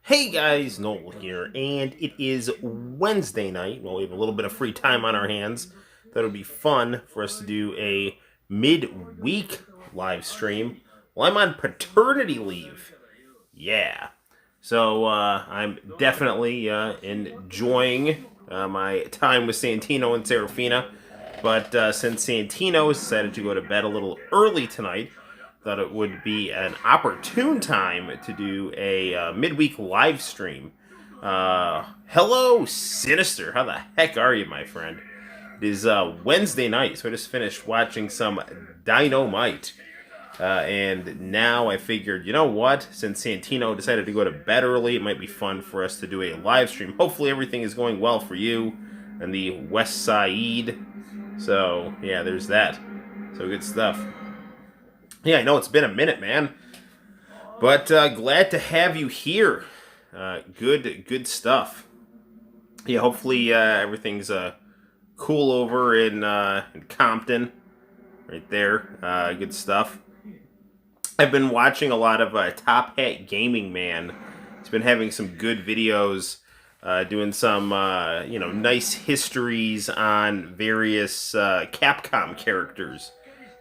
Hey guys, Noel here, and it is Wednesday night. Well, we have a little bit of free time on our hands. That would be fun for us to do a midweek live stream. Well, I'm on paternity leave. Yeah. So I'm definitely enjoying my time with Santino and Serafina. But since Santino decided to go to bed a little early tonight, thought it would be an opportune time to do a midweek live stream. Hello, Sinister. How the heck are you, my friend? It is Wednesday night, so I just finished watching some Dynamite. And now I figured, you know what? Since Santino decided to go to bed early, it might be fun for us to do a live stream. Hopefully, everything is going well for you and the West Side. So, yeah, there's that. So, good stuff. Yeah, I know it's been a minute, man. But glad to have you here. Good stuff. Yeah, hopefully everything's cool over in Compton, right there. Good stuff. I've been watching a lot of Top Hat Gaming Man. He's been having some good videos, doing some nice histories on various Capcom characters.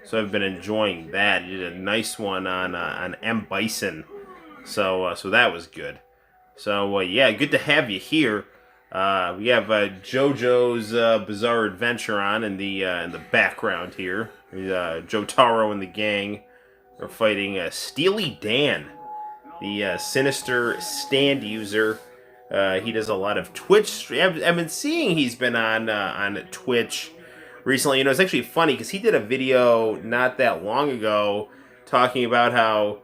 So I've been enjoying that. He did a nice one on M Bison. So that was good. So yeah, good to have you here. We have JoJo's Bizarre Adventure on in the background here. Jotaro and the gang are fighting Steely Dan, the sinister stand user. He does a lot of Twitch. I've been seeing he's been on Twitch recently. You know, it's actually funny because he did a video not that long ago talking about how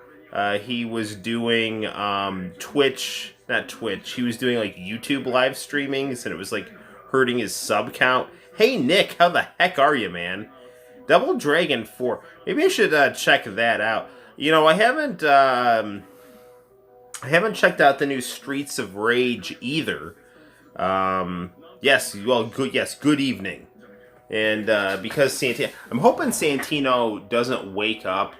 he was doing Twitch, not Twitch. He was doing like YouTube live streamings, and it was like hurting his sub count. Hey Nick, how the heck are you, man? Double Dragon 4. Maybe I should check that out. You know, I haven't checked out the new Streets of Rage either. Yes, well, good. Yes, good evening. And because Santino, I'm hoping Santino doesn't wake up.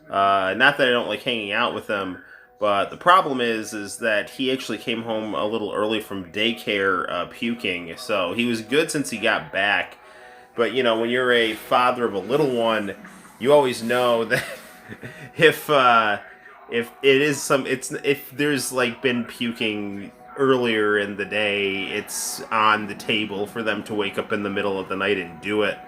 Not that I don't like hanging out with him, but the problem is that he actually came home a little early from daycare puking. So he was good since he got back. But you know, when you're a father of a little one, you always know that if it is if there's like been puking earlier in the day, it's on the table for them to wake up in the middle of the night and do it.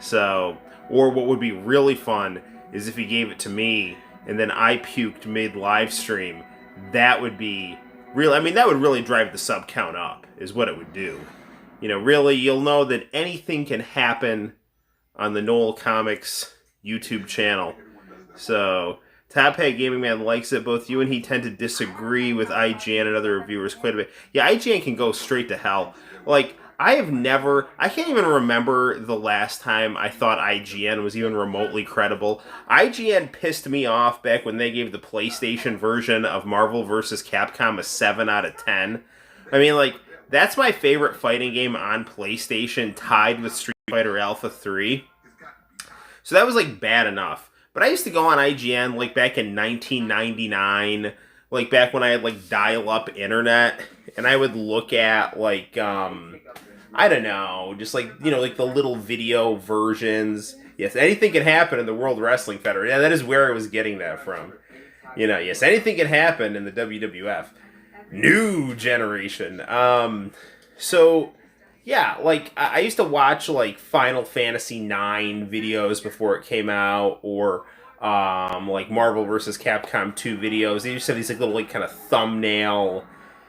So, or what would be really fun is if he gave it to me and then I puked mid live stream. That would be real. I mean, that would really drive the sub count up, is what it would do. You know, really, you'll know that anything can happen on the Noel ComiX YouTube channel. So, Top Hat Gaming Man likes it. Both you and he tend to disagree with IGN and other reviewers quite a bit. Yeah, IGN can go straight to hell. Like, I can't even remember the last time I thought IGN was even remotely credible. IGN pissed me off back when they gave the PlayStation version of Marvel vs. Capcom a 7 out of 10. I mean, like, that's my favorite fighting game on PlayStation, tied with Street Fighter Alpha 3. So that was, like, bad enough. But I used to go on IGN, like, back in 1999, like, back when I had, like, dial-up internet, and I would look at, like, I don't know, just, like, you know, like, the little video versions. Yes, anything can happen in the World Wrestling Federation. Yeah, that is where I was getting that from. You know, yes, anything can happen in the WWF. New generation. So yeah, like I used to watch like Final Fantasy IX videos before it came out, or like Marvel vs. Capcom 2 videos. They used to have these like little like kind of thumbnail,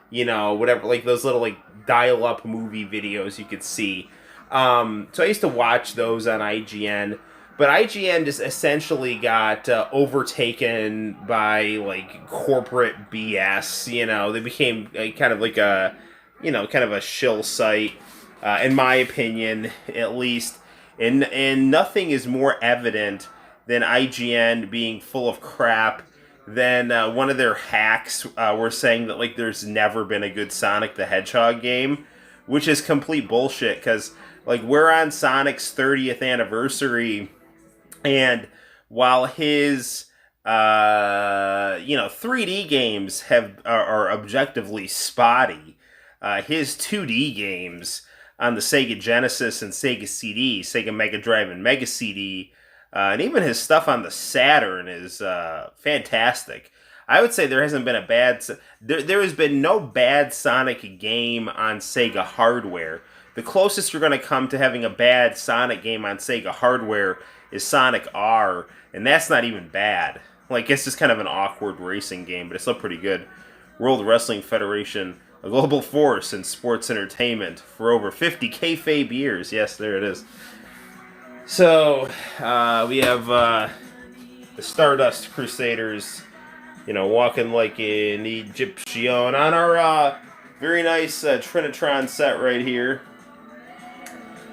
you know, whatever, like those little like dial-up movie videos you could see. So I used to watch those on IGN. But IGN just essentially got overtaken by like corporate BS. You know, they became kind of like a, you know, kind of a shill site, in my opinion, at least. And nothing is more evident than IGN being full of crap. Than one of their hacks were saying that like there's never been a good Sonic the Hedgehog game, which is complete bullshit. Because like we're on Sonic's 30th anniversary. And while his 3D games are objectively spotty. His 2D games on the Sega Genesis and Sega CD, Sega Mega Drive and Mega CD, and even his stuff on the Saturn is fantastic. I would say there hasn't been a bad. There has been no bad Sonic game on Sega hardware. The closest you're going to come to having a bad Sonic game on Sega hardware is Sonic R, and that's not even bad. Like, it's just kind of an awkward racing game, but it's still pretty good. World Wrestling Federation, a global force in sports entertainment for over 50 kayfabe years. Yes, there it is. So, we have the Stardust Crusaders, walking like an Egyptian on our very nice Trinitron set right here.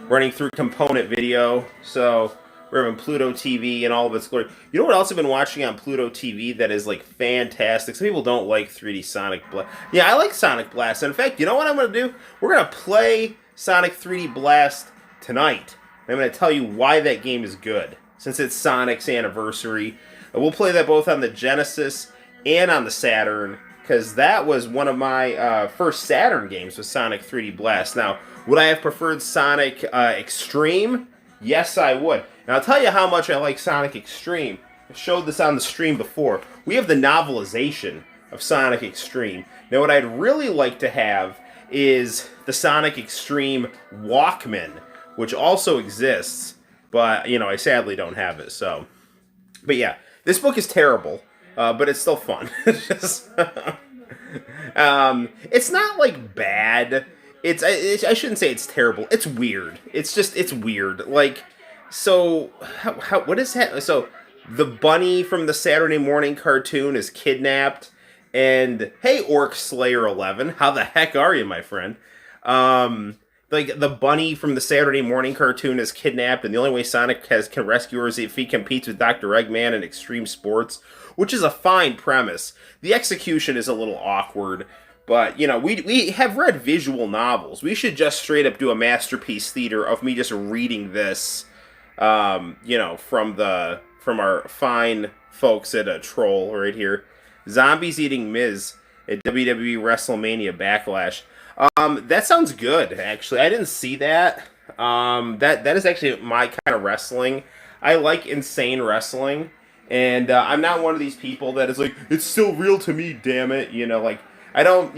Running through component video. So, we're having Pluto TV and all of its glory. You know what else I've been watching on Pluto TV that is, like, fantastic? Some people don't like 3D Sonic Blast. Yeah, I like Sonic Blast. In fact, you know what I'm going to do? We're going to play Sonic 3D Blast tonight. I'm going to tell you why that game is good, since it's Sonic's anniversary. And we'll play that both on the Genesis and on the Saturn, because that was one of my first Saturn games with Sonic 3D Blast. Now, would I have preferred Sonic Extreme? Yes, I would. And I'll tell you how much I like Sonic Extreme. I showed this on the stream before. We have the novelization of Sonic Extreme. Now, what I'd really like to have is the Sonic Extreme Walkman, which also exists, but, I sadly don't have it, so. But yeah, this book is terrible, but it's still fun. It's not, like, bad. I shouldn't say it's terrible. It's weird. It's weird. Like, so, what is that? So, the bunny from the Saturday morning cartoon is kidnapped, and, hey, Orc Slayer 11, how the heck are you, my friend? Like, the bunny from the Saturday morning cartoon is kidnapped, and the only way Sonic can rescue her is if he competes with Dr. Eggman in extreme sports, which is a fine premise. The execution is a little awkward, but, we have read visual novels. We should just straight up do a masterpiece theater of me just reading this, from our fine folks at Troll right here. Zombies eating Miz at WWE WrestleMania Backlash. That sounds good, actually. I didn't see that. That is actually my kind of wrestling. I like insane wrestling, and I'm not one of these people that is like, it's still real to me, damn it. I don't,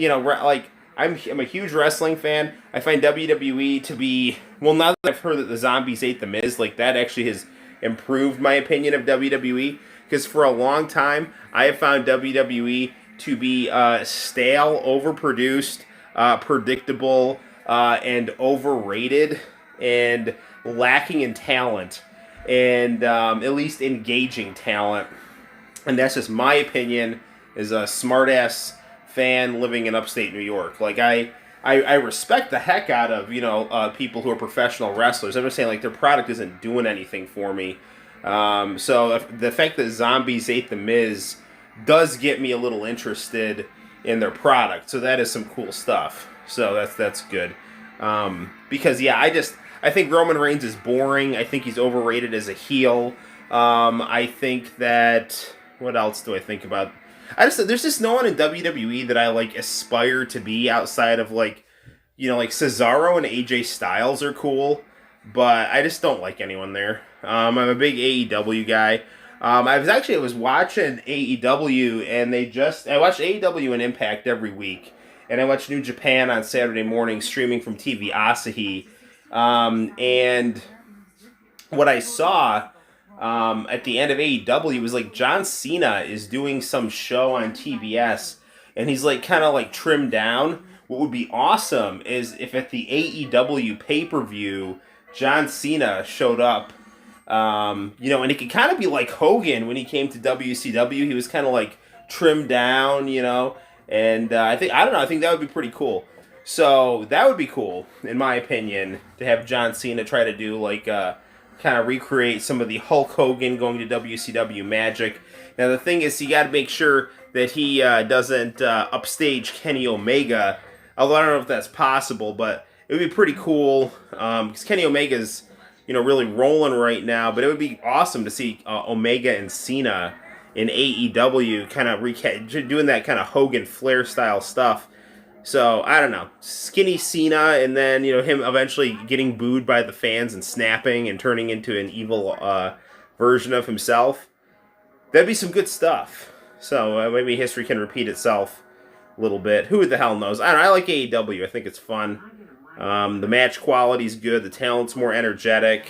I'm a huge wrestling fan. I find WWE to be, well, now that I've heard that the Zombies ate the Miz, like, that actually has improved my opinion of WWE, because for a long time, I have found WWE to be stale, overproduced, predictable, and overrated, and lacking in talent, and at least engaging talent. And that's just my opinion as a smart-ass fan living in upstate New York. Like, I respect the heck out of, people who are professional wrestlers. I'm just saying, like, their product isn't doing anything for me. So the fact that Zombies ate the Miz does get me a little interested in their product. So that is some cool stuff. So that's good. Because, yeah, I think Roman Reigns is boring. I think he's overrated as a heel. I think that, what else do I think about? There's just no one in WWE that I, like, aspire to be outside of, like, like Cesaro and AJ Styles are cool, but I just don't like anyone there. I'm a big AEW guy. I was watching AEW, and I watch AEW and Impact every week, and I watch New Japan on Saturday morning, streaming from TV Asahi, and what I saw at the end of AEW was, like, John Cena is doing some show on TBS, and he's, like, kind of, like, trimmed down. What would be awesome is if at the AEW pay-per-view, John Cena showed up, and he could kind of be like Hogan when he came to WCW. He was kind of, like, trimmed down, and I think that would be pretty cool. So that would be cool, in my opinion, to have John Cena try to do, like, kind of recreate some of the Hulk Hogan going to WCW magic. Now, the thing is, you got to make sure that he doesn't upstage Kenny Omega, although I don't know if that's possible, but it would be pretty cool, because Kenny Omega's, really rolling right now, but it would be awesome to see Omega and Cena in AEW, kind of doing that kind of Hogan Flair style stuff. So I don't know, skinny Cena, and then him eventually getting booed by the fans and snapping and turning into an evil version of himself. That'd be some good stuff. So maybe history can repeat itself a little bit. Who the hell knows? I don't know. I like AEW. I think it's fun. The match quality's good. The talent's more energetic.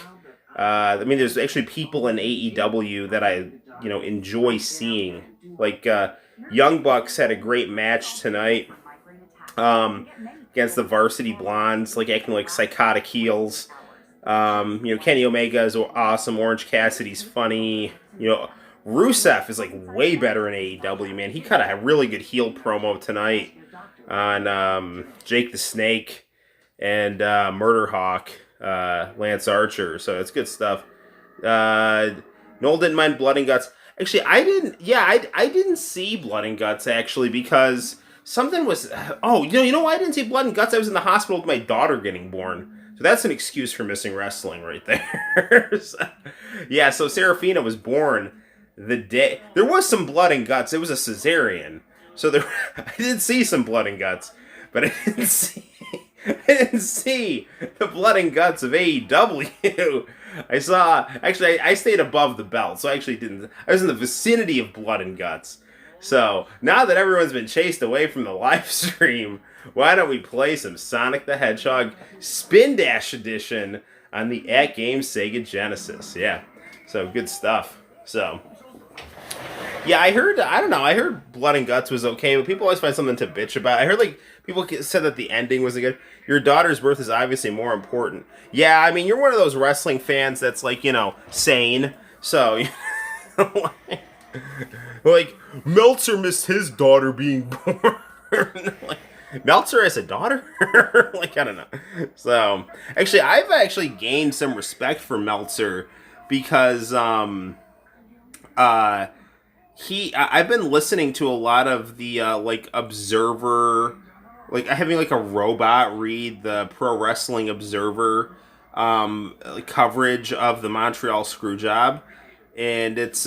There's actually people in AEW that I enjoy seeing. Like Young Bucks had a great match tonight against the Varsity Blondes, like acting like psychotic heels. Kenny Omega is awesome. Orange Cassidy's funny. Rusev is like way better in AEW, man. He cut a really good heel promo tonight on Jake the Snake and Murder Hawk, Lance Archer. So it's good stuff. Noel didn't mind Blood and Guts. Actually, I didn't. Yeah, I didn't see Blood and Guts actually because something was. Oh, you know why I didn't see Blood and Guts? I was in the hospital with my daughter getting born. So that's an excuse for missing wrestling right there. So Serafina was born the day. There was some blood and guts. It was a cesarean. So I did see some blood and guts. But I didn't see the blood and guts of AEW. I stayed above the belt. So I was in the vicinity of blood and guts. So now that everyone's been chased away from the live stream, why don't we play some Sonic the Hedgehog Spin Dash Edition on the At Game Sega Genesis? Yeah, so good stuff. So, yeah, I heard Blood and Guts was okay, but people always find something to bitch about. I heard, people said that the ending wasn't good. Your daughter's birth is obviously more important. Yeah, you're one of those wrestling fans that's, sane. So, Meltzer missed his daughter being born. Meltzer has a daughter? I don't know. So, I've gained some respect for Meltzer because, I've been listening to a lot of the, Observer, having, a robot read the Pro Wrestling Observer, coverage of the Montreal Screwjob. And it's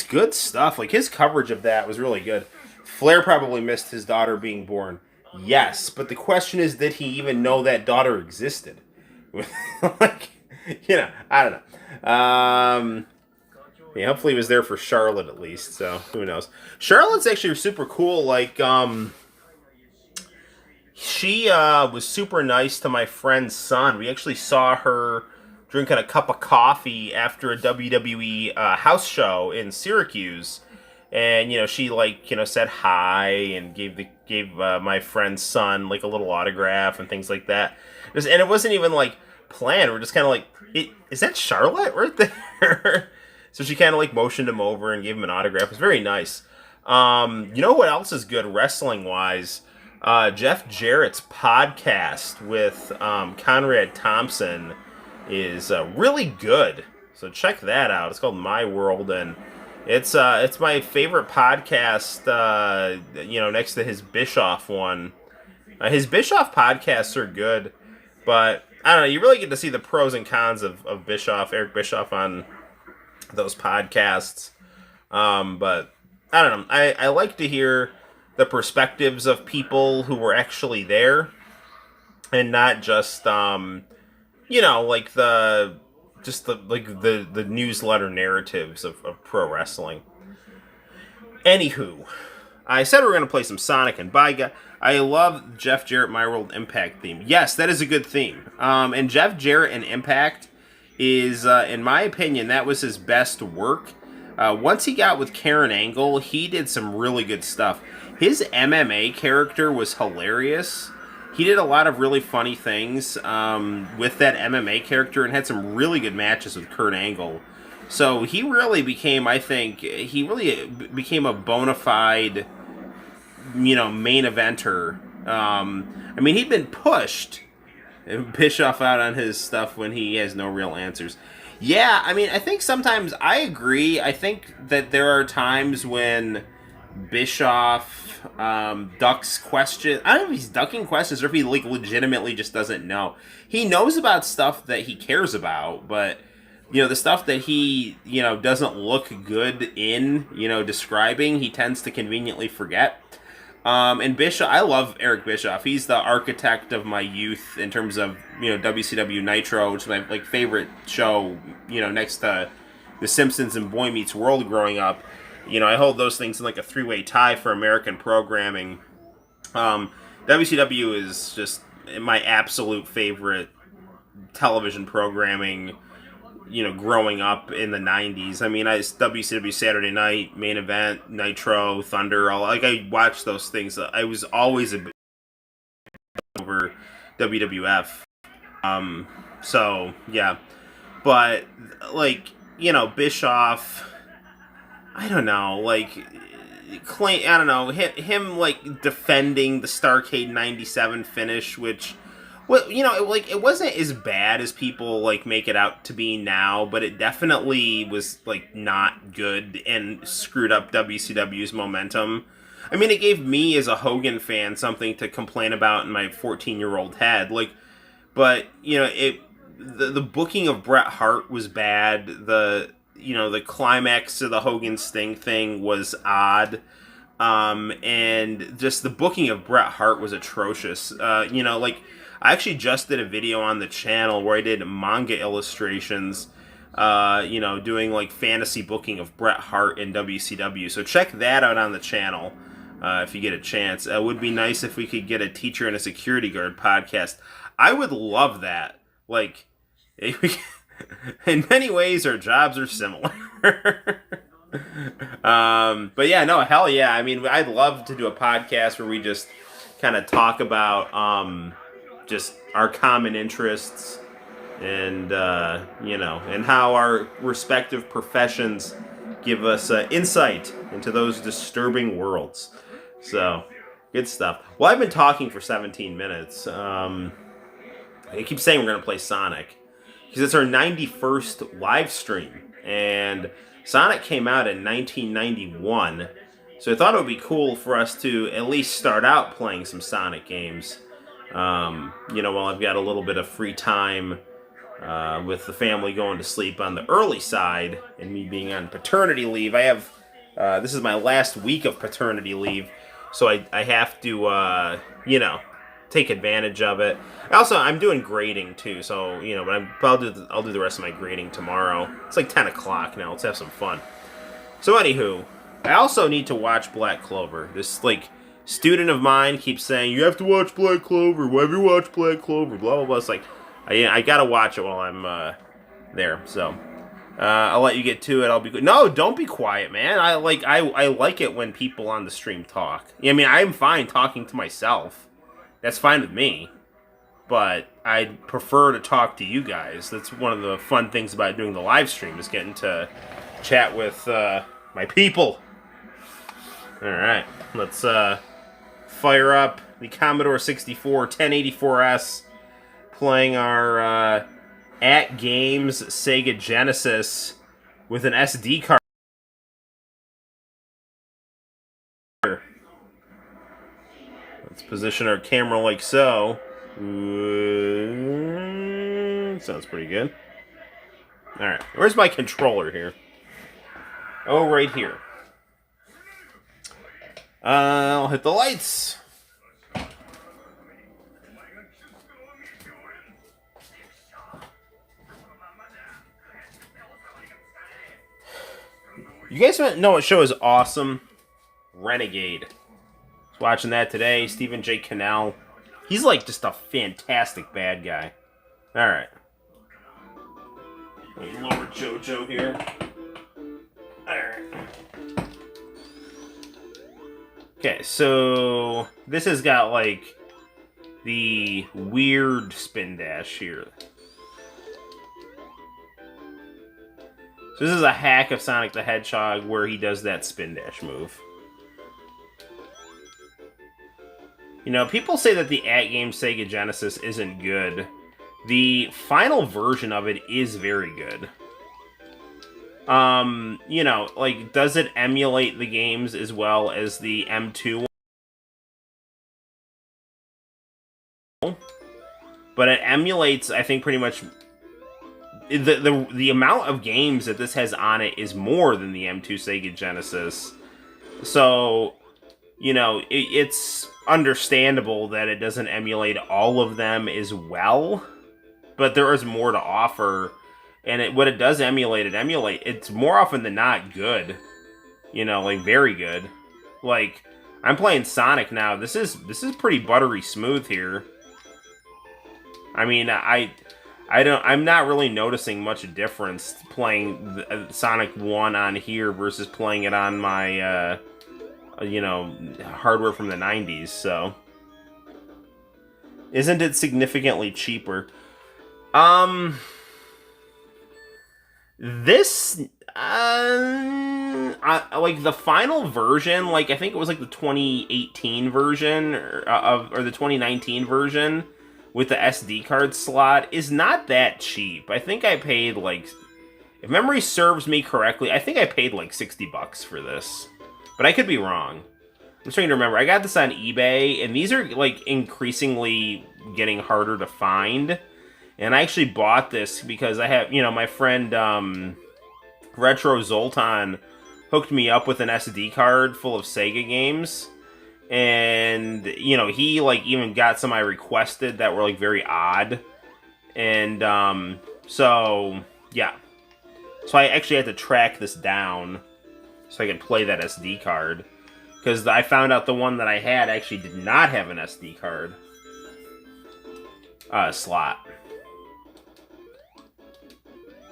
good stuff. His coverage of that was really good. Flair probably missed his daughter being born. Yes, but the question is, did he even know that daughter existed? I don't know. Hopefully he was there for Charlotte at least, so who knows. Charlotte's actually super cool. She was super nice to my friend's son. We actually saw her drinking a cup of coffee after a WWE house show in Syracuse. And, she, said hi and gave my friend's son, a little autograph and things like that. And it wasn't even, planned. We're just kind of is that Charlotte right there? So she kind of, motioned him over and gave him an autograph. It was very nice. You know what else is good wrestling-wise? Jeff Jarrett's podcast with Conrad Thompson is really good. So check that out. It's called My World, and it's my favorite podcast, next to his Bischoff one. His Bischoff podcasts are good, but I don't know, you really get to see the pros and cons of Eric Bischoff on those podcasts. But I don't know, I like to hear the perspectives of people who were actually there, and not just the newsletter narratives of pro wrestling. Anywho, I said we were going to play some Sonic, and by God, I love Jeff Jarrett My World Impact theme. Yes, that is a good theme. And Jeff Jarrett and Impact is, in my opinion, that was his best work. Once he got with Karen Angle, he did some really good stuff. His MMA character was hilarious. He did a lot of really funny things with that MMA character and had some really good matches with Kurt Angle. So he really became, a bona fide, main eventer. He'd been pushed. Bischoff out on his stuff when he has no real answers. Yeah, I think sometimes I agree. I think that there are times when Bischoff ducks questions. I don't know if he's ducking questions or if he legitimately just doesn't know. He knows about stuff that he cares about, but the stuff that he, doesn't look good in, describing, he tends to conveniently forget. And Bischoff, I love Eric Bischoff. He's the architect of my youth in terms of, WCW Nitro, which is my favorite show, next to The Simpsons and Boy Meets World growing up. I hold those things in like a three-way tie for American programming. WCW is just my absolute favorite television programming, growing up in the 90s. I mean, WCW Saturday Night, Main Event, Nitro, Thunder, I watched those things. I was always a bit over WWF. So, yeah. But, Bischoff, I don't know, I don't know, him, defending the Starrcade 97 finish, which... Well, it wasn't as bad as people, make it out to be now, but it definitely was, not good and screwed up WCW's momentum. I mean, it gave me, as a Hogan fan, something to complain about in my 14-year-old head. But, the booking of Bret Hart was bad. The climax of the Hogan Sting thing was odd. And just the booking of Bret Hart was atrocious. I actually just did a video on the channel where I did manga illustrations, doing fantasy booking of Bret Hart in WCW. So check that out on the channel if you get a chance. It would be nice if we could get a teacher and a security guard podcast. I would love that. In many ways, our jobs are similar. But yeah, no, hell yeah. I mean, I'd love to do a podcast where we just kind of talk about just our common interests and and how our respective professions give us insight into those disturbing worlds. So, good stuff. Well, I've been talking for 17 minutes. I keep saying we're going to play Sonic because it's our 91st live stream, and Sonic came out in 1991, so I thought it would be cool for us to at least start out playing some Sonic games. While I've got a little bit of free time with the family going to sleep on the early side and me being on paternity leave. I have, this is my last week of paternity leave, so I have to, take advantage of it. Also, I'm doing grading too, so, but I'll do the rest of my grading tomorrow. It's 10 o'clock now. Let's have some fun. So, anywho, I also need to watch Black Clover. This, student of mine keeps saying, you have to watch Black Clover. Why have you watched Black Clover? Blah, blah, blah. It's I gotta watch it while I'm there. So, I'll let you get to it. I'll be good. No, don't be quiet, man. I like it when people on the stream talk. I mean, I'm fine talking to myself. That's fine with me. But I'd prefer to talk to you guys. That's one of the fun things about doing the live stream, is getting to chat with my people. Alright, let's fire up the Commodore 64 1084S, playing our At Games Sega Genesis with an SD card. Let's position our camera like so. Sounds pretty good. Alright, where's my controller here? Oh, right here. I'll hit the lights. You guys know what show is awesome? Renegade. I was watching that today. Stephen J. Cannell. He's just a fantastic bad guy. Alright. Let me lower JoJo here. Alright. Okay, so this has got the weird spin dash here. So this is a hack of Sonic the Hedgehog where he does that spin dash move. People say that the At Game Sega Genesis isn't good. The final version of it is very good. Does it emulate the games as well as the M2 one? But it emulates, I think, pretty much... the amount of games that this has on it is more than the M2 Sega Genesis. So, you know, it's understandable that it doesn't emulate all of them as well, but there is more to offer. And what it does emulate, it's more often than not good. You know, like very good. Like, I'm playing Sonic now. This is pretty buttery smooth here. I mean, I'm not really noticing much difference playing Sonic 1 on here versus playing it on my you know, hardware from the 90s, so isn't it significantly cheaper? This like the final version, like I think it was like the 2018 version or the 2019 version with the SD card slot is not that cheap. I think I paid like, if memory serves me correctly, I think I paid like $60 for this. But I could be wrong. I'm trying to remember. I got this on eBay, and these are like increasingly getting harder to find. And I actually bought this because I have, you know, my friend Retro Zoltan hooked me up with an SD card full of Sega games. And, you know, he like even got some I requested that were like very odd. And so, yeah. So I actually had to track this down so I could play that SD card. Because I found out the one that I had actually did not have an SD card slot.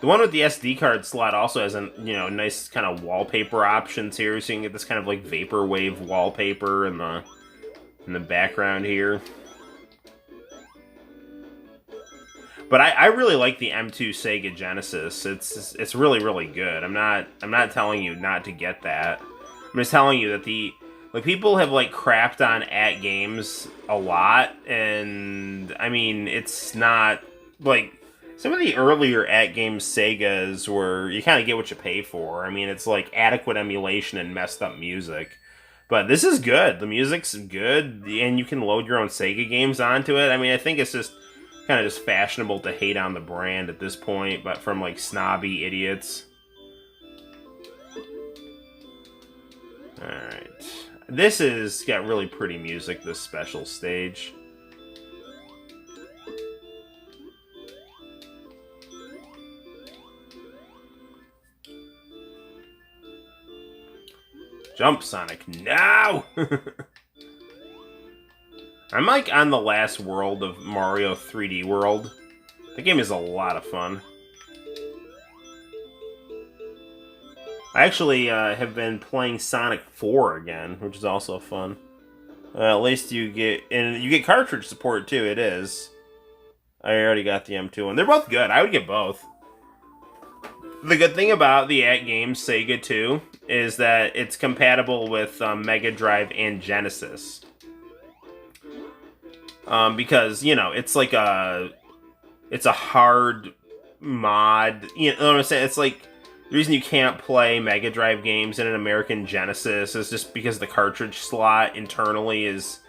The one with the SD card slot also has a, you know, nice kind of wallpaper options here, so you can get this kind of like vaporwave wallpaper in the background here. But I really like the M2 Sega Genesis. It's really good. I'm not telling you not to get that. I'm just telling you that like people have like crapped on at games a lot, and I mean it's not like some of the earlier at games Segas were you kind of get what you pay for. I mean it's like adequate emulation and messed up music. But this is good. The music's good, and you can load your own Sega games onto it. I mean I think it's just kind of just fashionable to hate on the brand at this point, but from like snobby idiots. Alright. This has got really pretty music, this special stage. Jump, Sonic, now! I'm like on the last world of Mario 3D World. The game is a lot of fun. I actually have been playing Sonic 4 again, which is also fun. At least you get cartridge support too. It is. I already got the M2 one. They're both good. I would get both. The good thing about the At Games Sega 2 is that it's compatible with Mega Drive and Genesis. Because, you know, it's like it's a hard mod. You know what I'm saying? It's like, the reason you can't play Mega Drive games in an American Genesis is just because the cartridge slot internally is,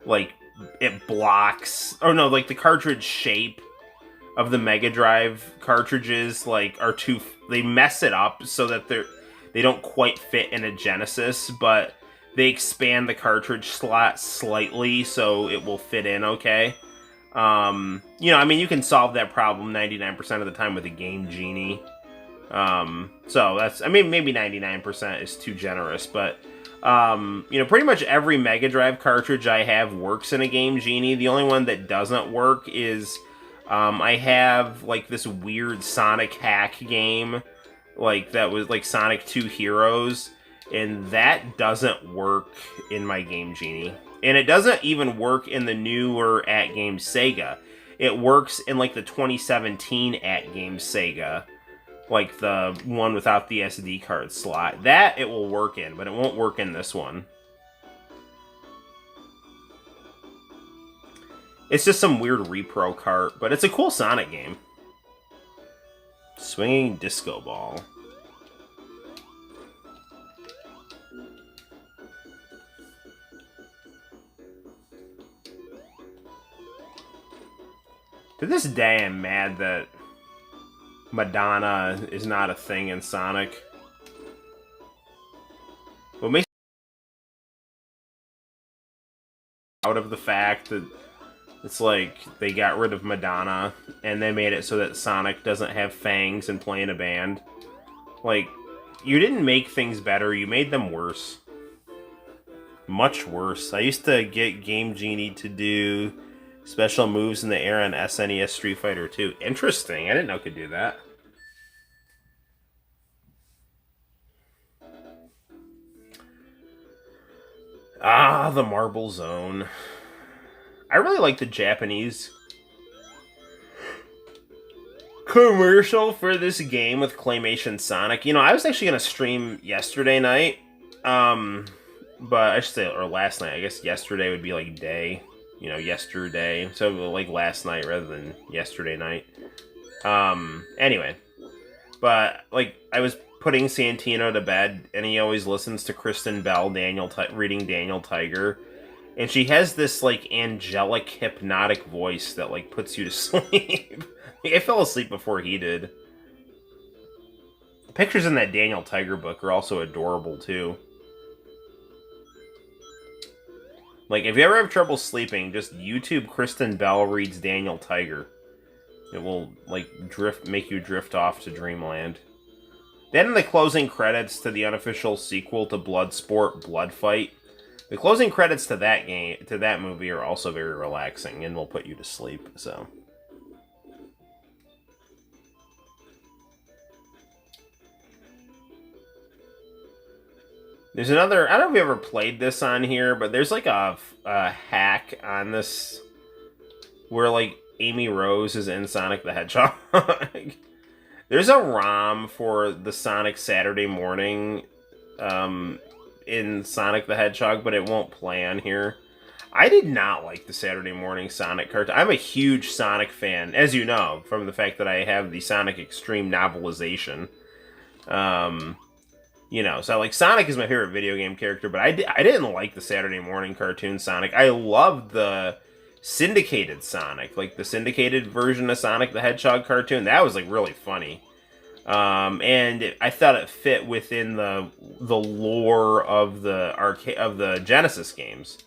like, it blocks, or no, like, the cartridge shape of the Mega Drive cartridges, like, they mess it up so that they don't quite fit in a Genesis, but they expand the cartridge slot slightly so it will fit in okay. You know, I mean, you can solve that problem 99% of the time with a Game Genie. So that's, I mean, maybe 99% is too generous, but, you know, pretty much every Mega Drive cartridge I have works in a Game Genie. The only one that doesn't work is, I have, like, this weird Sonic hack game, like, that was, like, Sonic 2 Heroes, and that doesn't work in my Game Genie. And it doesn't even work in the newer At Games Sega. It works in, like, the 2017 At Games Sega. Like, the one without the SD card slot. That it will work in, but it won't work in this one. It's just some weird repro cart, but it's a cool Sonic game. Swinging Disco Ball. To this day, I'm mad that Madonna is not a thing in Sonic. What makes me out of the fact that it's like they got rid of Madonna and they made it so that Sonic doesn't have fangs and play in a band. Like, you didn't make things better, you made them worse. Much worse. I used to get Game Genie to do special moves in the air on SNES Street Fighter 2. Interesting. I didn't know it could do that. Ah, the Marble Zone. I really like the Japanese commercial for this game with Claymation Sonic. You know, I was actually going to stream yesterday night. But I should say, or last night. I guess yesterday would be like day. You know, yesterday. So like last night rather than yesterday night. Anyway. But, like, I was putting Santino to bed, and he always listens to Kristen Bell reading Daniel Tiger. And she has this, like, angelic, hypnotic voice that, like, puts you to sleep. I fell asleep before he did. The pictures in that Daniel Tiger book are also adorable, too. Like, if you ever have trouble sleeping, just YouTube Kristen Bell reads Daniel Tiger. It will, like, make you drift off to dreamland. Then in the closing credits to the unofficial sequel to Bloodsport, Blood Fight, the closing credits to that movie are also very relaxing and will put you to sleep, so. There's another, I don't know if you ever played this on here, but there's like a hack on this where, like, Amy Rose is in Sonic the Hedgehog. There's a ROM for the Sonic Saturday Morning in Sonic the Hedgehog, but it won't play on here. I did not like the Saturday Morning Sonic cartoon. I'm a huge Sonic fan, as you know, from the fact that I have the Sonic Extreme novelization. You know, so, like, Sonic is my favorite video game character, but I didn't like the Saturday Morning cartoon Sonic. I loved the syndicated Sonic, like the syndicated version of Sonic the Hedgehog cartoon. That was, like, really funny. And I thought it fit within the lore of the Genesis games.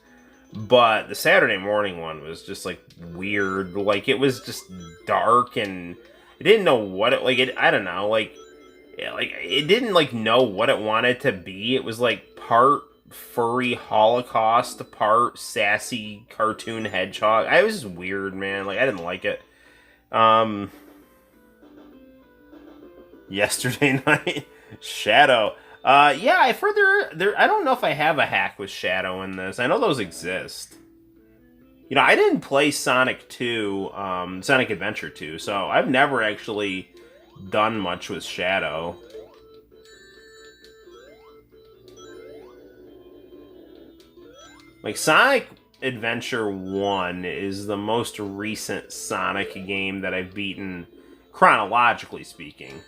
But the Saturday Morning one was just, like, weird. Like, it was just dark, and it didn't know what it, like, I don't know, like, yeah, like, it didn't, like, know what it wanted to be. It was, like, part furry Holocaust, part sassy cartoon hedgehog. I was just weird, man. Like, I didn't like it. Yesterday night, Shadow. Yeah, I've heard I don't know if I have a hack with Shadow in this. I know those exist. You know, I didn't play Sonic 2, Sonic Adventure 2, so I've never actually done much with Shadow. Like, Sonic Adventure 1 is the most recent Sonic game that I've beaten, chronologically speaking.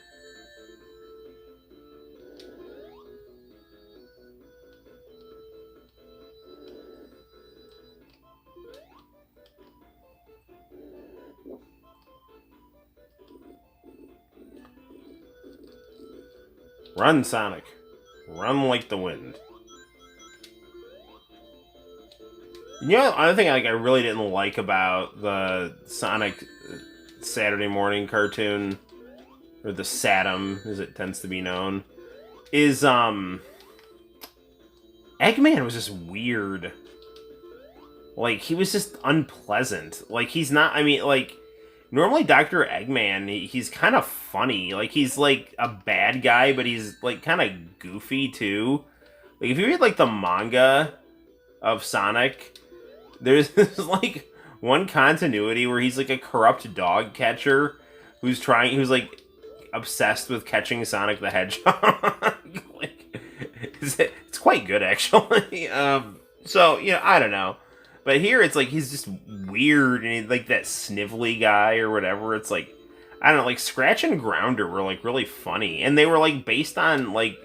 Run, Sonic. Run like the wind. You know, another thing I really didn't like about the Sonic Saturday Morning cartoon, or the Saturn, as it tends to be known, is, Eggman was just weird. Like, he was just unpleasant. Like, he's not, I mean, like, normally Dr. Eggman, he's kind of funny. Like, he's, like, a bad guy, but he's, like, kind of goofy, too. Like, if you read, like, the manga of Sonic, there's, like, one continuity where he's, like, a corrupt dog catcher who's, like, obsessed with catching Sonic the Hedgehog. Like, it's quite good, actually. So, you know, I don't know. But here, it's like, he's just weird, and he's like that snivelly guy or whatever. It's like, I don't know, like, Scratch and Grounder were, like, really funny. And they were, like, based on, like,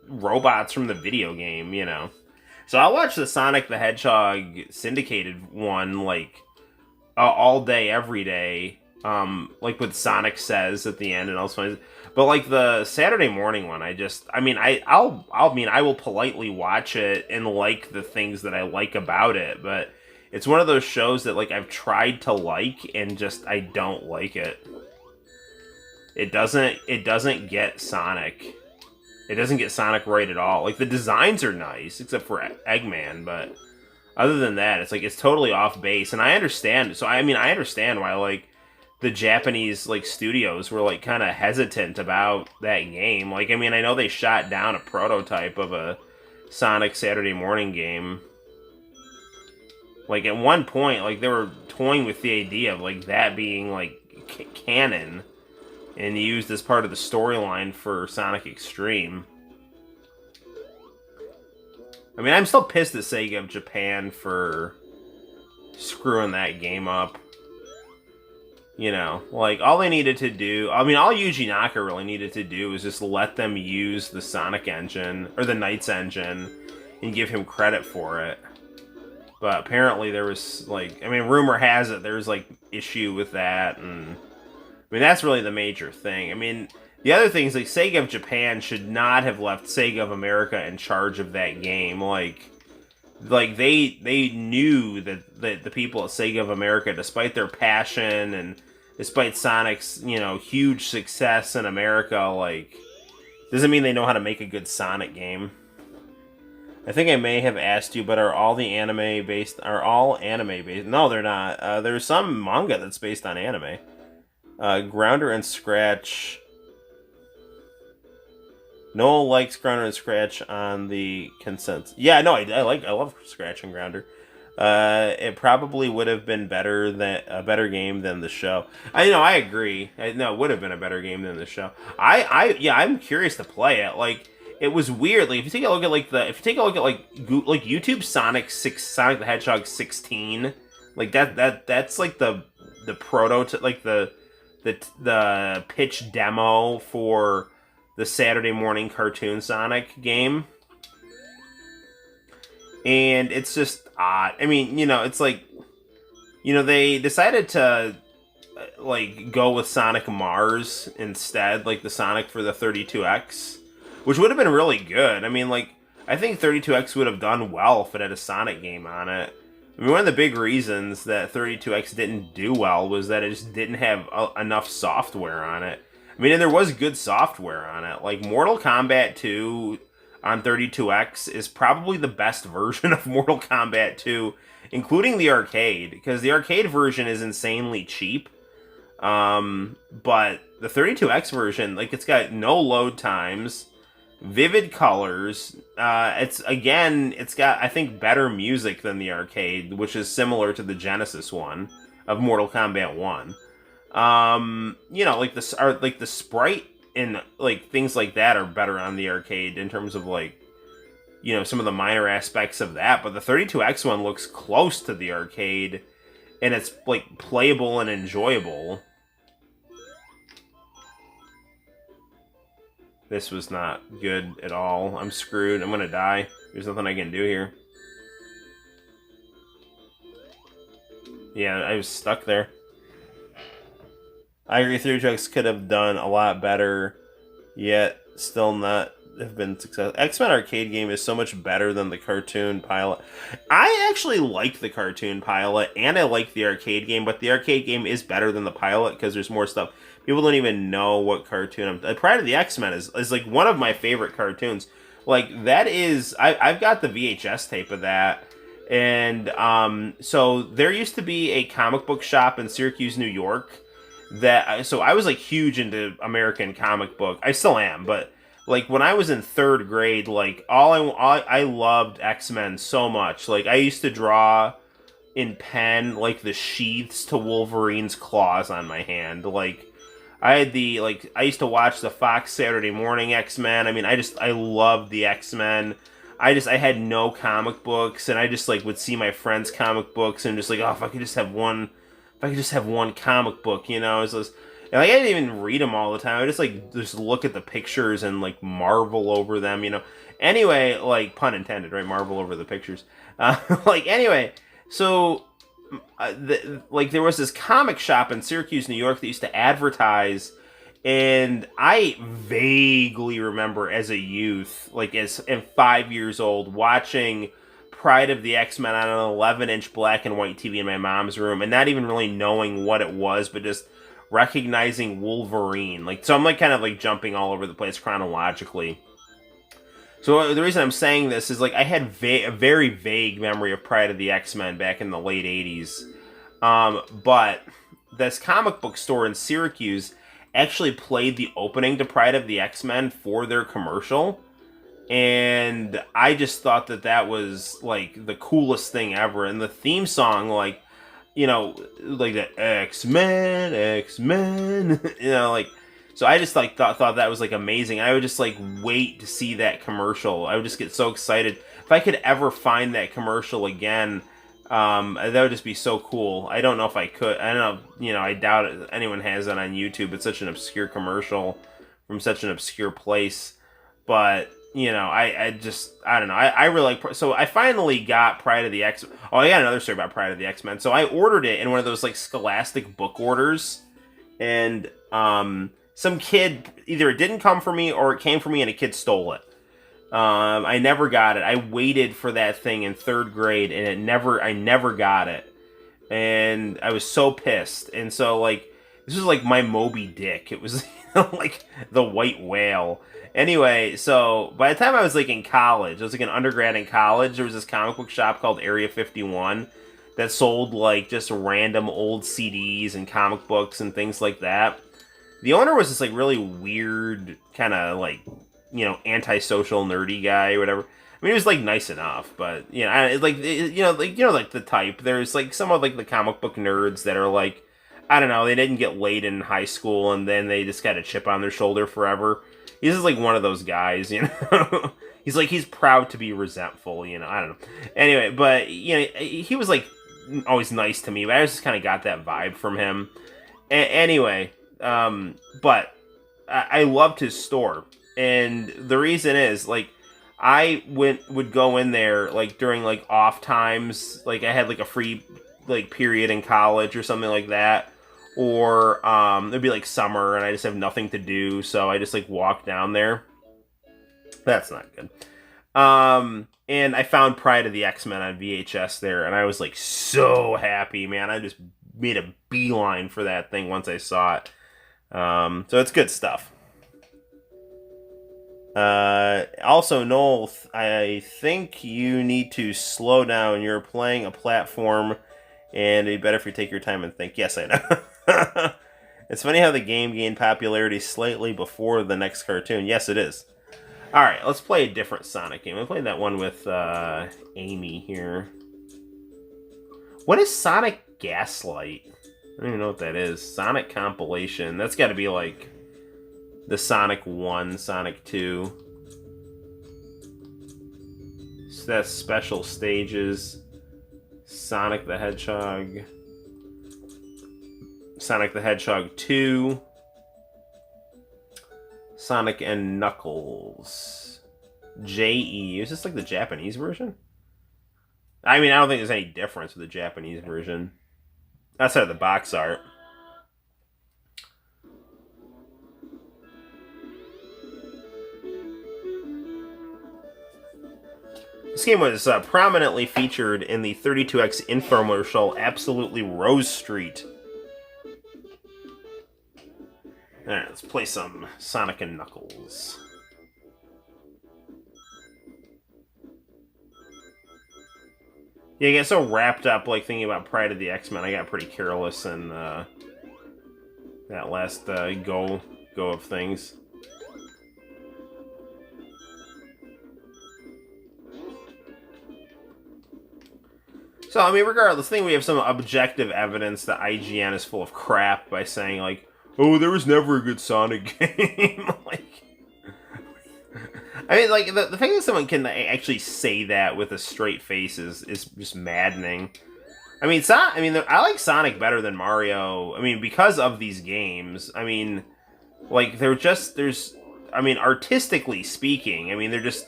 robots from the video game, you know. So I'll watch the Sonic the Hedgehog syndicated one, like, all day, every day. like what Sonic says at the end and also, but like the Saturday morning one, I mean, I will politely watch it and like the things that I like about it, but it's one of those shows that like I've tried to like and just I don't like it. It doesn't get Sonic. It doesn't get Sonic right at all. Like the designs are nice, except for Eggman, but other than that, it's like it's totally off base. And I understand. So I mean, I understand why like the Japanese like studios were like kind of hesitant about that game. Like I mean, I know they shot down a prototype of a Sonic Saturday morning game. Like at one point, like they were toying with the idea of like that being like canon and used as part of the storyline for Sonic Extreme. I mean, I'm still pissed at Sega of Japan for screwing that game up. You know, like, all they needed to do... I mean, all Yuji Naka really needed to do was just let them use the Sonic engine, or the Knights engine, and give him credit for it. But apparently there was, like... I mean, rumor has it there's, like, issue with that, and... I mean, that's really the major thing. I mean, the other thing is, like, Sega of Japan should not have left Sega of America in charge of that game. Like they knew that the people at Sega of America, despite their passion and despite Sonic's, you know, huge success in America, like, doesn't mean they know how to make a good Sonic game. I think I may have asked you, but are all anime based? No, they're not. There's some manga that's based on anime. Grounder and Scratch. Noel likes Grounder and Scratch on the consent. Yeah, no, I love Scratch and Grounder. It probably would have been a better game than the show. I agree. It would have been a better game than the show. I'm curious to play it. Like, it was weird. Like, if you take a look at like YouTube Sonic the Hedgehog 16, like that's like the prototype, like the pitch demo for the Saturday morning cartoon Sonic game. And it's just odd. I mean, it's like, they decided to like go with Sonic Mars instead, like the Sonic for the 32X, which would have been really good. I mean, like, I think 32X would have done well if it had a Sonic game on it. I mean, one of the big reasons that 32X didn't do well was that it just didn't have enough software on it. I mean, and there was good software on it. Like, Mortal Kombat 2 on 32X is probably the best version of Mortal Kombat 2, including the arcade, because the arcade version is insanely cheap. But the 32X version, like, it's got no load times, vivid colors. It's got, I think, better music than the arcade, which is similar to the Genesis one of Mortal Kombat 1. Like the sprite and like things like that are better on the arcade in terms of like, some of the minor aspects of that. But the 32X one looks close to the arcade, and it's like playable and enjoyable. This was not good at all. I'm screwed. I'm gonna die. There's nothing I can do here. Yeah, I was stuck there. I agree 32X could have done a lot better, yet still not have been successful. X-Men arcade game is so much better than the cartoon pilot. I actually like the cartoon pilot, and I like the arcade game, but the arcade game is better than the pilot because there's more stuff. People don't even know what cartoon Pride of the X-Men is like one of my favorite cartoons. Like, that is... I've got the VHS tape of that. And so there used to be a comic book shop in Syracuse, New York, so I was like huge into American comic book. I still am, but like when I was in 3rd grade, like I loved X-Men so much. Like, I used to draw in pen like the sheaths to Wolverine's claws on my hand. Like, I used to watch the Fox Saturday Morning X-Men. I mean, I loved the X-Men. I had no comic books, and I just like would see my friends' comic books and just like, oh, if I could just have one comic book, It's just, and like, I didn't even read them all the time. I just look at the pictures and like marvel over them, Anyway, like, pun intended, right? Marvel over the pictures. Anyway, so like there was this comic shop in Syracuse, New York that used to advertise, and I vaguely remember as a youth, like as 5 years old, watching Pride of the X-Men on an 11-inch black and white TV in my mom's room, and not even really knowing what it was, but just recognizing Wolverine. Like, so I'm like kind of like jumping all over the place chronologically. So the reason I'm saying this is like I had a very vague memory of Pride of the X-Men back in the late '80s, but this comic book store in Syracuse actually played the opening to Pride of the X-Men for their commercial, and I just thought that that was like the coolest thing ever. And the theme song, like, you know, like the X-Men, X-Men, you know, like. So I just like thought that was like amazing. I would just like wait to see that commercial. I would just get so excited. If I could ever find that commercial again, that would just be so cool. I don't know if I could. I don't know. You know, I doubt it, anyone has that on YouTube. It's such an obscure commercial from such an obscure place. But you know, I don't know. I really like. So I finally got Pride of the X. Oh, I got another story about Pride of the X-Men. So I ordered it in one of those like Scholastic book orders, and some kid, either it didn't come for me or it came for me and a kid stole it. I never got it. I waited for that thing in 3rd grade and I never got it. And I was so pissed. And so, like, this was like my Moby Dick. It was, you know, like the white whale. Anyway, so by the time I was like in college, I was like an undergrad in college, there was this comic book shop called Area 51 that sold like just random old CDs and comic books and things like that. The owner was this like really weird, kind of like, you know, antisocial, nerdy guy or whatever. I mean, he was like nice enough, but you know, like the type. There's like some of like the comic book nerds that are like, I don't know, they didn't get laid in high school and then they just got a chip on their shoulder forever. He's just like one of those guys, you know. He's proud to be resentful, you know. I don't know. Anyway, but you know, he was like always nice to me, but I just kind of got that vibe from him. Anyway. But I loved his store, and the reason is like I would go in there like during like off times, like I had like a free like period in college or something like that, or it'd be like summer and I just have nothing to do, so I just like walk down there. That's not good. And I found Pride of the X-Men on VHS there, and I was like so happy, man. I just made a beeline for that thing once I saw it. So it's good stuff. Also, Noel, I think you need to slow down. You're playing a platform, and it'd be better if you take your time and think. Yes, I know. It's funny how the game gained popularity slightly before the next cartoon. Yes, it is. Alright, let's play a different Sonic game. I played that one with Amy here. What is Sonic Gaslight? I don't even know what that is. Sonic Compilation. That's got to be like the Sonic 1, Sonic 2. So that's special stages. Sonic the Hedgehog. Sonic the Hedgehog 2. Sonic and Knuckles. J.E. Is this like the Japanese version? I mean, I don't think there's any difference with the Japanese version. Outside of the box art. This game was prominently featured in the 32X infomercial Absolutely Rose Street. Alright, let's play some Sonic and Knuckles. Yeah, I get so wrapped up, like, thinking about Pride of the X-Men, I got pretty careless in that last go of things. So, I mean, regardless, I think we have some objective evidence that IGN is full of crap by saying, like, oh, there was never a good Sonic game. Like, I mean, like, the fact that someone can actually say that with a straight face is just maddening. I mean, I like Sonic better than Mario. I mean, because of these games. I mean, like, artistically speaking, I mean, they're just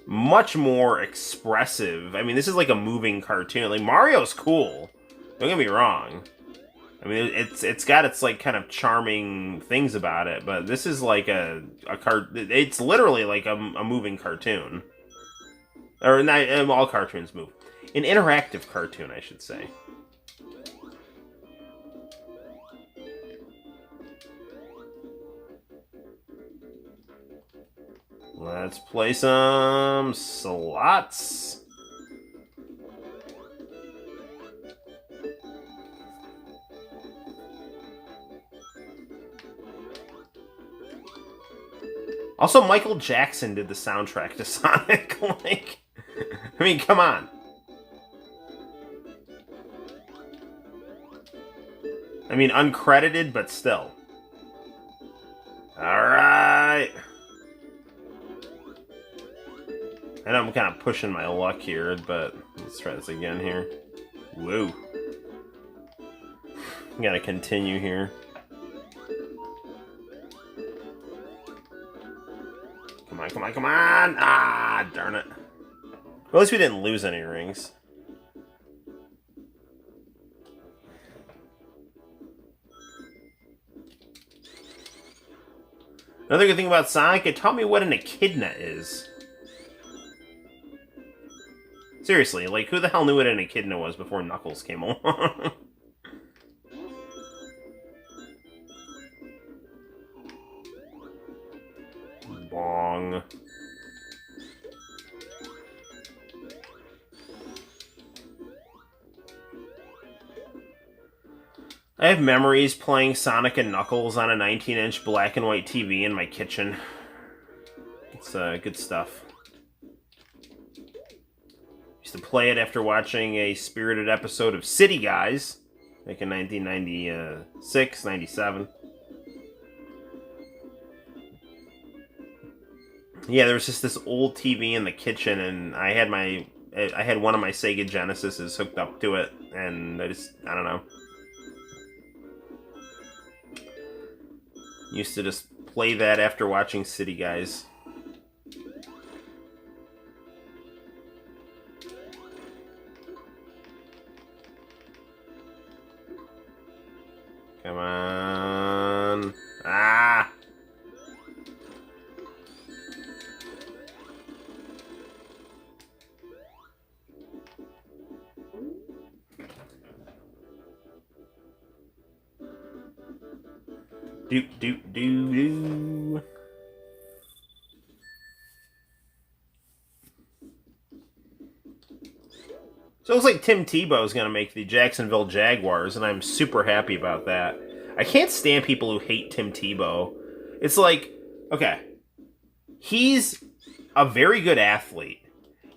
much more expressive. I mean, this is like a moving cartoon. Like, Mario's cool. Don't get me wrong. I mean, it's got its like kind of charming things about it, but this is like a It's literally like a moving cartoon, or not. All cartoons move. An interactive cartoon, I should say. Let's play some slots. Also, Michael Jackson did the soundtrack to Sonic. Like, I mean, come on. I mean, uncredited, but still. Alright. I know I'm kind of pushing my luck here, but let's try this again here. Whoa. Gotta continue here. Come on, come on, come on! Ah, darn it. Well, at least we didn't lose any rings. Another good thing about Sonic, it taught me what an echidna is. Seriously, like, who the hell knew what an echidna was before Knuckles came along? Bong. I have memories playing Sonic and Knuckles on a 19-inch black and white TV in my kitchen. It's good stuff. Used to play it after watching a spirited episode of City Guys, like in 1996, 97. Yeah, there was just this old TV in the kitchen, and I had one of my Sega Genesises hooked up to it, and I don't know. Used to just play that after watching City Guys. Come on. Ah! Do. So it looks like Tim Tebow is going to make the Jacksonville Jaguars, and I'm super happy about that. I can't stand people who hate Tim Tebow. It's like, okay, he's a very good athlete.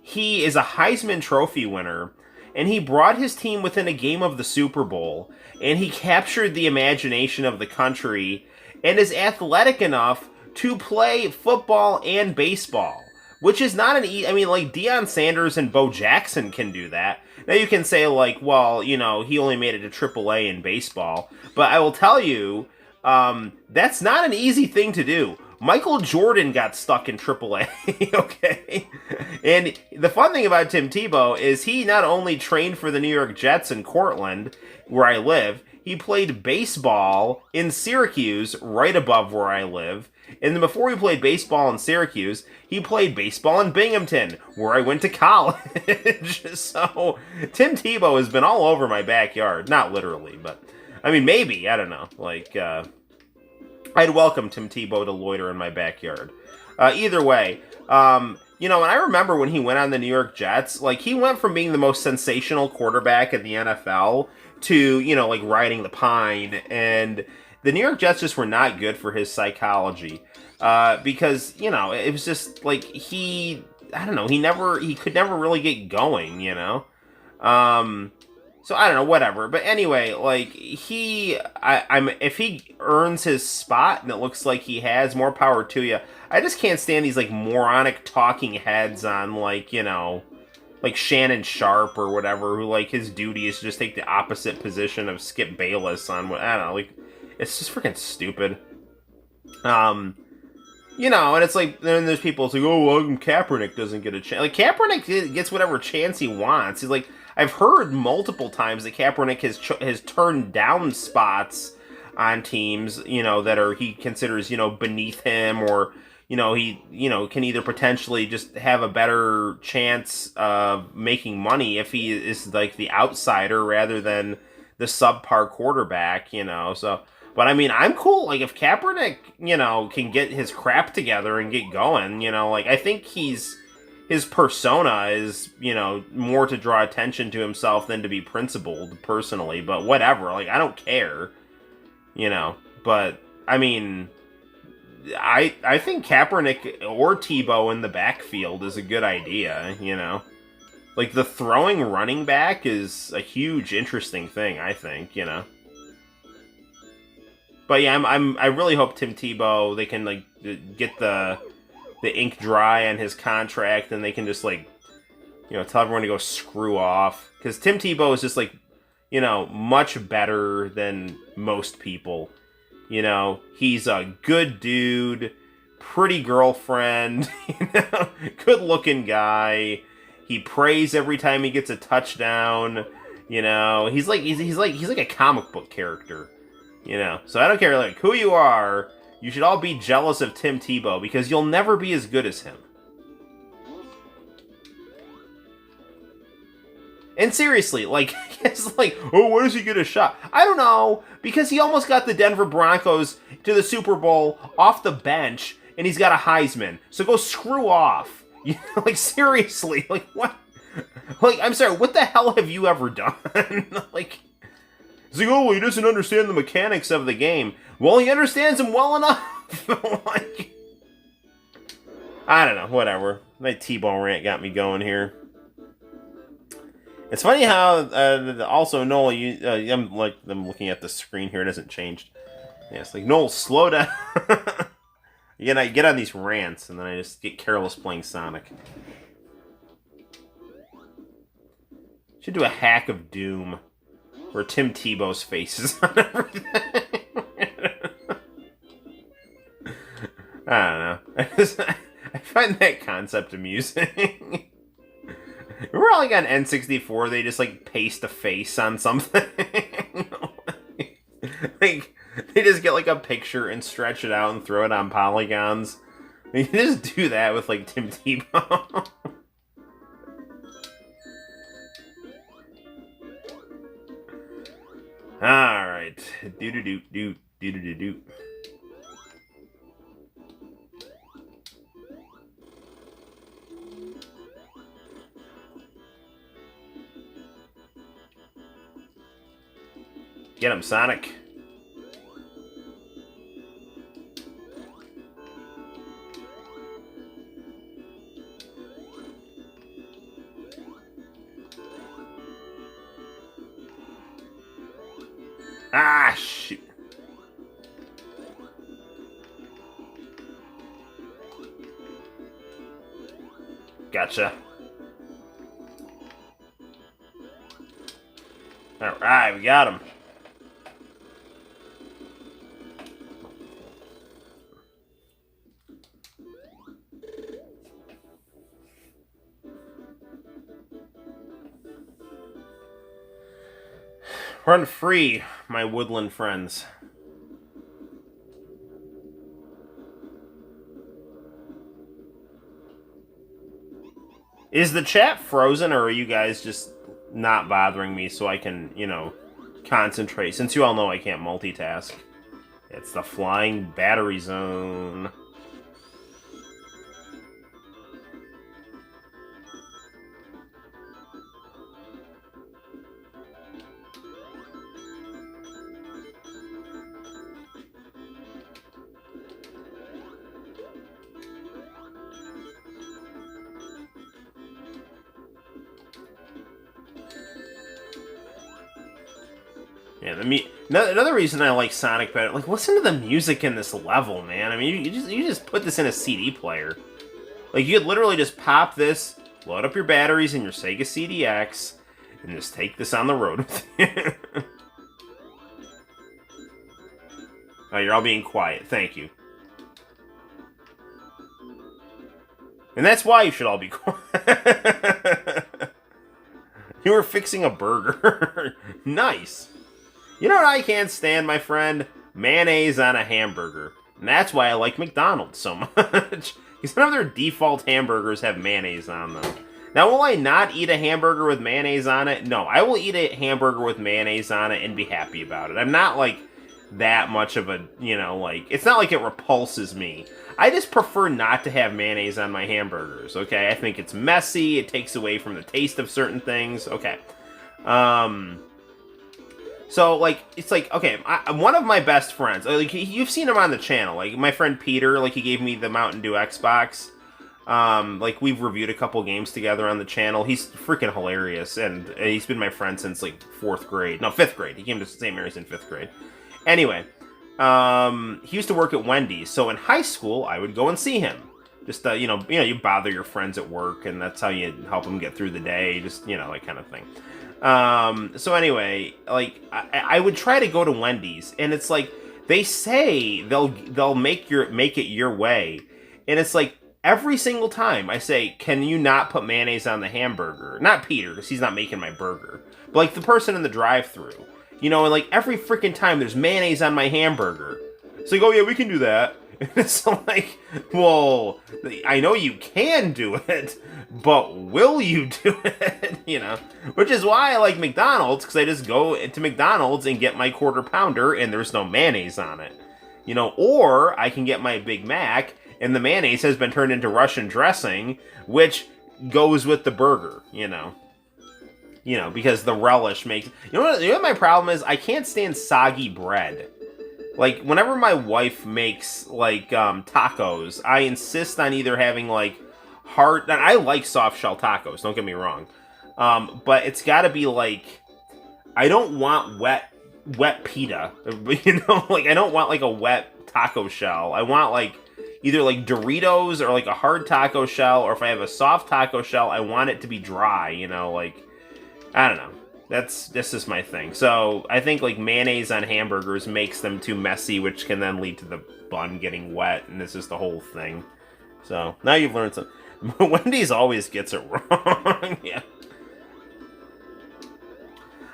He is a Heisman Trophy winner, and he brought his team within a game of the Super Bowl, and he captured the imagination of the country, and is athletic enough to play football and baseball. Which is not an I mean, like, Deion Sanders and Bo Jackson can do that. Now, you can say, like, well, you know, he only made it to AAA in baseball. But I will tell you, that's not an easy thing to do. Michael Jordan got stuck in AAA, okay? And the fun thing about Tim Tebow is he not only trained for the New York Jets in Cortland, where I live, he played baseball in Syracuse, right above where I live. And then before he played baseball in Syracuse, he played baseball in Binghamton, where I went to college. So, Tim Tebow has been all over my backyard. Not literally, but, I mean, maybe. I don't know. Like, I'd welcome Tim Tebow to loiter in my backyard. Either way, you know, and I remember when he went on the New York Jets, like, he went from being the most sensational quarterback in the NFL to, you know, like, riding the pine, and the New York Jets just were not good for his psychology, because, you know, it was just, like, I don't know, he could never really get going, you know? So, I don't know, whatever, but anyway, like, if he earns his spot, and it looks like he has, more power to you. I just can't stand these, like, moronic talking heads on, like, you know, like Shannon Sharp or whatever, who, like, his duty is to just take the opposite position of Skip Bayless on what, I don't know, like, it's just freaking stupid. You And it's like, then there's people it's like, oh, well, Kaepernick doesn't get a chance. Like, Kaepernick gets whatever chance he wants. He's like, I've heard multiple times that Kaepernick has turned down spots on teams, that he considers, beneath him, or, he, can either potentially just have a better chance of making money if he is like the outsider rather than the subpar quarterback, so. But I mean, I'm cool. Like, if Kaepernick, can get his crap together and get going, like, I think his persona is, more to draw attention to himself than to be principled, personally. But whatever. Like, I don't care, But, I mean, I think Kaepernick or Tebow in the backfield is a good idea, Like, the throwing running back is a huge, interesting thing, I think, But yeah, I really hope Tim Tebow, they can like get the ink dry on his contract, and they can just like, tell everyone to go screw off, because Tim Tebow is just like, much better than most people. He's a good dude, pretty girlfriend, good looking guy. He prays every time he gets a touchdown. He's like a comic book character. So I don't care like who you are, you should all be jealous of Tim Tebow, because you'll never be as good as him. And seriously, like, it's like, oh, why does he get a shot? I don't know, because he almost got the Denver Broncos to the Super Bowl off the bench, and he's got a Heisman. So go screw off. Like, seriously, like, what? Like, I'm sorry, what the hell have you ever done? Like, it's like, oh, he doesn't understand the mechanics of the game. Well, he understands them well enough. Like, I don't know, whatever. My T-ball rant got me going here. It's funny how, also, Noel, I'm looking at the screen here, it hasn't changed. Yeah, it's like, Noel, slow down. I get on these rants, and then I just get careless playing Sonic. Should do a hack of Doom, where Tim Tebow's face is on everything. I don't know. I find that concept amusing. Remember, like, on N64, they just, like, paste a face on something? Like, they just get, like, a picture and stretch it out and throw it on polygons. They just do that with, like, Tim Tebow. Alright. Do-do-do-do. Get him, Sonic. Ah, shoot. Gotcha. Alright, we got him. Run free, my woodland friends. Is the chat frozen, or are you guys just not bothering me so I can, concentrate? Since you all know I can't multitask. It's the flying battery zone. Yeah, another reason I like Sonic better, like, listen to the music in this level, man. I mean, you just put this in a CD player. Like, you could literally just pop this, load up your batteries in your Sega CDX, and just take this on the road with you. Oh, you're all being quiet. Thank you. And that's why you should all be quiet. You were fixing a burger. Nice. You know what I can't stand, my friend? Mayonnaise on a hamburger. And that's why I like McDonald's so much. Because none of their default hamburgers have mayonnaise on them. Now, will I not eat a hamburger with mayonnaise on it? No, I will eat a hamburger with mayonnaise on it and be happy about it. I'm not, like, that much of a, you know, like, it's not like it repulses me. I just prefer not to have mayonnaise on my hamburgers, okay? I think it's messy, it takes away from the taste of certain things, okay. So, like, it's like, okay, one of my best friends, like, you've seen him on the channel, like, my friend Peter, like, he gave me the Mountain Dew Xbox. Like, we've reviewed a couple games together on the channel. He's freaking hilarious, and he's been my friend since, like, 4th grade. No, 5th grade. He came to St. Mary's in 5th grade. Anyway, he used to work at Wendy's, so in high school, I would go and see him. Just, you bother your friends at work, and that's how you help them get through the day, just, that kind of thing. So anyway, like, I would try to go to Wendy's, and it's like, they say they'll make it your way, and it's like, every single time I say, can you not put mayonnaise on the hamburger? Not Peter, because he's not making my burger, but like the person in the drive-thru. And like every freaking time there's mayonnaise on my hamburger. It's like, oh yeah, we can do that. It's like, well, I know you can do it, but will you do it? Which is why I like McDonald's, because I just go into McDonald's and get my quarter pounder and there's no mayonnaise on it. Or I can get my Big Mac and the mayonnaise has been turned into Russian dressing, which goes with the burger, because the relish makes... You know what my problem is? I can't stand soggy bread. Like, whenever my wife makes, like, tacos, I insist on either having, like, hard... And I like soft-shell tacos, don't get me wrong. But it's gotta be, like... I don't want wet pita. Like, I don't want, like, a wet taco shell. I want, like, either, like, Doritos or, like, a hard taco shell, or if I have a soft taco shell, I want it to be dry, like... I don't know. This is my thing. So, I think, like, mayonnaise on hamburgers makes them too messy, which can then lead to the bun getting wet, and this is the whole thing. So, now you've learned something. Wendy's always gets it wrong. Yeah.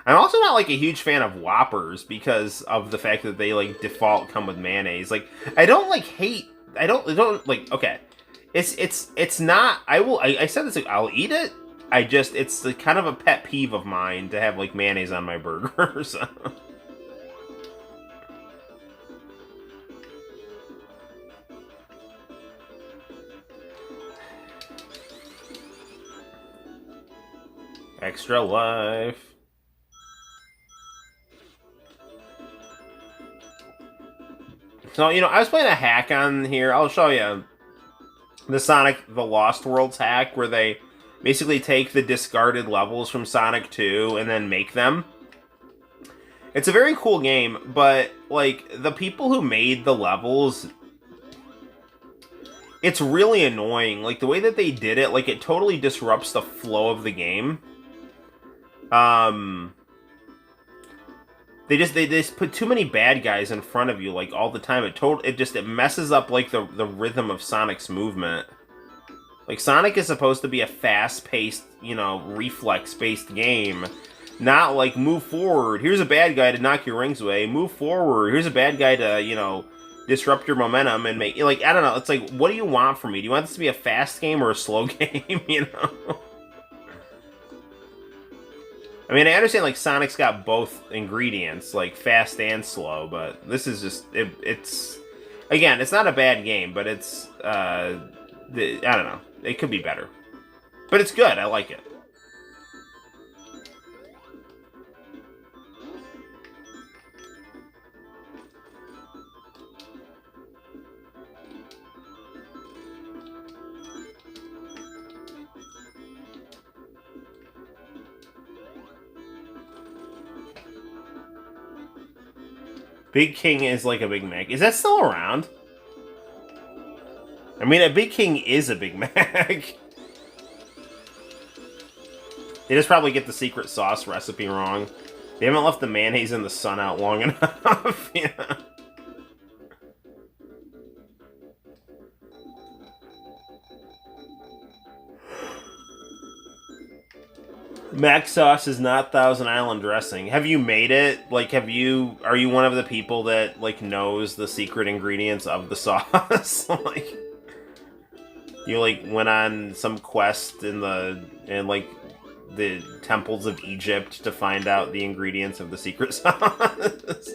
I'm also not, like, a huge fan of Whoppers because of the fact that they, like, default come with mayonnaise. Like, I don't, like, hate... I don't, like, okay. It's not... I said this, like, I'll eat it. It's the kind of a pet peeve of mine to have, like, mayonnaise on my burger, so. Extra life. So, I was playing a hack on here. I'll show you the Sonic the Lost Worlds hack, where they basically take the discarded levels from Sonic 2 and then make them. It's a very cool game, but, like, the people who made the levels, it's really annoying. Like, the way that they did it, like, it totally disrupts the flow of the game. They just put too many bad guys in front of you, like, all the time. It messes up, like, the rhythm of Sonic's movement. Like, Sonic is supposed to be a fast-paced, reflex-based game. Not like, move forward, here's a bad guy to knock your rings away. Move forward, here's a bad guy to, disrupt your momentum and make... Like, I don't know, it's like, what do you want from me? Do you want this to be a fast game or a slow game, I mean, I understand, like, Sonic's got both ingredients, like, fast and slow, but this is just... It's... Again, it's not a bad game, but it's, I don't know. It could be better. But it's good. I like it. Big King is like a Big Mac. Is that still around? I mean, a Big King is a Big Mac. They just probably get the secret sauce recipe wrong. They haven't left the mayonnaise in the sun out long enough. Yeah. Mac sauce is not Thousand Island dressing. Have you made it? Like, are you one of the people that, like, knows the secret ingredients of the sauce? Like, you, like, went on some quest like, the temples of Egypt to find out the ingredients of the secret sauce?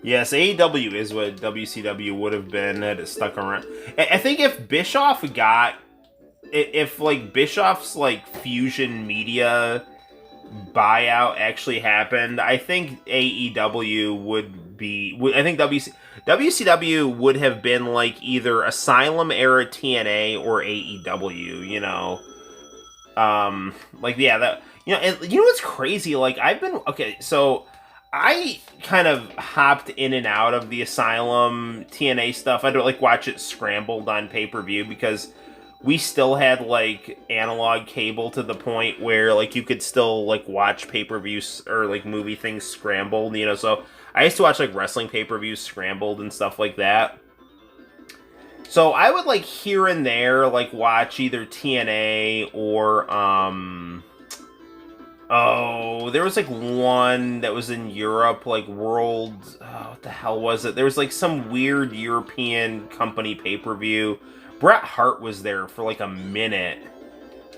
Yes, AEW is what WCW would have been had it stuck around. I think if Bischoff got, if like Bischoff's like Fusion Media buyout actually happened, I think AEW would be. I think WCW would have been like either Asylum era TNA or AEW. You know, like yeah, that and you know what's crazy? Like I've been okay, so I kind of hopped in and out of the Asylum TNA stuff. I'd like watch it scrambled on pay-per-view because we still had like analog cable to the point where like you could still like watch pay-per-views or like movie things scrambled, so I used to watch like wrestling pay-per-views scrambled and stuff like that. So I would like here and there like watch either TNA or oh, there was like one that was in Europe, like World. Oh, what the hell was it? There was like some weird European company pay-per-view. Bret Hart was there for like a minute.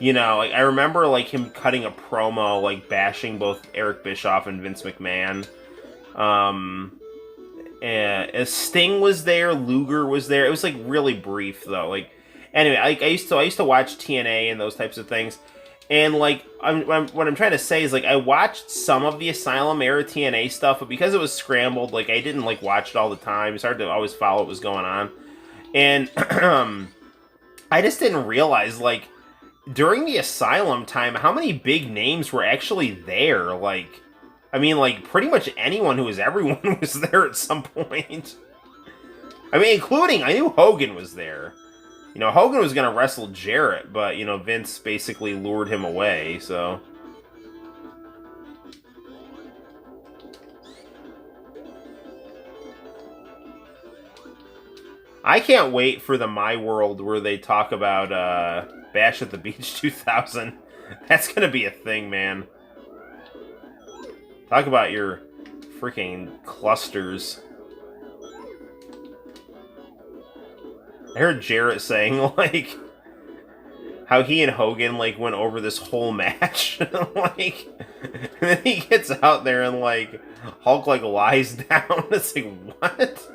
Like I remember like him cutting a promo, like bashing both Eric Bischoff and Vince McMahon. And Sting was there, Luger was there. It was like really brief though. Like anyway, I used to watch TNA and those types of things. And, like, what I'm trying to say is, like, I watched some of the Asylum era TNA stuff, but because it was scrambled, like, I didn't, like, watch it all the time. It's hard to always follow what was going on. And I just didn't realize, like, during the Asylum time, how many big names were actually there. Like, I mean, like, pretty much anyone who was everyone was there at some point. I mean, including, I knew Hogan was there. Hogan was going to wrestle Jarrett, but, Vince basically lured him away, so. I can't wait for the My World where they talk about Bash at the Beach 2000. That's going to be a thing, man. Talk about your freaking clusters. I heard Jarrett saying, like, how he and Hogan, like, went over this whole match. Like, and then he gets out there and, like, Hulk, like, lies down. It's like, what?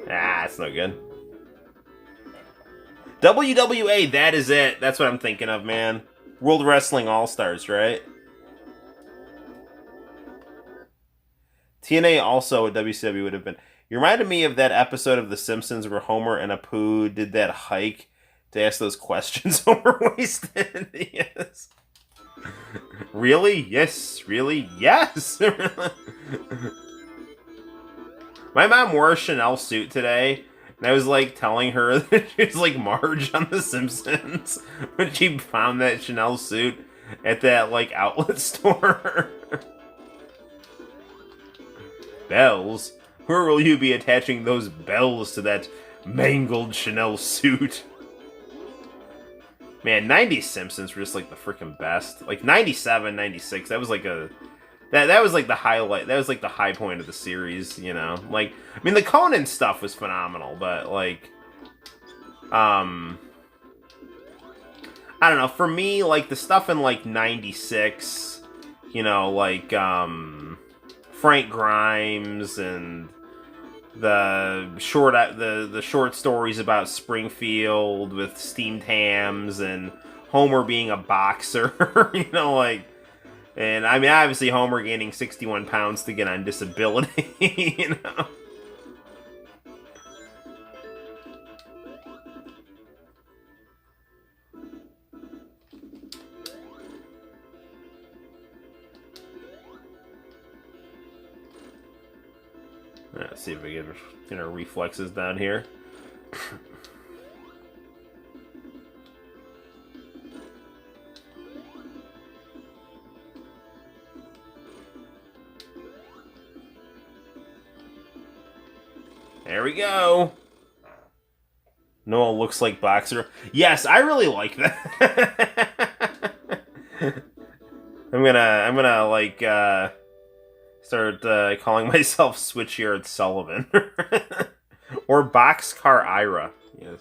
Ah, it's no good. WWA, that is it. That's what I'm thinking of, man. World Wrestling All-Stars, right? TNA also at WCW would have been. You reminded me of that episode of The Simpsons where Homer and Apu did that hike to ask those questions Homer wasted. Yes. Really? Yes. Really? Yes. My mom wore a Chanel suit today, and I was like telling her that she was like Marge on The Simpsons when she found that Chanel suit at that like outlet store. Bells? Where will you be attaching those bells to that mangled Chanel suit? Man, 90s Simpsons were just like the freaking best. Like 97, 96, that was like that was like the highlight. That was like the high point of the series, Like, I mean, the Conan stuff was phenomenal, but like, I don't know. For me, like the stuff in like 96, like Frank Grimes and the short stories about Springfield with steamed hams and Homer being a boxer, like, and I mean obviously Homer gaining 61 pounds to get on disability, Let's see if we get our reflexes down here. There we go. Noel looks like Boxer. Yes, I really like that. I'm gonna like start calling myself Switchyard Sullivan or Boxcar Ira. Yes,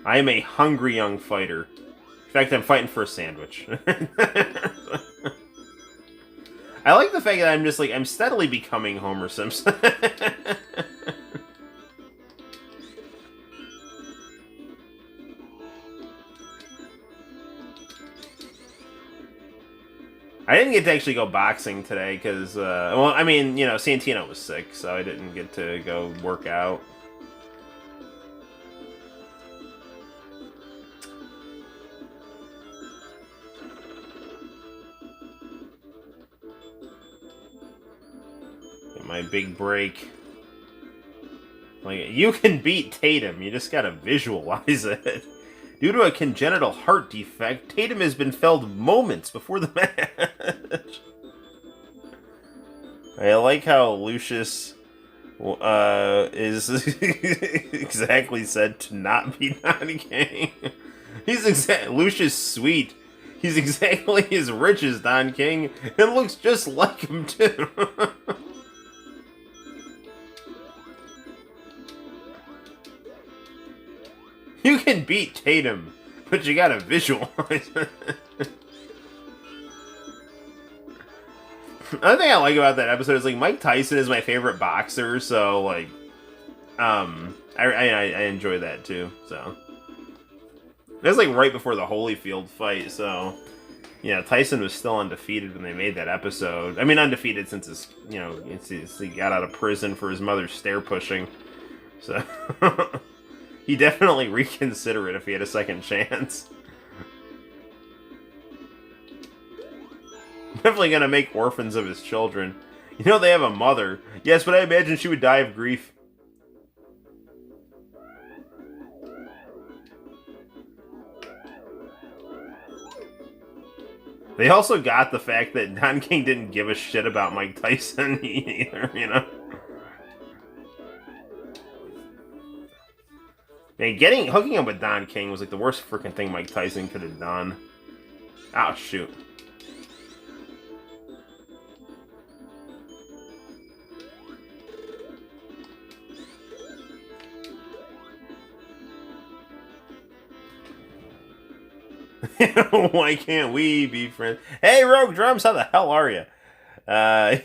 I am a hungry young fighter. In fact, I'm fighting for a sandwich. I like the fact that I'm just like I'm steadily becoming Homer Simpson. I didn't get to actually go boxing today because, well, I mean, you know, Santino was sick, so I didn't get to go work out. Get my big break. Like, you can beat Tatum, you just gotta visualize it. Due to a congenital heart defect, Tatum has been felled moments before the match. I like how Lucius is exactly said to not be Don King. Lucius sweet. He's exactly as rich as Don King and looks just like him too. You can beat Tatum, but you gotta visualize it. Another thing I like about that episode is like Mike Tyson is my favorite boxer, so like, I enjoy that too. So it was like right before the Holyfield fight, so yeah, Tyson was still undefeated when they made that episode. I mean, undefeated since his, you know, he got out of prison for his mother's stair pushing, so. He'd definitely reconsider it if he had a second chance. Definitely gonna make orphans of his children. You know they have a mother. Yes, but I imagine she would die of grief. They also got the fact that Don King didn't give a shit about Mike Tyson either, you know? Man, hooking up with Don King was like the worst freaking thing Mike Tyson could have done. Oh, shoot. Why can't we be friends? Hey, Rogue Drums, how the hell are you? When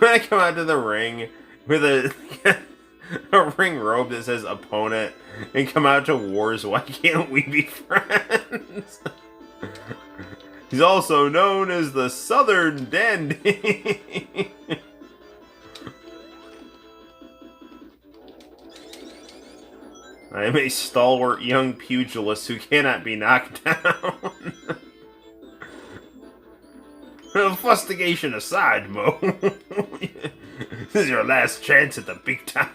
I come out to the ring with a ring robe that says opponent and come out to wars, why can't we be friends? He's also known as the Southern Dandy. I am a stalwart young pugilist who cannot be knocked down. Fustigation aside, Mo. This is your last chance at the big time.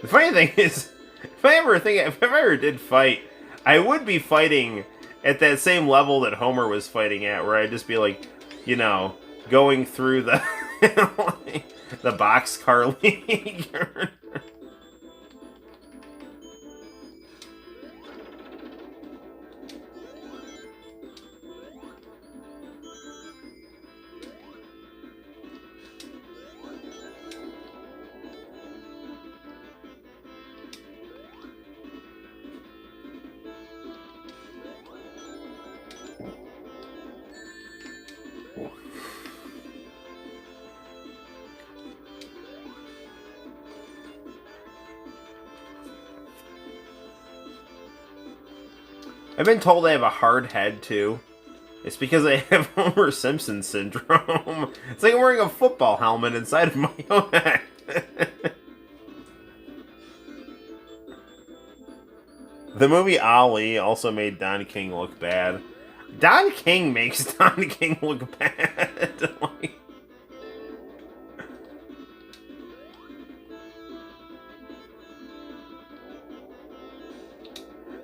The funny thing is, if I ever did fight, I would be fighting at that same level that Homer was fighting at, where I'd just be like, you know, going through the like, the boxcar league. I've been told I have a hard head, too. It's because I have Homer Simpson syndrome. It's like I'm wearing a football helmet inside of my own head. The movie Ali also made Don King look bad. Don King makes Don King look bad. Like...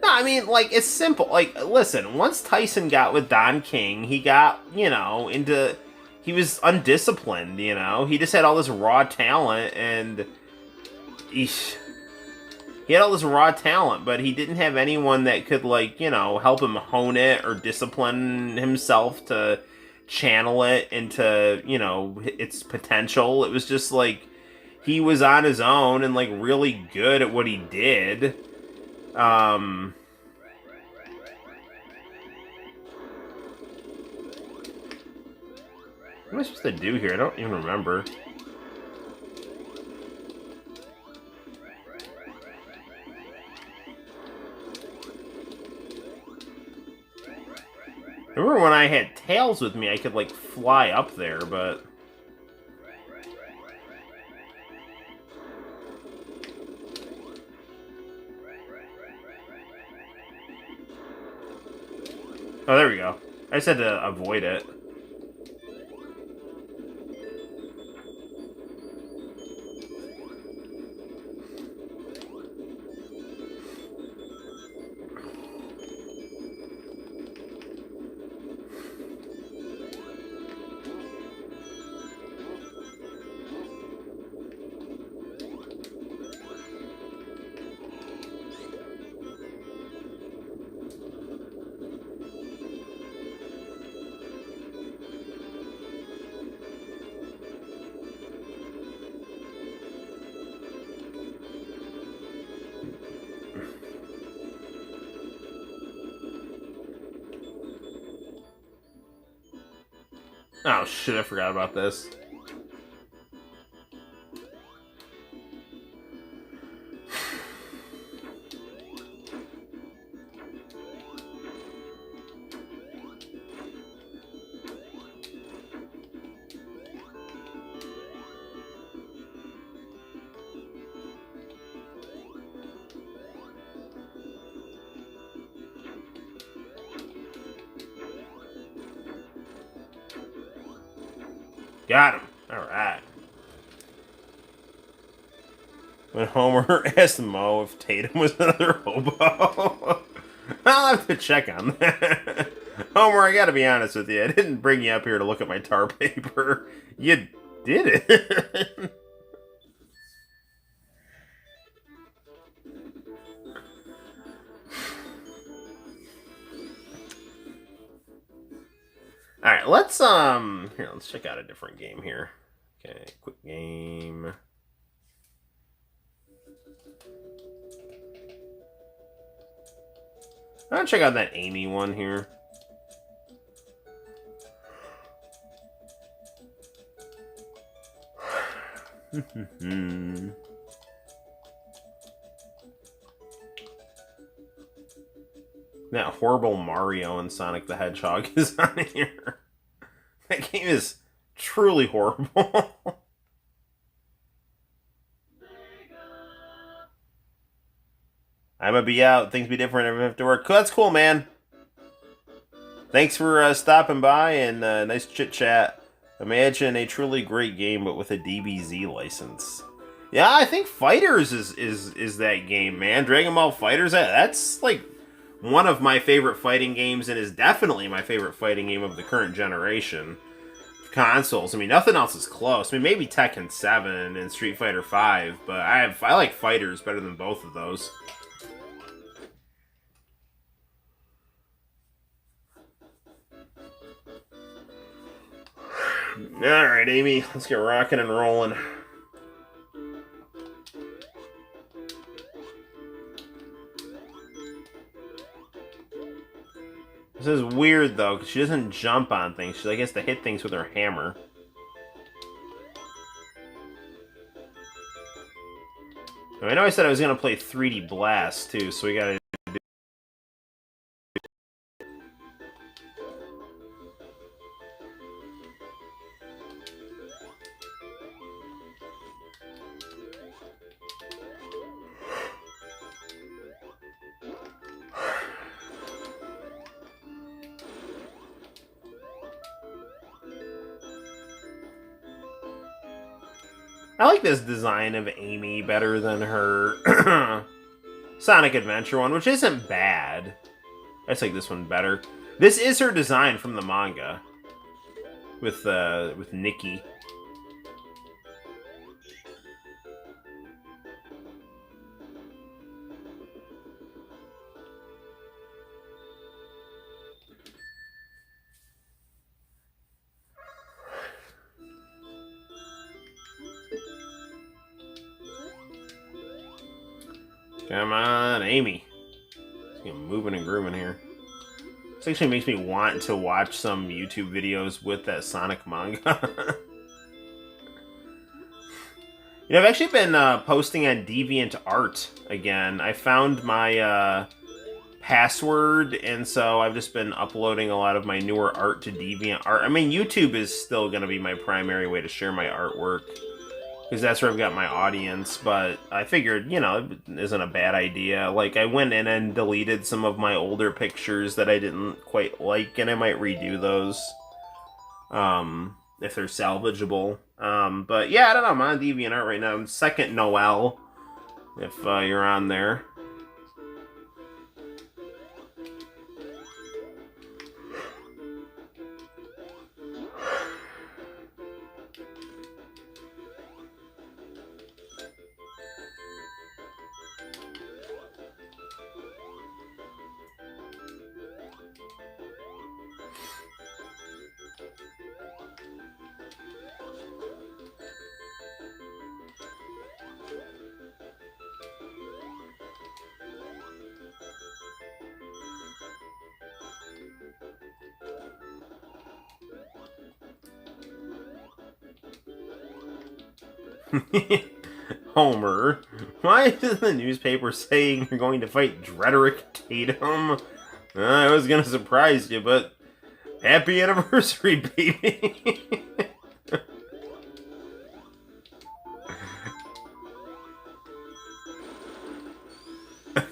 No, I mean, like, it's simple. Like, listen, once Tyson got with Don King, he got, into. He was undisciplined, He just had all this raw talent, and. Eesh, he had all this raw talent, but he didn't have anyone that could, like, help him hone it or discipline himself to channel it into, its potential. It was just like he was on his own and, like, really good at what he did. What am I supposed to do here? I don't even remember. Remember when I had Tails with me, I could, like, fly up there, but... Oh, there we go. I just had to avoid it. Oh shit, I forgot about this. Got him. Alright. When Homer asked Moe if Tatum was another hobo. I'll have to check on that. Homer, I gotta be honest with you. I didn't bring you up here to look at my tar paper. You did it. Alright, let's check out a different game here. Okay, quick game. I'm gonna check out that Amy one here. That horrible Mario and Sonic the Hedgehog is on here. That game is truly horrible. I'm gonna be out. Things be different. I have to work. That's cool, man. Thanks for stopping by and nice chit chat. Imagine a truly great game, but with a DBZ license. Yeah, I think Fighters is that game, man. Dragon Ball Fighters. That's like one of my favorite fighting games, and is definitely my favorite fighting game of the current generation consoles. I mean, nothing else is close. I mean, maybe Tekken 7 and Street Fighter 5, but I like Fighters better than both of those. Alright, Amy, let's get rocking and rolling. This is weird, though, because she doesn't jump on things. She, like, has to hit things with her hammer. I know I said I was going to play 3D Blast, too, so we gotta do... I like this design of Amy better than her Sonic Adventure one, which isn't bad. I just like this one better. This is her design from the manga with Nikki. Come on, Amy. Moving and grooving here. This actually makes me want to watch some YouTube videos with that Sonic manga. You know, I've actually been posting on DeviantArt again. I found my password, and so I've just been uploading a lot of my newer art to DeviantArt. I mean, YouTube is still going to be my primary way to share my artwork, because that's where I've got my audience, but I figured, you know, it isn't a bad idea. Like, I went in and deleted some of my older pictures that I didn't quite like, and I might redo those, if they're salvageable. But yeah, I don't know, I'm on DeviantArt right now. I'm second Noel, if you're on there. Homer, why is the newspaper saying you're going to fight Drederick Tatum? I was gonna surprise you, but happy anniversary, baby!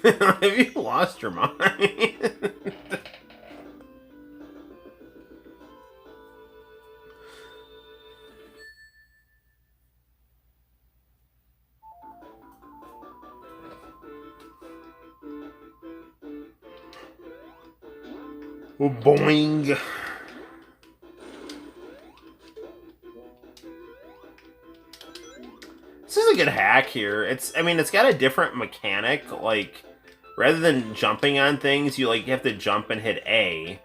Have you lost your mind? Oh, boing. This is a good hack here. I mean, it's got a different mechanic. Like, rather than jumping on things, you have to jump and hit A.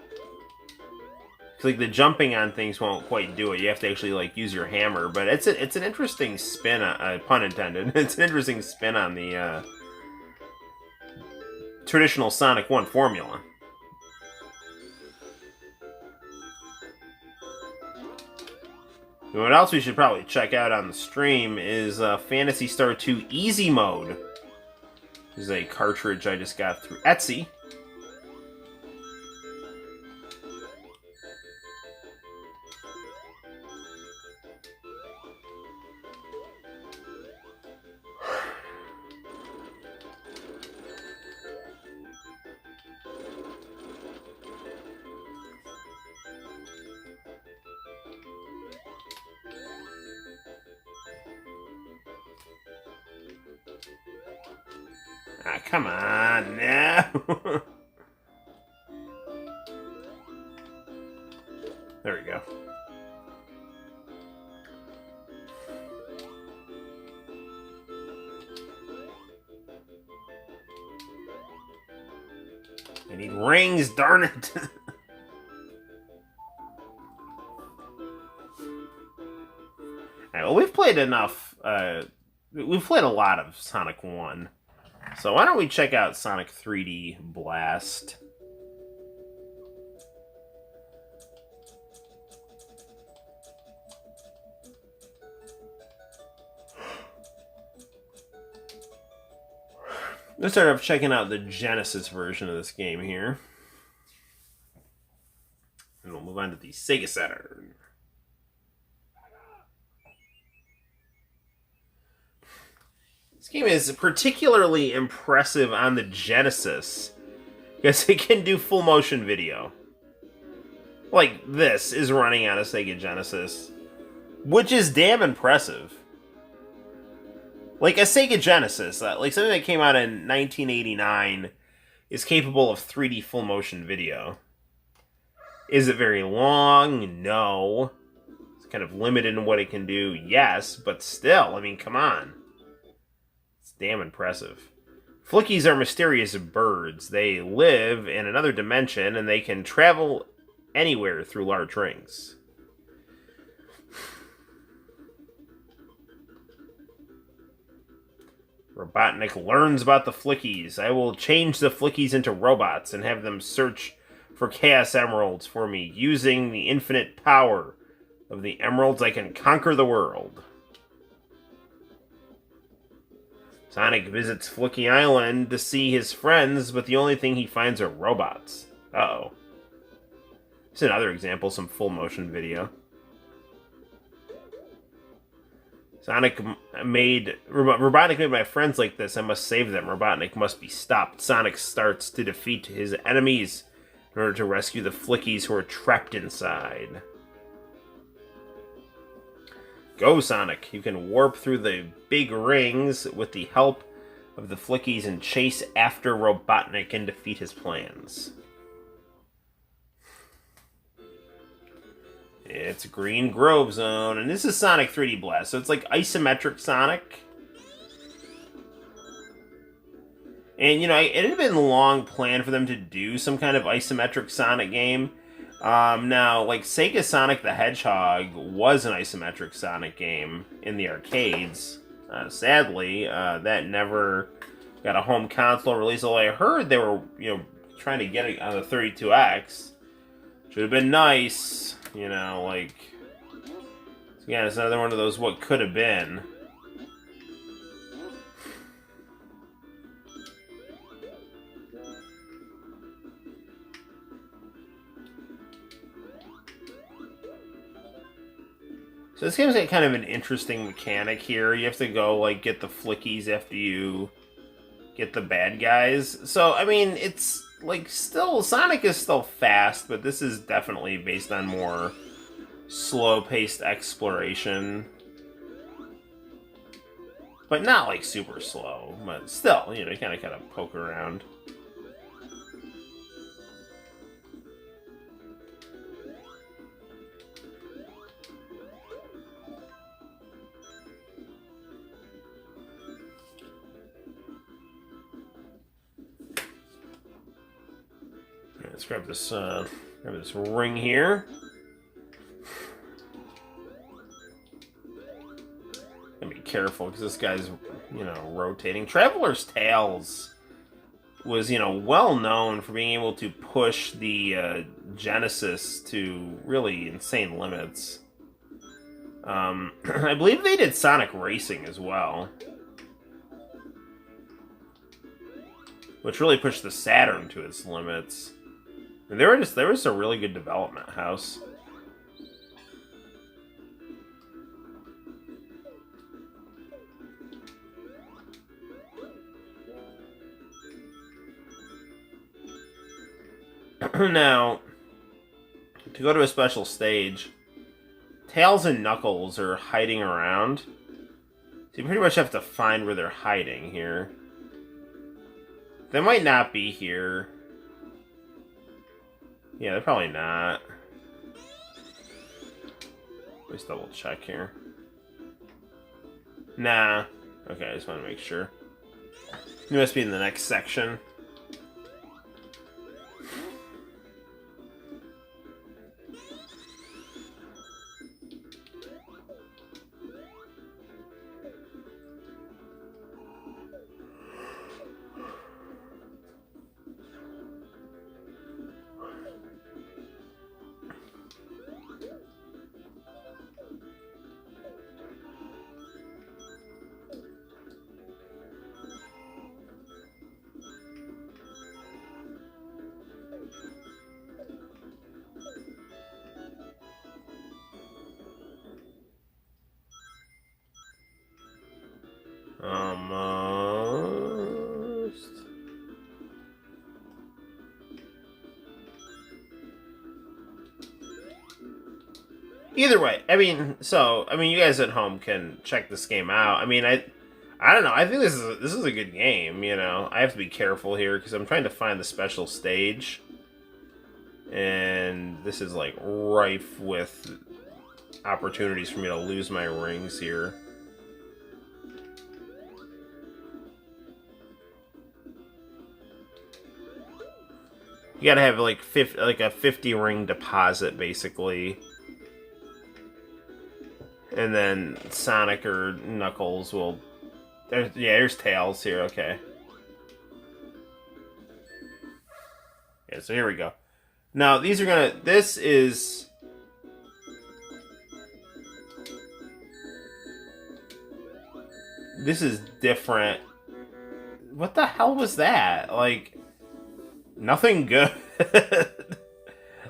Like, the jumping on things won't quite do it. You have to actually, use your hammer. But it's an interesting spin, pun intended. It's an interesting spin on the, traditional Sonic 1 formula. What else we should probably check out on the stream is Phantasy Star 2 Easy Mode. This is a cartridge I just got through Etsy. Ah, come on, no. There we go. I need rings, darn it. Alright, well, we've played enough. We've played a lot of Sonic 1. So why don't we check out Sonic 3D Blast? Let's start off checking out the Genesis version of this game here. And we'll move on to the Sega Saturn. This game is particularly impressive on the Genesis because it can do full motion video. Like this is running on a Sega Genesis, which is damn impressive. Like a Sega Genesis, like something that came out in 1989, is capable of 3D full motion video. Is it very long? No. It's kind of limited in what it can do, yes, but still, I mean, come on. It's damn impressive. Flickies are mysterious birds. They live in another dimension, and they can travel anywhere through large rings. Robotnik learns about the Flickies. I will change the Flickies into robots and have them search for Chaos Emeralds for me. Using the infinite power of the emeralds, I can conquer the world. Sonic visits Flicky Island to see his friends, but the only thing he finds are robots. Uh-oh. This is another example, some full motion video. Robotnik made my friends like this. I must save them. Robotnik must be stopped. Sonic starts to defeat his enemies in order to rescue the Flickies who are trapped inside. Go, Sonic. You can warp through the big rings with the help of the Flickies and chase after Robotnik and defeat his plans. It's Green Grove Zone, and this is Sonic 3D Blast, so it's like isometric Sonic. And, you know, it had been long planned for them to do some kind of isometric Sonic game. Now, like, Sega Sonic the Hedgehog was an isometric Sonic game in the arcades. Sadly, that never got a home console release, although I heard they were, you know, trying to get it on the 32X. Should have been nice, you know, like... Again, it's another one of those what could have been. So this game's got kind of an interesting mechanic here. You have to go, like, get the Flickies after you get the bad guys. So, I mean, it's, like, still... Sonic is still fast, but this is definitely based on more slow-paced exploration. But not, like, super slow. But still, you know, you kind of poke around. Let's grab this ring here. Gotta be careful because this guy's, you know, rotating. Traveler's Tales was, you know, well known for being able to push the Genesis to really insane limits. I believe they did Sonic Racing as well, which really pushed the Saturn to its limits. And there was a really good development house. Now, to go to a special stage, Tails and Knuckles are hiding around. So you pretty much have to find where they're hiding here. They might not be here. Yeah, they're probably not. Let's double check here. Nah. Okay, I just want to make sure. He must be in the next section. Almost. Either way, I mean, you guys at home can check this game out. I mean, I I don't know. I think this is a good game. You know, I have to be careful here because I'm trying to find the special stage, and this is like rife with opportunities for me to lose my rings here. You gotta have like a 50 ring deposit basically. And then Sonic or Knuckles will... there's Tails here, okay. Yeah, so here we go. Now, these are gonna... This is... This is different. What the hell was that? Like, nothing good.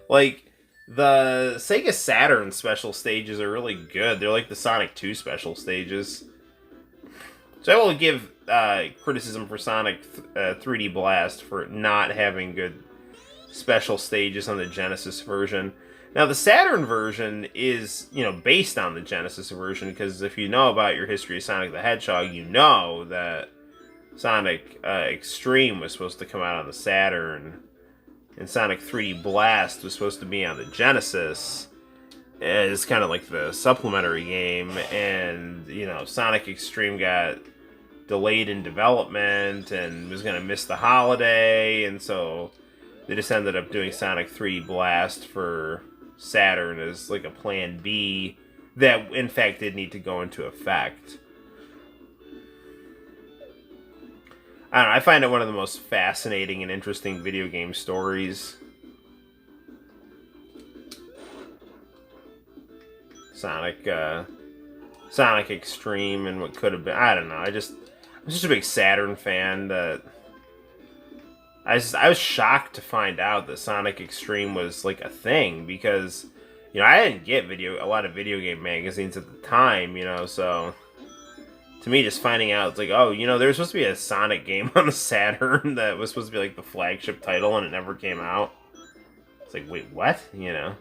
Like... The Sega Saturn special stages are really good. They're like the Sonic 2 special stages. So I will give criticism for Sonic 3D Blast for not having good special stages on the Genesis version. Now, the Saturn version is, you know, based on the Genesis version, because if you know about your history of Sonic the Hedgehog, you know that Sonic Extreme was supposed to come out on the Saturn, and Sonic 3D Blast was supposed to be on the Genesis. It's kind of like the supplementary game, and, you know, Sonic Extreme got delayed in development and was going to miss the holiday, and so they just ended up doing Sonic 3D Blast for Saturn as like a plan B that, in fact, did need to go into effect. I don't know, I find it one of the most fascinating and interesting video game stories. Sonic Extreme and what could have been. I don't know. I'm just a big Saturn fan that I was shocked to find out that Sonic Extreme was like a thing, because, you know, I didn't get a lot of video game magazines at the time, you know, so to me, just finding out, it's like, oh, you know, there was supposed to be a Sonic game on the Saturn that was supposed to be like the flagship title, and it never came out. It's like, wait, what? You know.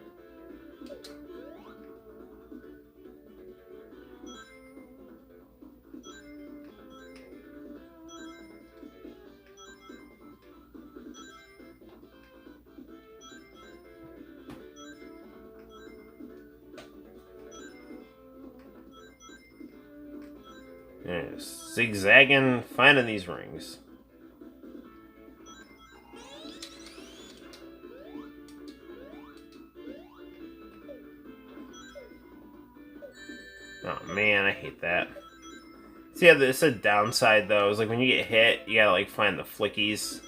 Yeah, zigzagging, finding these rings. Oh man, I hate that. See, yeah, this is a downside though. Is like when you get hit, you gotta like find the flickies.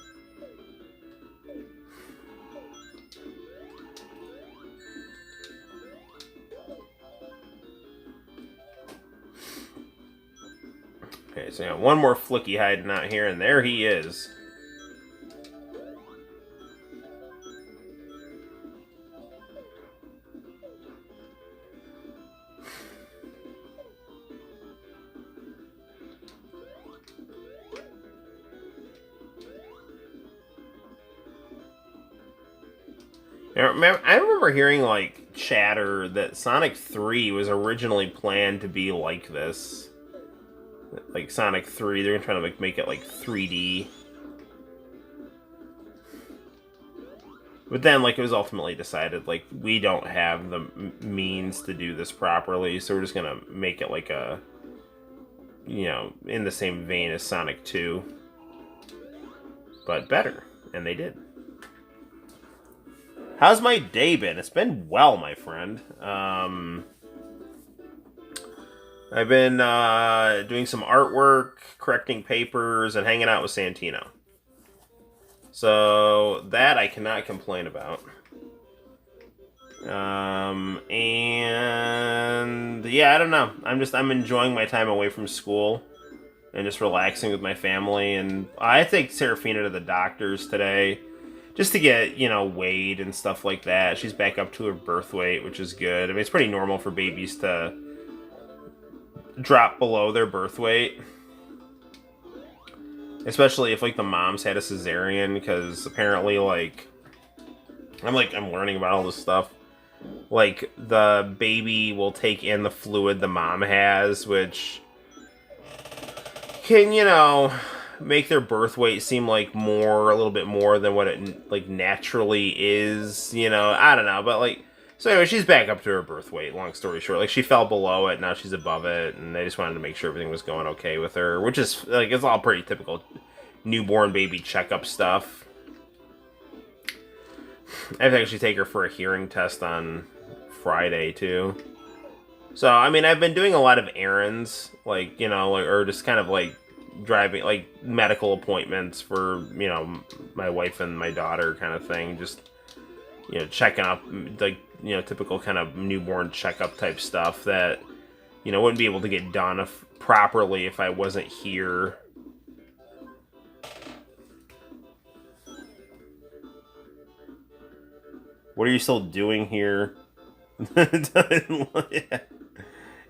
Okay, so yeah, one more flicky hiding out here, and there he is. I remember hearing like chatter that Sonic 3 was originally planned to be like this. Like Sonic 3, they're trying to like make it like 3D. But then like it was ultimately decided like we don't have the means to do this properly, so we're just gonna make it like a, you know, in the same vein as Sonic 2, but better, and they did. How's my day been? It's been well, my friend. I've been doing some artwork, correcting papers, and hanging out with Santino. So that I cannot complain about. And yeah, I don't know. I'm enjoying my time away from school and just relaxing with my family. And I take Serafina to the doctor's today, just to get, you know, weighed and stuff like that. She's back up to her birth weight, which is good. I mean, it's pretty normal for babies to drop below their birth weight, especially if like the mom's had a cesarean, because apparently like I'm learning about all this stuff. Like the baby will take in the fluid the mom has, which can, make their birth weight seem like a little bit more than what it like naturally is. I don't know, but like, so anyway, she's back up to her birth weight. Long story short, like she fell below it, now she's above it, and they just wanted to make sure everything was going okay with her, which is like it's all pretty typical newborn baby checkup stuff. I have to actually take her for a hearing test on Friday too. So I mean, I've been doing a lot of errands, like or just kind of like driving, like medical appointments for my wife and my daughter, kind of thing. Just checking up, like typical kind of newborn checkup type stuff that wouldn't be able to get done properly if I wasn't here. What are you still doing here?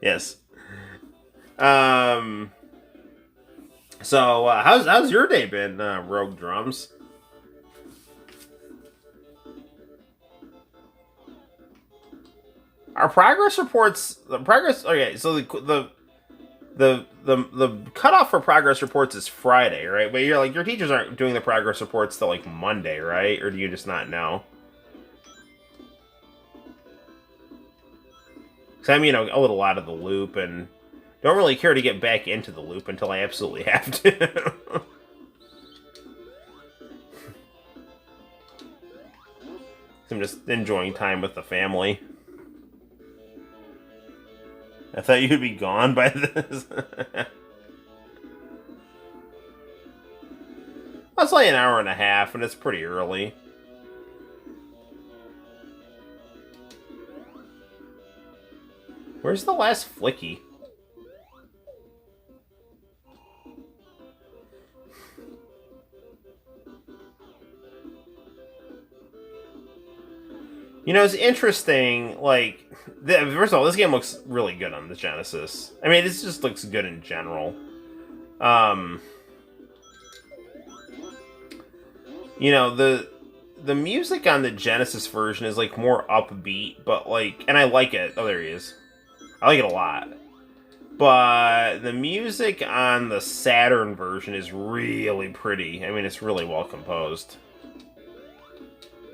Yes. So, how's your day been, Rogue Drums? Our progress reports, okay, so the cutoff for progress reports is Friday, right? But your teachers aren't doing the progress reports till like Monday, right? Or do you just not know? Because I'm, a little out of the loop and don't really care to get back into the loop until I absolutely have to. I'm just enjoying time with the family. I thought you'd be gone by this. It's like an hour and a half, and it's pretty early. Where's the last flicky? It's interesting, like, first of all, this game looks really good on the Genesis. I mean, it just looks good in general. The music on the Genesis version is, like, more upbeat, but, like, and I like it. Oh, there he is. I like it a lot. But the music on the Saturn version is really pretty. I mean, it's really well composed.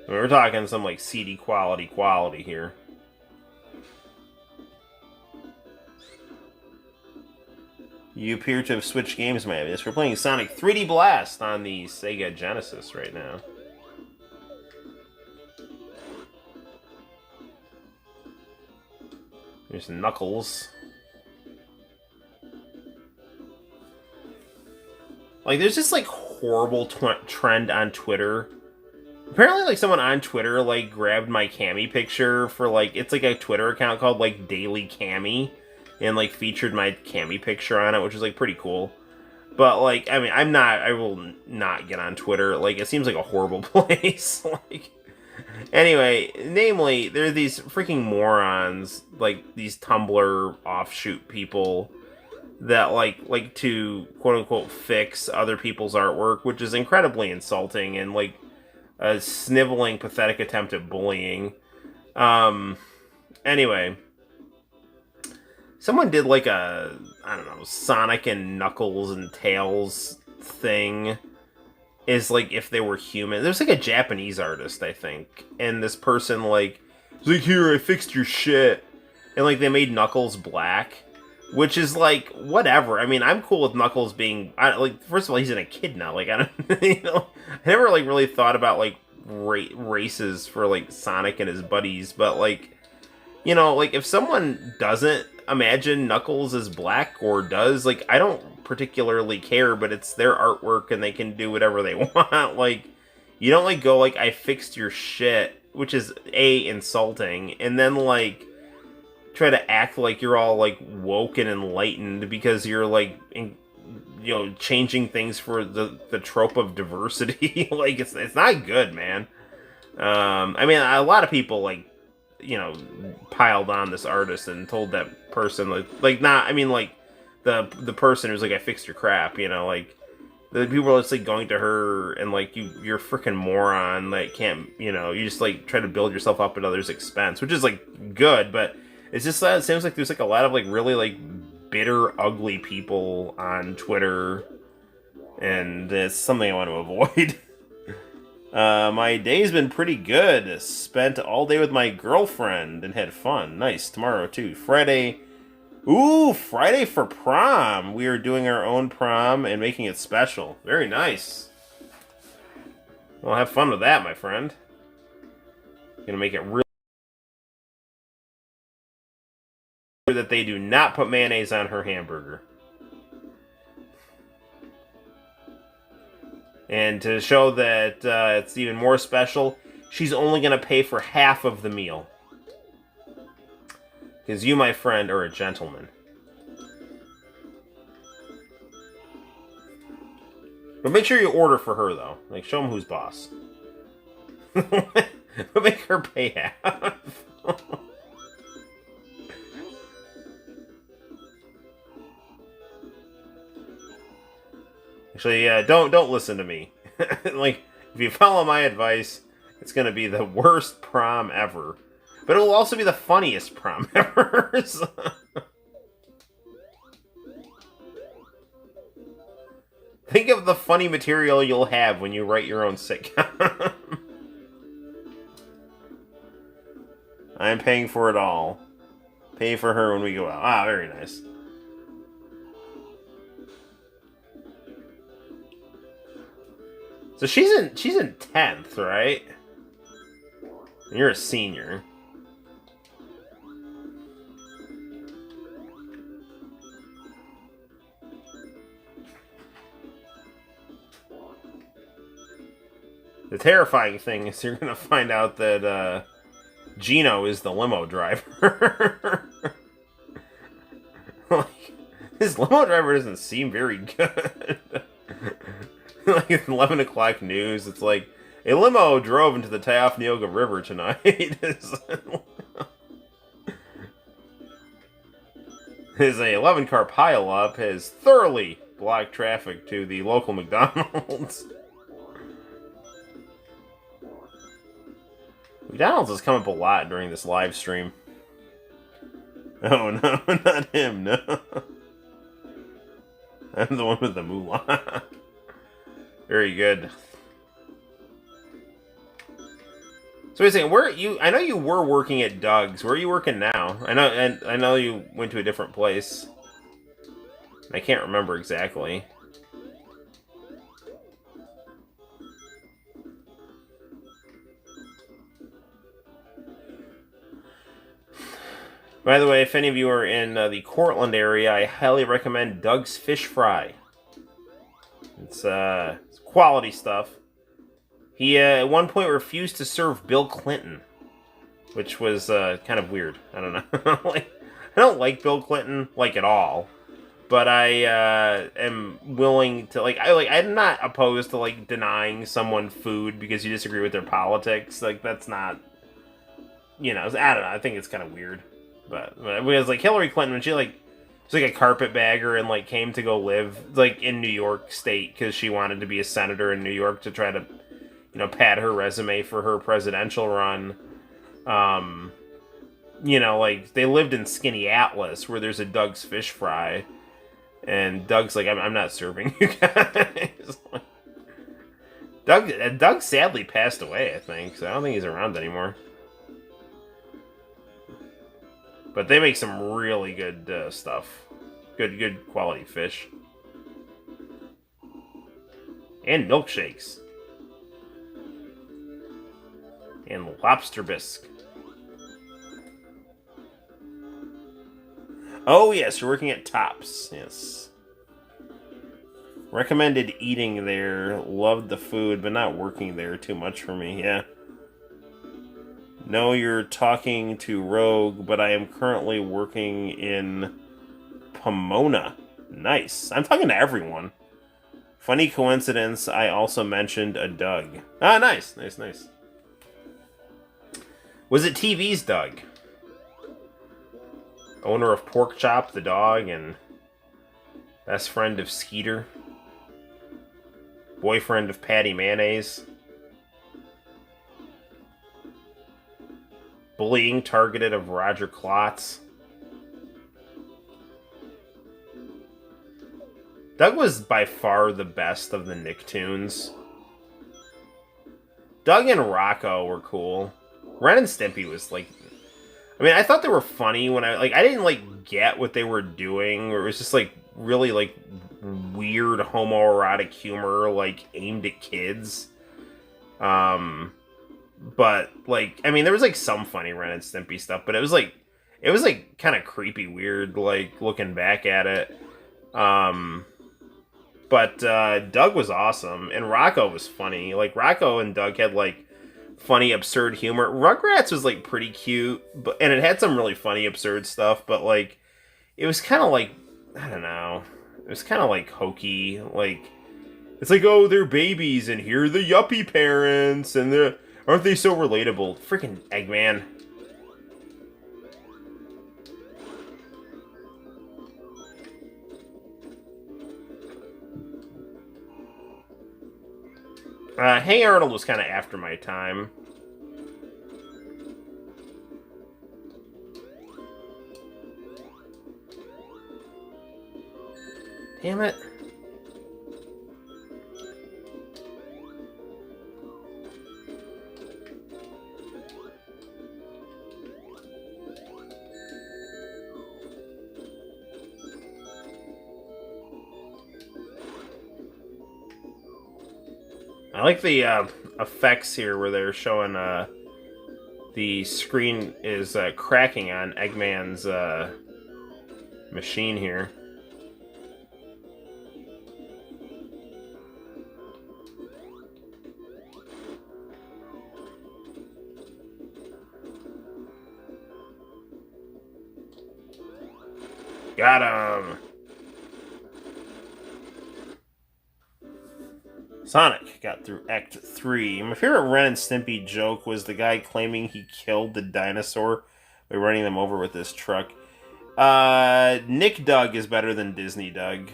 I mean, we're talking some, like, CD quality here. You appear to have switched games, Mavis. We're playing Sonic 3D Blast on the Sega Genesis right now. There's Knuckles. Like, there's this, like, horrible trend on Twitter. Apparently, like, someone on Twitter, like, grabbed my Cammy picture for, like, it's, like, a Twitter account called, like, Daily Cammy, and, like, featured my Cammy picture on it, which is, like, pretty cool. But, like, I mean, I will not get on Twitter. Like, it seems like a horrible place. Like, anyway, namely, there are these freaking morons, like, these Tumblr offshoot people that, like to, quote-unquote, fix other people's artwork, which is incredibly insulting and, like, a sniveling, pathetic attempt at bullying. Anyway, someone did like a, I don't know, Sonic and Knuckles and Tails thing. Is like if they were human. There's like a Japanese artist, I think, and this person like, here, I fixed your shit, and like they made Knuckles black, which is like whatever. I mean, I'm cool with Knuckles being like, first of all, he's in a kid now. Like, I don't, I never like really thought about like races for like Sonic and his buddies, but like, like if someone doesn't imagine Knuckles as black or does, like, I don't particularly care, but it's their artwork and they can do whatever they want. Like, you don't like go like, I fixed your shit, which is insulting, and then like try to act like you're all like woke and enlightened because you're like changing things for the trope of diversity. Like, it's not good, man. I mean, a lot of people like piled on this artist and told that person like not, I mean, like the person who's like, I fixed your crap, like the people are just like going to her and like, you're a freaking moron, like can't, you just like try to build yourself up at others' expense, which is like good, but it's just that it seems like there's like a lot of like really like bitter, ugly people on Twitter, and it's something I want to avoid. My day's been pretty good. Spent all day with my girlfriend and had fun. Nice. Tomorrow, too. Friday. Ooh, Friday for prom. We are doing our own prom and making it special. Very nice. Well, have fun with that, my friend. Gonna make it real that they do not put mayonnaise on her hamburger. And to show that it's even more special, she's only going to pay for half of the meal. Because you, my friend, are a gentleman. But make sure you order for her, though. Like, show them who's boss. But make her pay half. Actually, don't listen to me. Like, if you follow my advice, it's gonna be the worst prom ever. But it will also be the funniest prom ever. So. Think of the funny material you'll have when you write your own sitcom. I'm paying for it all. Pay for her when we go out. Ah, very nice. So she's in 10th, right? And you're a senior. The terrifying thing is you're gonna find out that Gino is the limo driver. Like, this limo driver doesn't seem very good. Like 11 o'clock news, it's like, a limo drove into the Tyopneoga River tonight. His 11-car pileup has thoroughly blocked traffic to the local McDonald's. McDonald's has come up a lot during this live stream. Oh no, not him, no. I'm the one with the moolah. Very good. So wait a second, I know you were working at Doug's. Where are you working now? I know you went to a different place. I can't remember exactly. By the way, if any of you are in the Cortland area, I highly recommend Doug's Fish Fry. It's quality stuff. He at one point refused to serve Bill Clinton, which was kind of weird. I don't know. Like, I don't like Bill Clinton like at all, but I am willing to I'm not opposed to like denying someone food because you disagree with their politics. Like that's not, I don't know. I think it's kind of weird. But it was like Hillary Clinton when she was like a carpetbagger and like came to go live like in New York State because she wanted to be a senator in New York to try to, pad her resume for her presidential run. Like they lived in Skinny Atlas where there's a Doug's Fish Fry, and Doug's like, I'm not serving you guys. Doug sadly passed away, I think, so I don't think he's around anymore. But they make some really good stuff. Good quality fish. And milkshakes. And lobster bisque. Oh, yes, you're working at Tops. Yes. Recommended eating there. Loved the food, but not working there too much for me. Yeah. No, you're talking to Rogue, but I am currently working in Pomona. Nice. I'm talking to everyone. Funny coincidence, I also mentioned a Doug. Ah, nice. Nice. Was it TV's Doug? Owner of Pork Chop, the dog, and best friend of Skeeter. Boyfriend of Patty Mayonnaise. Bullying targeted of Roger Klotz. Doug was by far the best of the Nicktoons. Doug and Rocco were cool. Ren and Stimpy was like, I mean, I thought they were funny when I didn't like get what they were doing, or it was just like really like weird homoerotic humor like aimed at kids. But like, I mean, there was like some funny Ren and Stimpy stuff, but it was like kind of creepy weird like looking back at it. Um, but Doug was awesome, and Rocco was funny. Like Rocco and Doug had like funny, absurd humor. Rugrats was like pretty cute, and it had some really funny, absurd stuff. But like, it was kind of like, I don't know, it was kind of like hokey. Like it's like, oh, they're babies, and here are the yuppie parents, and aren't they so relatable? Freaking Eggman. Hey Arnold was kind of after my time. Damn it. I like the effects here where they're showing the screen is cracking on Eggman's machine here. Got him! Sonic got through Act 3. My favorite Ren and Stimpy joke was the guy claiming he killed the dinosaur by running them over with his truck. Nick Doug is better than Disney Doug.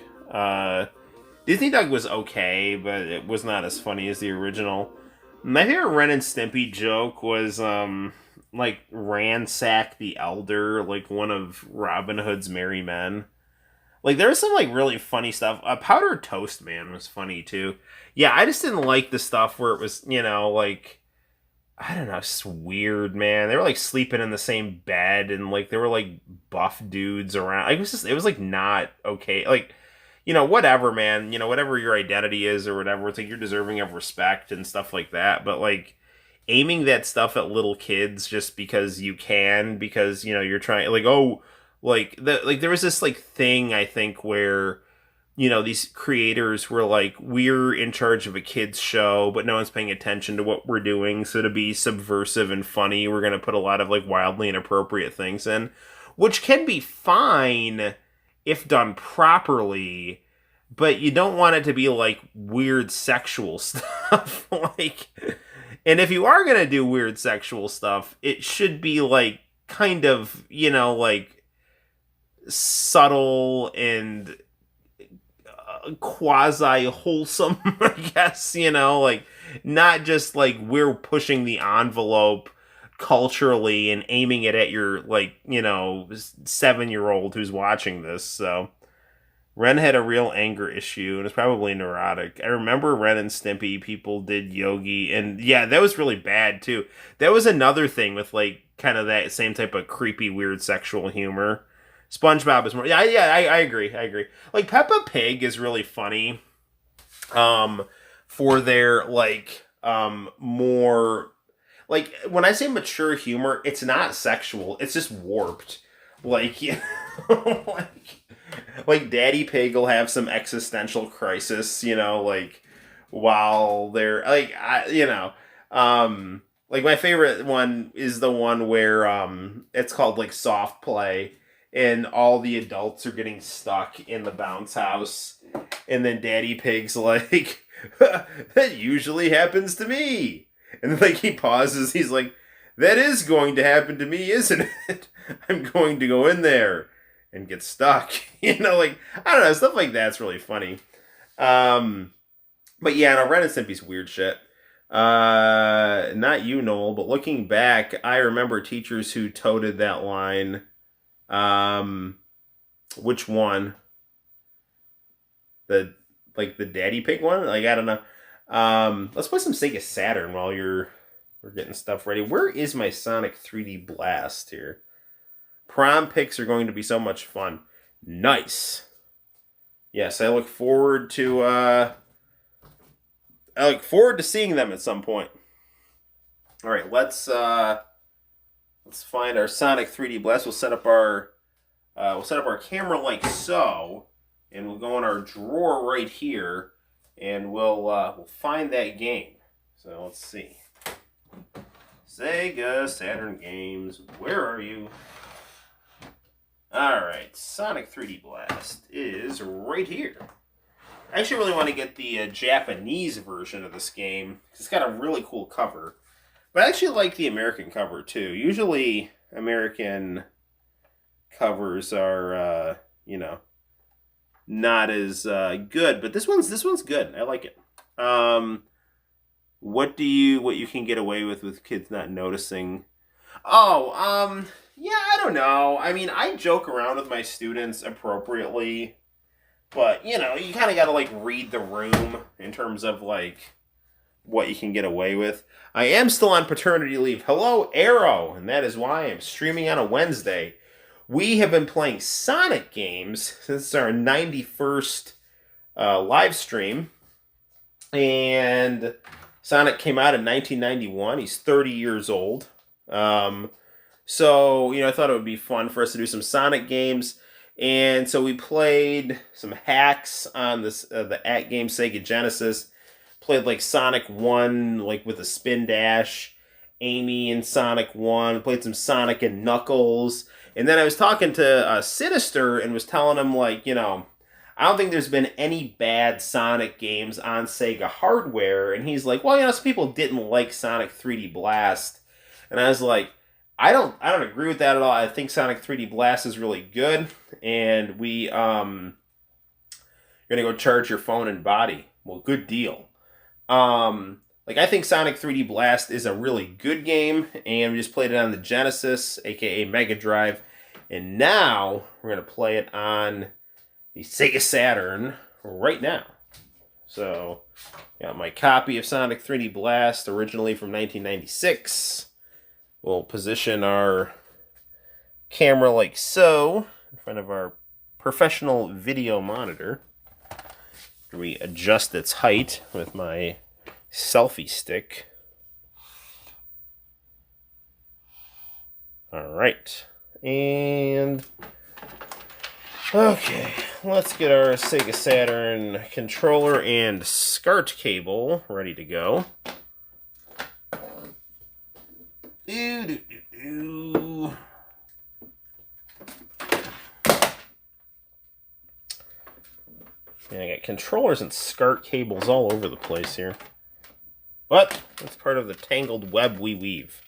Disney Doug was okay, but it was not as funny as the original. My favorite Ren and Stimpy joke was, like, Ransack the Elder, like one of Robin Hood's merry men. Like, there was some, like, really funny stuff. Powdered Toast Man was funny, too. Yeah, I just didn't like the stuff where it was, you know, like, I don't know, it's weird, man. They were, like, sleeping in the same bed, and, like, there were, like, buff dudes around. Like, it was, like, not okay. Like, you know, whatever, man. You know, whatever your identity is or whatever, it's like you're deserving of respect and stuff like that. But, like, aiming that stuff at little kids just because you can, because, you know, you're trying, like, oh, like there was this like thing I think where, you know, these creators were like, we're in charge of a kids show, but no one's paying attention to what we're doing, so to be subversive and funny, we're going to put a lot of like wildly inappropriate things in, which can be fine if done properly, but you don't want it to be like weird sexual stuff. Like, and if you are going to do weird sexual stuff, it should be like kind of, you know, like subtle and quasi wholesome, I guess, you know, like not just like we're pushing the envelope culturally and aiming it at your, like, you know, 7-year-old who's watching this. So Ren had a real anger issue and is probably neurotic. I remember Ren and Stimpy, people did Yogi, and yeah, that was really bad too. That was another thing with like kind of that same type of creepy, weird sexual humor. SpongeBob is more. I agree. I agree. Like Peppa Pig is really funny. For their like more like when I say mature humor, it's not sexual. It's just warped. Like you know, like Daddy Pig will have some existential crisis. You know, like while they're like you know. Like my favorite one is the one where it's called like soft play, and all the adults are getting stuck in the bounce house, and then Daddy Pig's like, that usually happens to me, and then like he pauses, he's like, that is going to happen to me, isn't it? I'm going to go in there and get stuck. You know, like, I don't know, stuff like that's really funny. But yeah, no, Ren and Stimpy's weird shit. Not you, Noel, but looking back, I remember teachers who toted that line. Which one? The like the Daddy Pig one. Like I don't know. Let's play some Sega Saturn while we're getting stuff ready. Where is my Sonic 3D Blast here? Prom pics are going to be so much fun. Nice. Yes, I look forward to seeing them at some point. All right, let's find our Sonic 3D Blast. We'll set up our camera like so, and we'll go in our drawer right here, and we'll find that game. So let's see. Sega Saturn games, where are you? All right, Sonic 3D Blast is right here. I actually really want to get the Japanese version of this game. It's got a really cool cover. But I actually like the American cover, too. Usually, American covers are, not as good. But this one's good. I like it. What you can get away with kids not noticing? Oh, yeah, I don't know. I mean, I joke around with my students appropriately. But, you kind of got to, read the room in terms of, what you can get away with. I am still on paternity leave. Hello, Arrow! And that is why I'm streaming on a Wednesday. We have been playing Sonic games since our 91st live stream. And Sonic came out in 1991. He's 30 years old. So, I thought it would be fun for us to do some Sonic games. And so we played some hacks on the at-game Sega Genesis. Played Sonic 1, with a spin dash. Amy and Sonic 1. Played some Sonic and Knuckles. And then I was talking to Sinister and was telling him, I don't think there's been any bad Sonic games on Sega hardware. And he's like, well, some people didn't like Sonic 3D Blast. And I was like, I don't agree with that at all. I think Sonic 3D Blast is really good, and you're gonna go charge your phone and body. Well, good deal. I think Sonic 3D Blast is a really good game, and we just played it on the Genesis, aka Mega Drive, and now we're gonna play it on the Sega Saturn right now. So, got my copy of Sonic 3D Blast, originally from 1996. We'll position our camera like so in front of our professional video monitor. We adjust its height with my selfie stick. All right. And okay, let's get our Sega Saturn controller and SCART cable ready to go. And I got controllers and SCART cables all over the place here. But that's part of the tangled web we weave.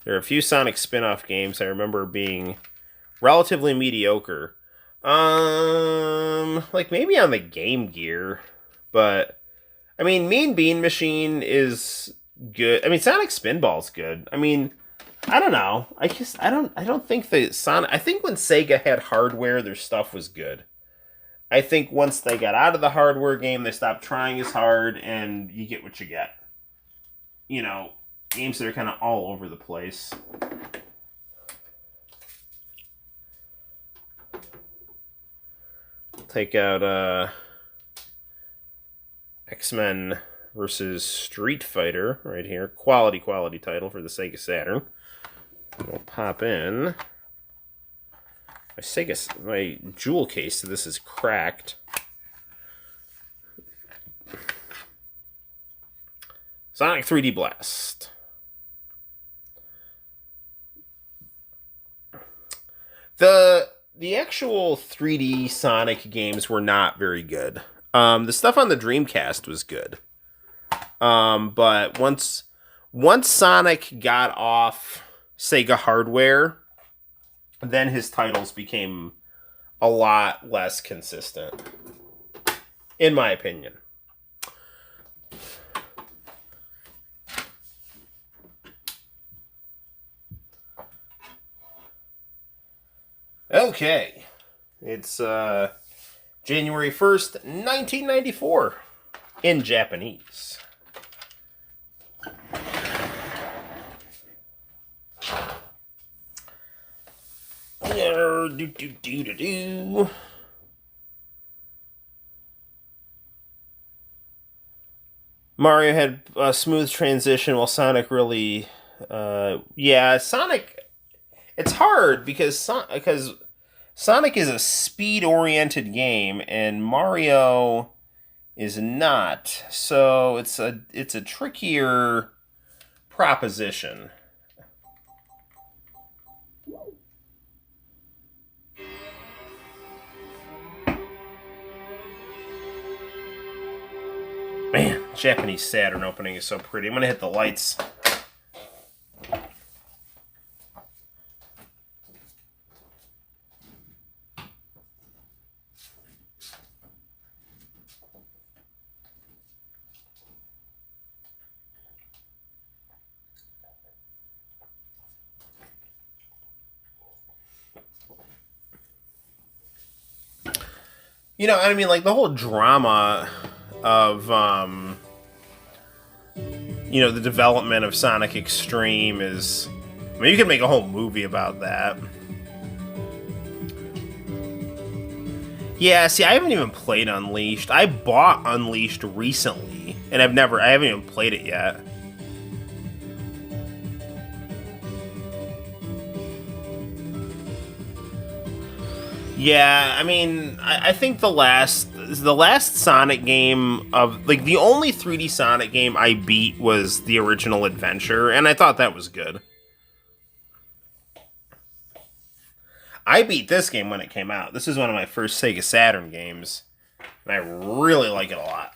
There are a few Sonic spin-off games I remember being relatively mediocre. Maybe on the Game Gear. But, Mean Bean Machine is good. Sonic Spinball's good. I don't know. I don't think Sonic... I think when Sega had hardware, their stuff was good. I think once they got out of the hardware game, they stopped trying as hard, and you get what you get. Games that are kind of all over the place. Take out X-Men versus Street Fighter right here. Quality title for the Sega Saturn. We'll pop in my jewel case. So this is cracked. Sonic 3D Blast. The actual 3D Sonic games were not very good. The stuff on the Dreamcast was good. But once Sonic got off Sega hardware, then his titles became a lot less consistent, in my opinion. Okay. It's January 1st, 1994, in Japanese. Mario had a smooth transition while Sonic really... yeah, Sonic... It's hard because Sonic is a speed-oriented game, and Mario is not. So it's a trickier proposition. Man, Japanese Saturn opening is so pretty. I'm gonna hit the lights. You know, I mean, like, the whole drama of, you know, the development of Sonic Extreme is... I mean, you could make a whole movie about that. Yeah, see, I haven't even played Unleashed. I bought Unleashed recently, and I haven't even played it yet. Yeah, I mean, I think the last Sonic game of, like, the only 3D Sonic game I beat was the original Adventure, and I thought that was good. I beat this game when it came out. This is one of my first Sega Saturn games, and I really like it a lot.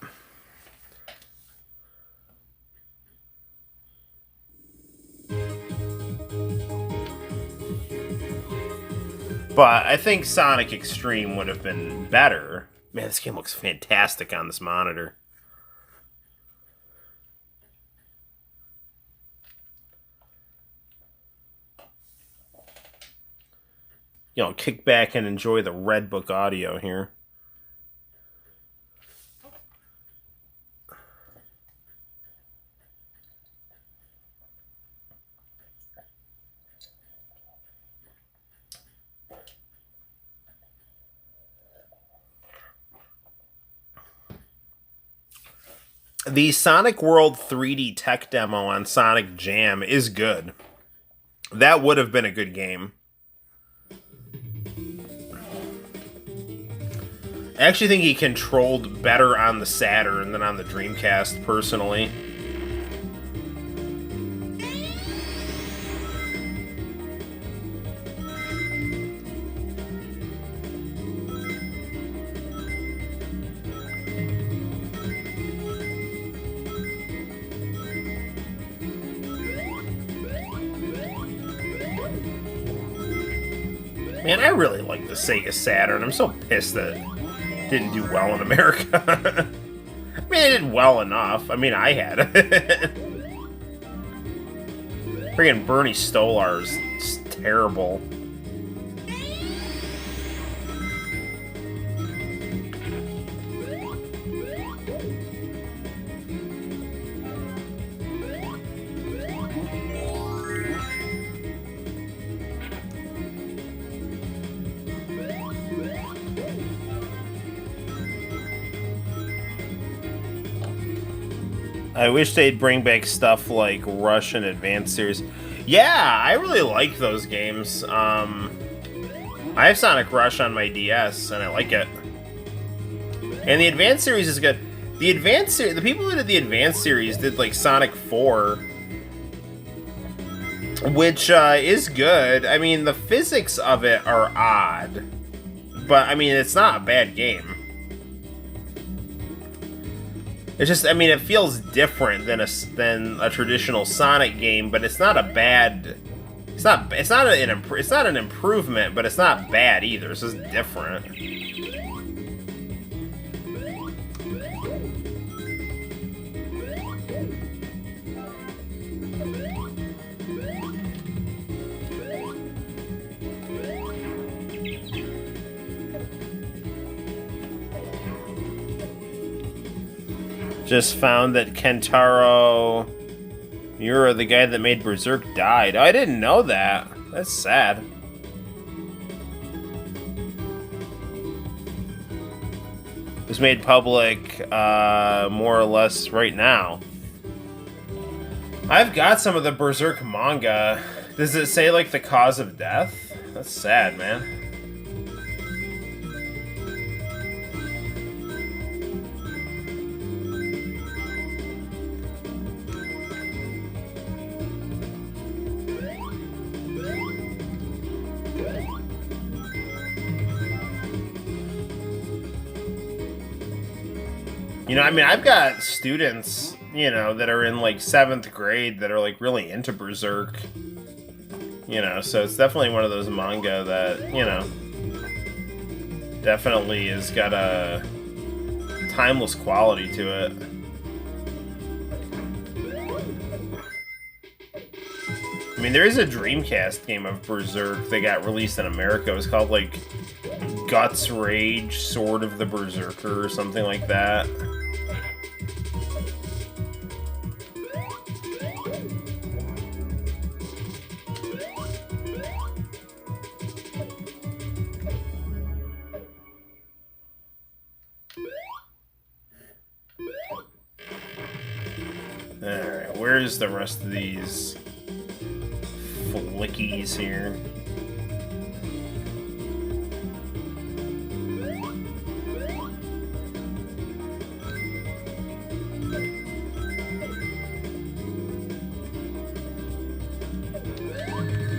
But I think Sonic Extreme would have been better. Man, this game looks fantastic on this monitor. You know, kick back and enjoy the Red Book audio here. The Sonic World 3D tech demo on Sonic Jam is good. That would have been a good game. I actually think he controlled better on the Saturn than on the Dreamcast, personally. Man, I really like the Sega Saturn. I'm so pissed that it didn't do well in America. I mean, it did well enough. I mean, I had it. Friggin' Bernie Stolar's terrible. I wish they'd bring back stuff like Rush and Advanced Series. Yeah, I really like those games. I have Sonic Rush on my DS, and I like it. And the Advanced Series is good. The people who did the Advanced Series did like Sonic 4, which is good. I mean, the physics of it are odd, but I mean, it's not a bad game. It's just, I mean, it feels different than a traditional Sonic game, but it's not a bad. It's not an improvement, but it's not bad either. It's just different. Just found that Kentaro Miura, the guy that made Berserk, died. Oh, I didn't know that. That's sad. It was made public more or less right now. I've got some of the Berserk manga. Does it say, like, the cause of death? That's sad, man. You know, I mean, I've got students, you know, that are in, like, 7th grade that are, like, really into Berserk. You know, so it's definitely one of those manga that, you know, definitely has got a timeless quality to it. I mean, there is a Dreamcast game of Berserk that got released in America. It was called, like, Guts Rage, Sword of the Berserker, or something like that. Alright, where's the rest of these flickies here?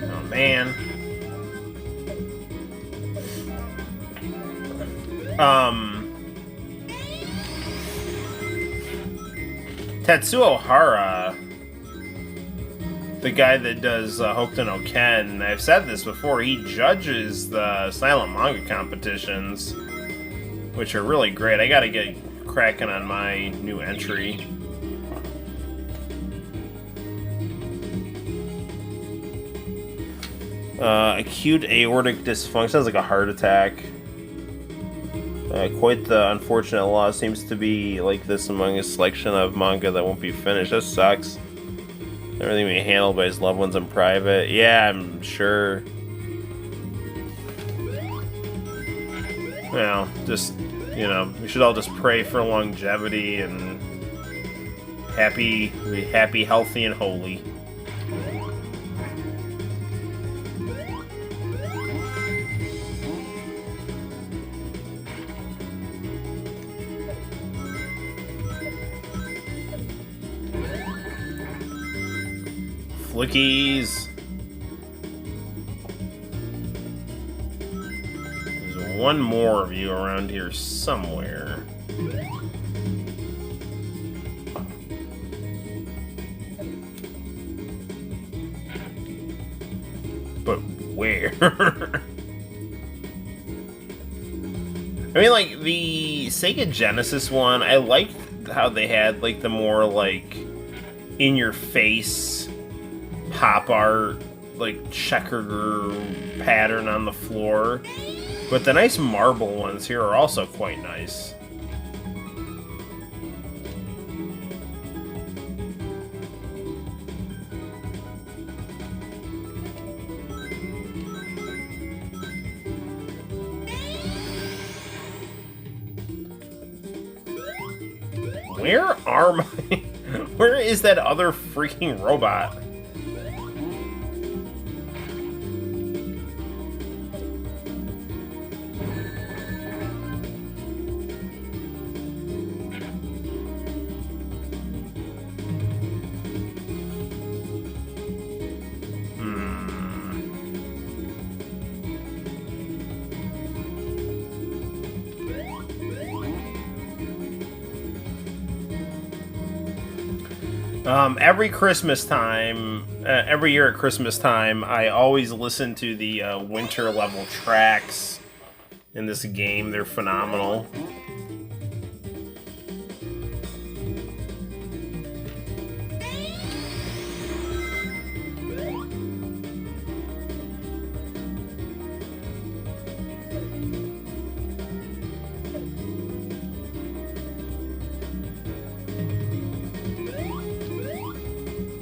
Oh man. Tetsuo Hara, the guy that does Hokuto no Ken, I've said this before, he judges the silent manga competitions, which are really great. I gotta get cracking on my new entry. Acute aortic dysfunction, sounds like a heart attack. Quite the unfortunate loss. Seems to be like this among a selection of manga that won't be finished. That sucks. Everything being handled by his loved ones in private. Yeah, I'm sure. Well, just, you know, we should all just pray for longevity and happy, healthy, and holy. Flickies. There's one more of you around here somewhere. But where? I mean, like, the Sega Genesis one, I liked how they had, like, the more, like, in-your-face pop art, like, checker pattern on the floor. But the nice marble ones here are also quite nice. Where are my... Where is that other freaking robot? Every Christmas time, every year at Christmas time, I always listen to the winter level tracks in this game. They're phenomenal.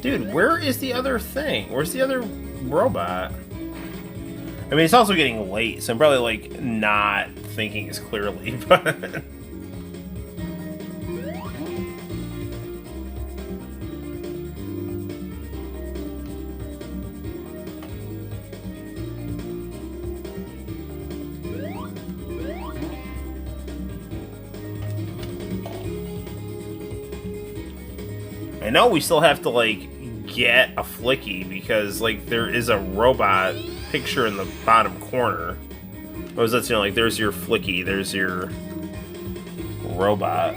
Dude, where is the other thing? Where's the other robot? I mean, it's also getting late, so I'm probably, like, not thinking as clearly, but... I know we still have to, like, get a flicky, because, like, there is a robot picture in the bottom corner. What was that saying? Like, there's your flicky, there's your robot.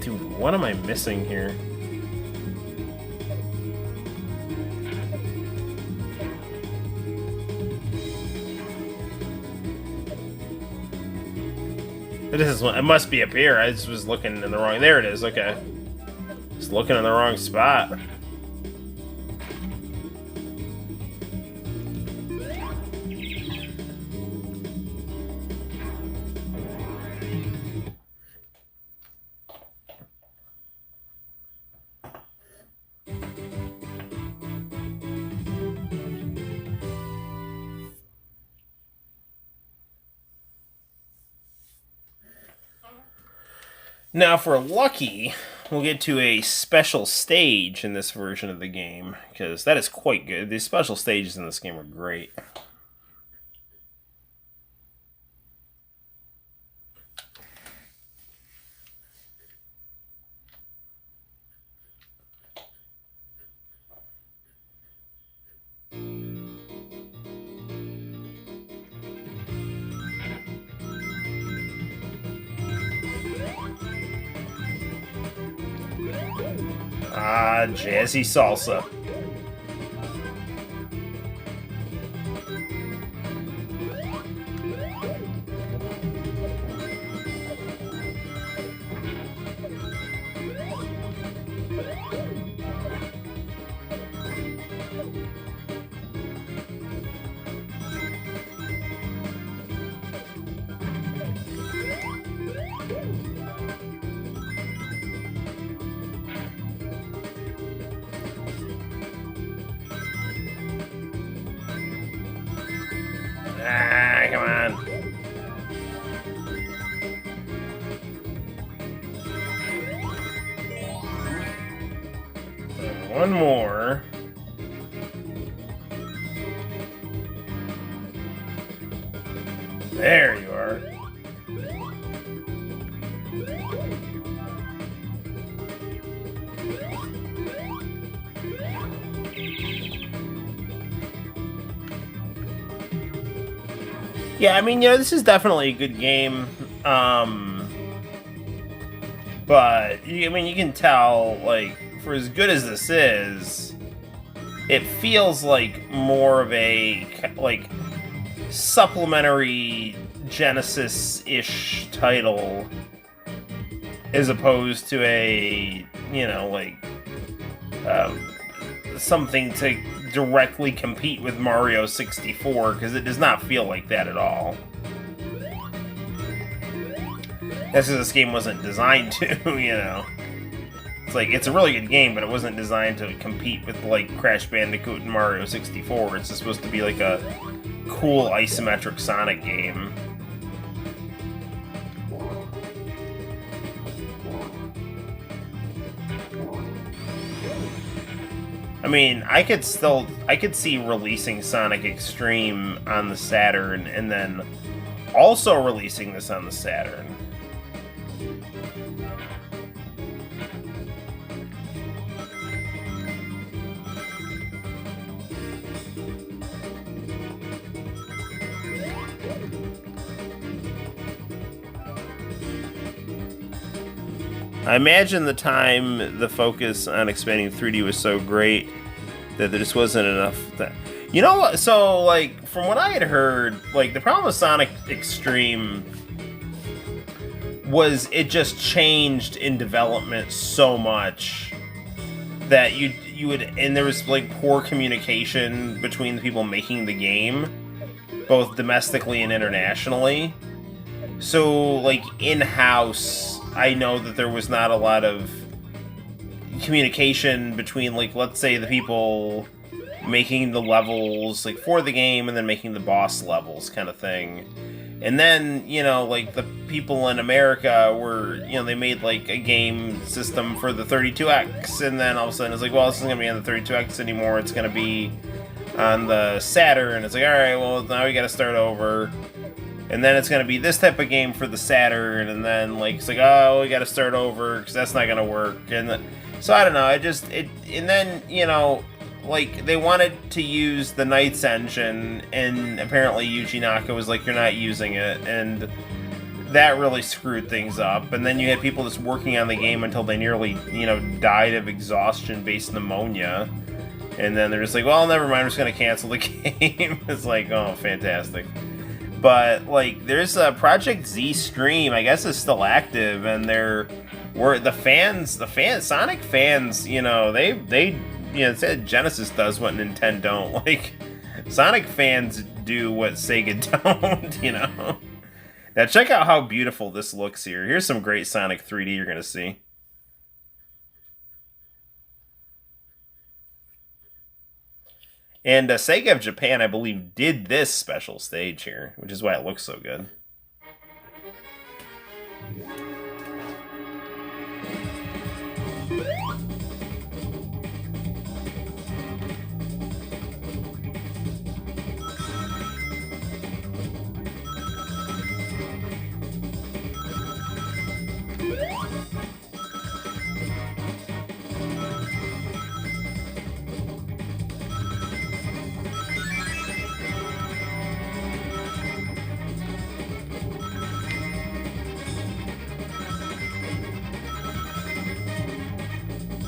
Dude, what am I missing here? It must be up here. I just was looking in the wrong... There it is, okay. Just looking in the wrong spot. Now, if we're lucky, we'll get to a special stage in this version of the game, because that is quite good. The special stages in this game are great. Ah, jazzy salsa. Ah, come on. One more. There you are. Yeah, I mean, you know, this is definitely a good game. But I mean, you can tell, like, for as good as this is, it feels like more of a, like, supplementary Genesis-ish title as opposed to a, you know, like, something to directly compete with Mario 64, because it does not feel like that at all. That's because this game wasn't designed to, you know. It's like, it's a really good game, but it wasn't designed to compete with, like, Crash Bandicoot and Mario 64. It's just supposed to be like a cool isometric Sonic game. I mean, I could see releasing Sonic Extreme on the Saturn and then also releasing this on the Saturn. I imagine the time the focus on expanding 3D was so great that there just wasn't enough. You know what? So, like, from what I had heard, like, the problem with Sonic Extreme was it just changed in development so much that you would, and there was, like, poor communication between the people making the game. both domestically and internationally. So, like, in-house, I know that there was not a lot of communication between, like, let's say the people making the levels, like, for the game and then making the boss levels kind of thing. And then, you know, like, the people in America were, you know, they made, like, a game system for the 32X, and then all of a sudden it's like, well, this isn't going to be on the 32X anymore, it's going to be on the Saturn. It's like, alright, well, now we got to start over. And then it's going to be this type of game for the Saturn, and then, like, it's like, oh, we got to start over, because that's not going to work. And so, I don't know, and then, you know, like, they wanted to use the Knights engine, and apparently Yuji Naka was like, you're not using it, and that really screwed things up. And then you had people just working on the game until they nearly, you know, died of exhaustion-based pneumonia. And then they're just like, well, never mind, we're just going to cancel the game. It's like, oh, fantastic. But, like, there's a Project Z stream, I guess, is still active, and Sonic fans, you know, they you know, said Genesis does what Nintendo don't. Like, Sonic fans do what Sega don't, you know? Now, check out how beautiful this looks here. Here's some great Sonic 3D you're going to see. And Sega of Japan, I believe, did this special stage here, which is why it looks so good.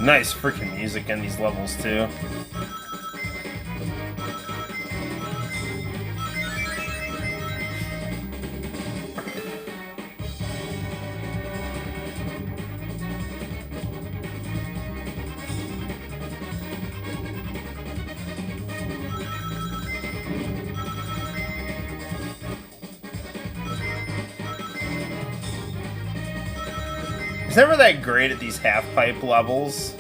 Nice freaking music in these levels, too. It's never that great at these half-pipe levels.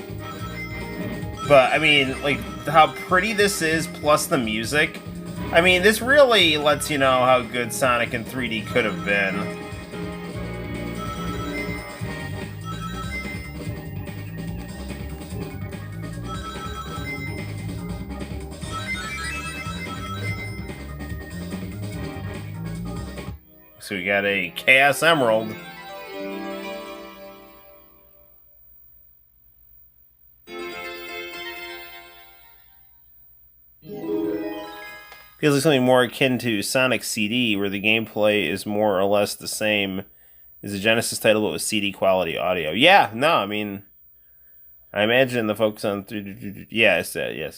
But, I mean, like, how pretty this is, plus the music. I mean, this really lets you know how good Sonic in 3D could have been. So we got a Chaos Emerald. Feels like something more akin to Sonic CD, where the gameplay is more or less the same as the Genesis title, but with CD quality audio. Yeah, no, I mean, I imagine the focus on... yes, yeah.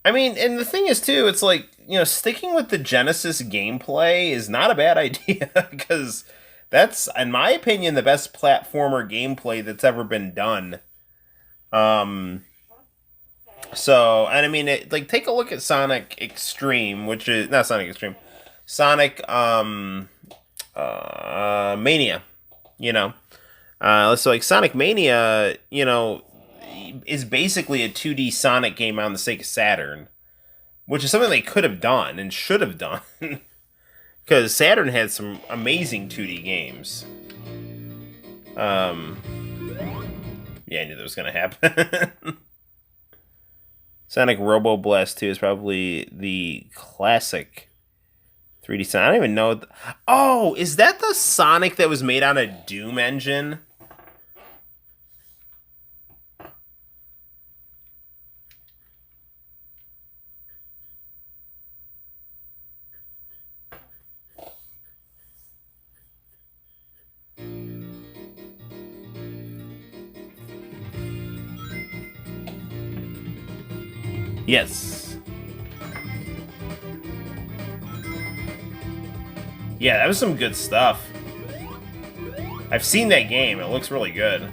I mean, and the thing is, too, it's like, you know, sticking with the Genesis gameplay is not a bad idea, because that's, in my opinion, the best platformer gameplay that's ever been done. So, and I mean, like, take a look at Sonic Extreme, which is, not Sonic Extreme, Sonic, Mania, you know. So, like, Sonic Mania, you know, is basically a 2D Sonic game on the Sega Saturn, which is something they could have done and should have done, because Saturn had some amazing 2D games. Yeah, I knew that was going to happen. Sonic Robo Blast 2 is probably the classic 3D Sonic. I don't even know. Oh, is that the Sonic that was made on a Doom engine? Yes. Yeah, that was some good stuff. I've seen that game. It looks really good.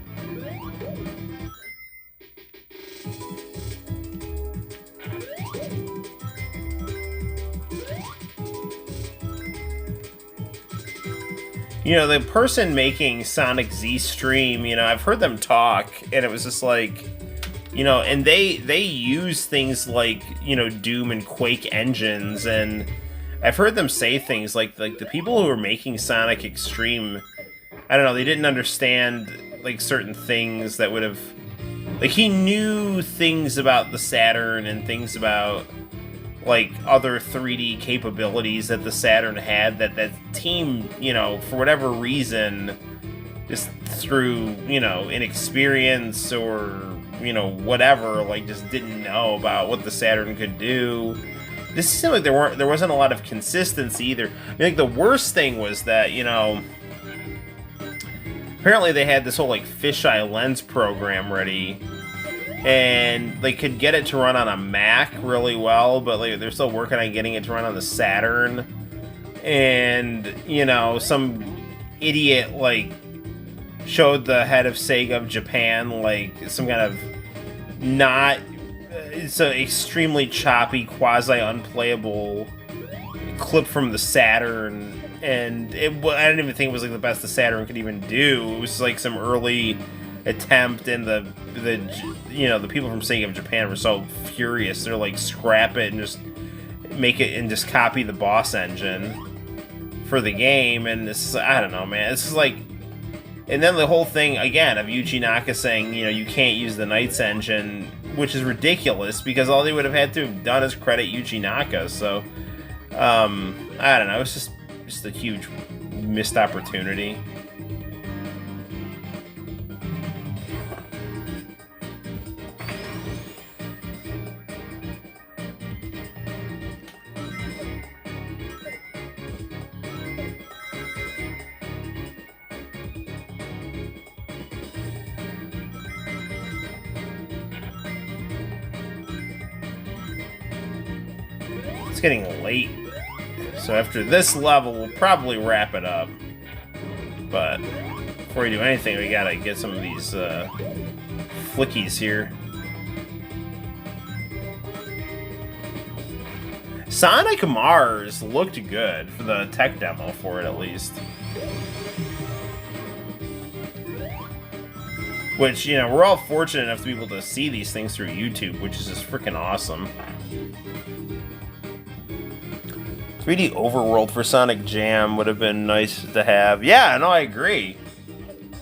You know, the person making Sonic Z Stream, you know, I've heard them talk, and it was just like, you know, and they use things like, you know, Doom and Quake engines, and I've heard them say things like the people who were making Sonic Extreme, I don't know, they didn't understand like certain things that would have, like, he knew things about the Saturn and things about like other 3D capabilities that the Saturn had that team, you know, for whatever reason, just through, you know, inexperience or, you know, whatever, like, just didn't know about what the Saturn could do. This seemed like there wasn't a lot of consistency either. I mean, like, the worst thing was that, you know, apparently they had this whole like fisheye lens program ready, and they could get it to run on a Mac really well, but like they're still working on getting it to run on the Saturn. And, you know, some idiot like showed the head of Sega of Japan like some kind of not, it's an extremely choppy, quasi unplayable clip from the Saturn, and I didn't even think it was like the best the Saturn could even do. It was like some early attempt, and the you know, the people from Sega of Japan were so furious. They're like, scrap it and just make it and just copy the boss engine for the game. And this is, I don't know, man. This is like, and then the whole thing again of Yuji Naka saying, you know, you can't use the Knights engine, which is ridiculous because all they would have had to have done is credit Yuji Naka. So I don't know. It's just a huge missed opportunity. It's getting late, so after this level, we'll probably wrap it up. But before we do anything, we gotta get some of these flickies here. Sonic Mars looked good for the tech demo for it, at least. Which, you know, we're all fortunate enough to be able to see these things through YouTube, which is just freaking awesome. 3D overworld for Sonic Jam would have been nice to have. Yeah, no, I agree.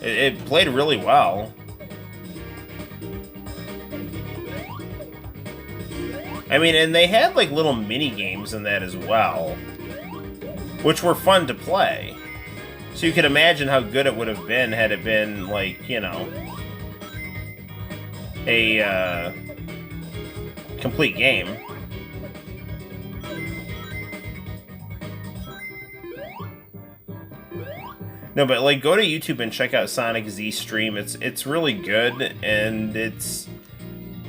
It played really well. I mean, and they had like little mini games in that as well, which were fun to play. So you could imagine how good it would have been had it been like, you know, a complete game. No, but like, go to YouTube and check out Sonic Z Stream. It's really good, and it's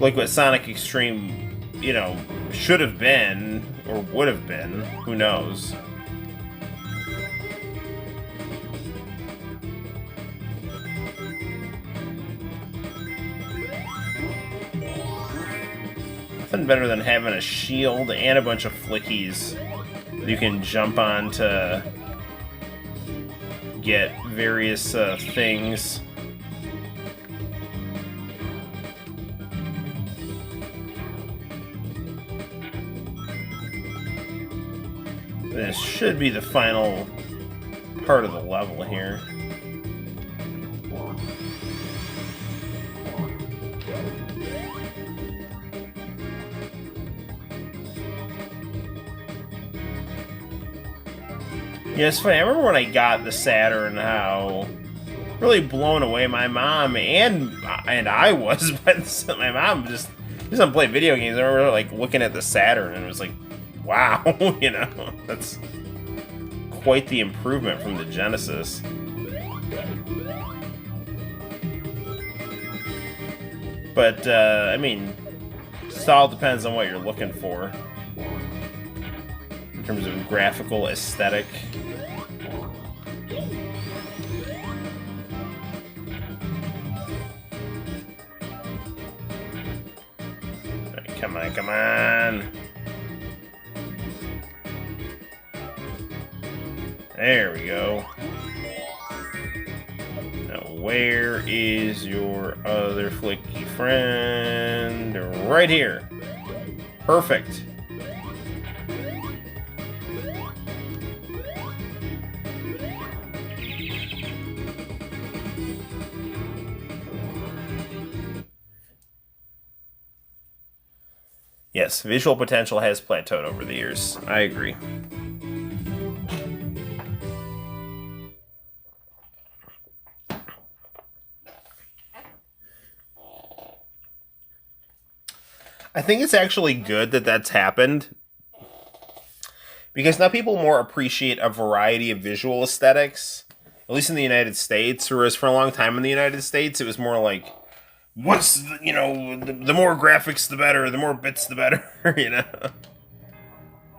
like what Sonic Extreme, you know, should have been or would have been. Who knows? Nothing better than having a shield and a bunch of flickies that you can jump on to get various things. This should be the final part of the level here. Yeah, it's funny. I remember when I got the Saturn, how really blown away my mom and I was. But my mom just doesn't play video games. I remember like looking at the Saturn and it was like, wow, you know, that's quite the improvement from the Genesis. But I mean, it all depends on what you're looking for in terms of graphical aesthetic. Right, come on, come on. There we go. Where is your other flicky friend? Right here. Perfect. Yes, visual potential has plateaued over the years. I agree. I think it's actually good that that's happened because now people more appreciate a variety of visual aesthetics, at least in the United States. Whereas for a long time in the United States, it was more like, what's the more graphics, the better. The more bits, the better. All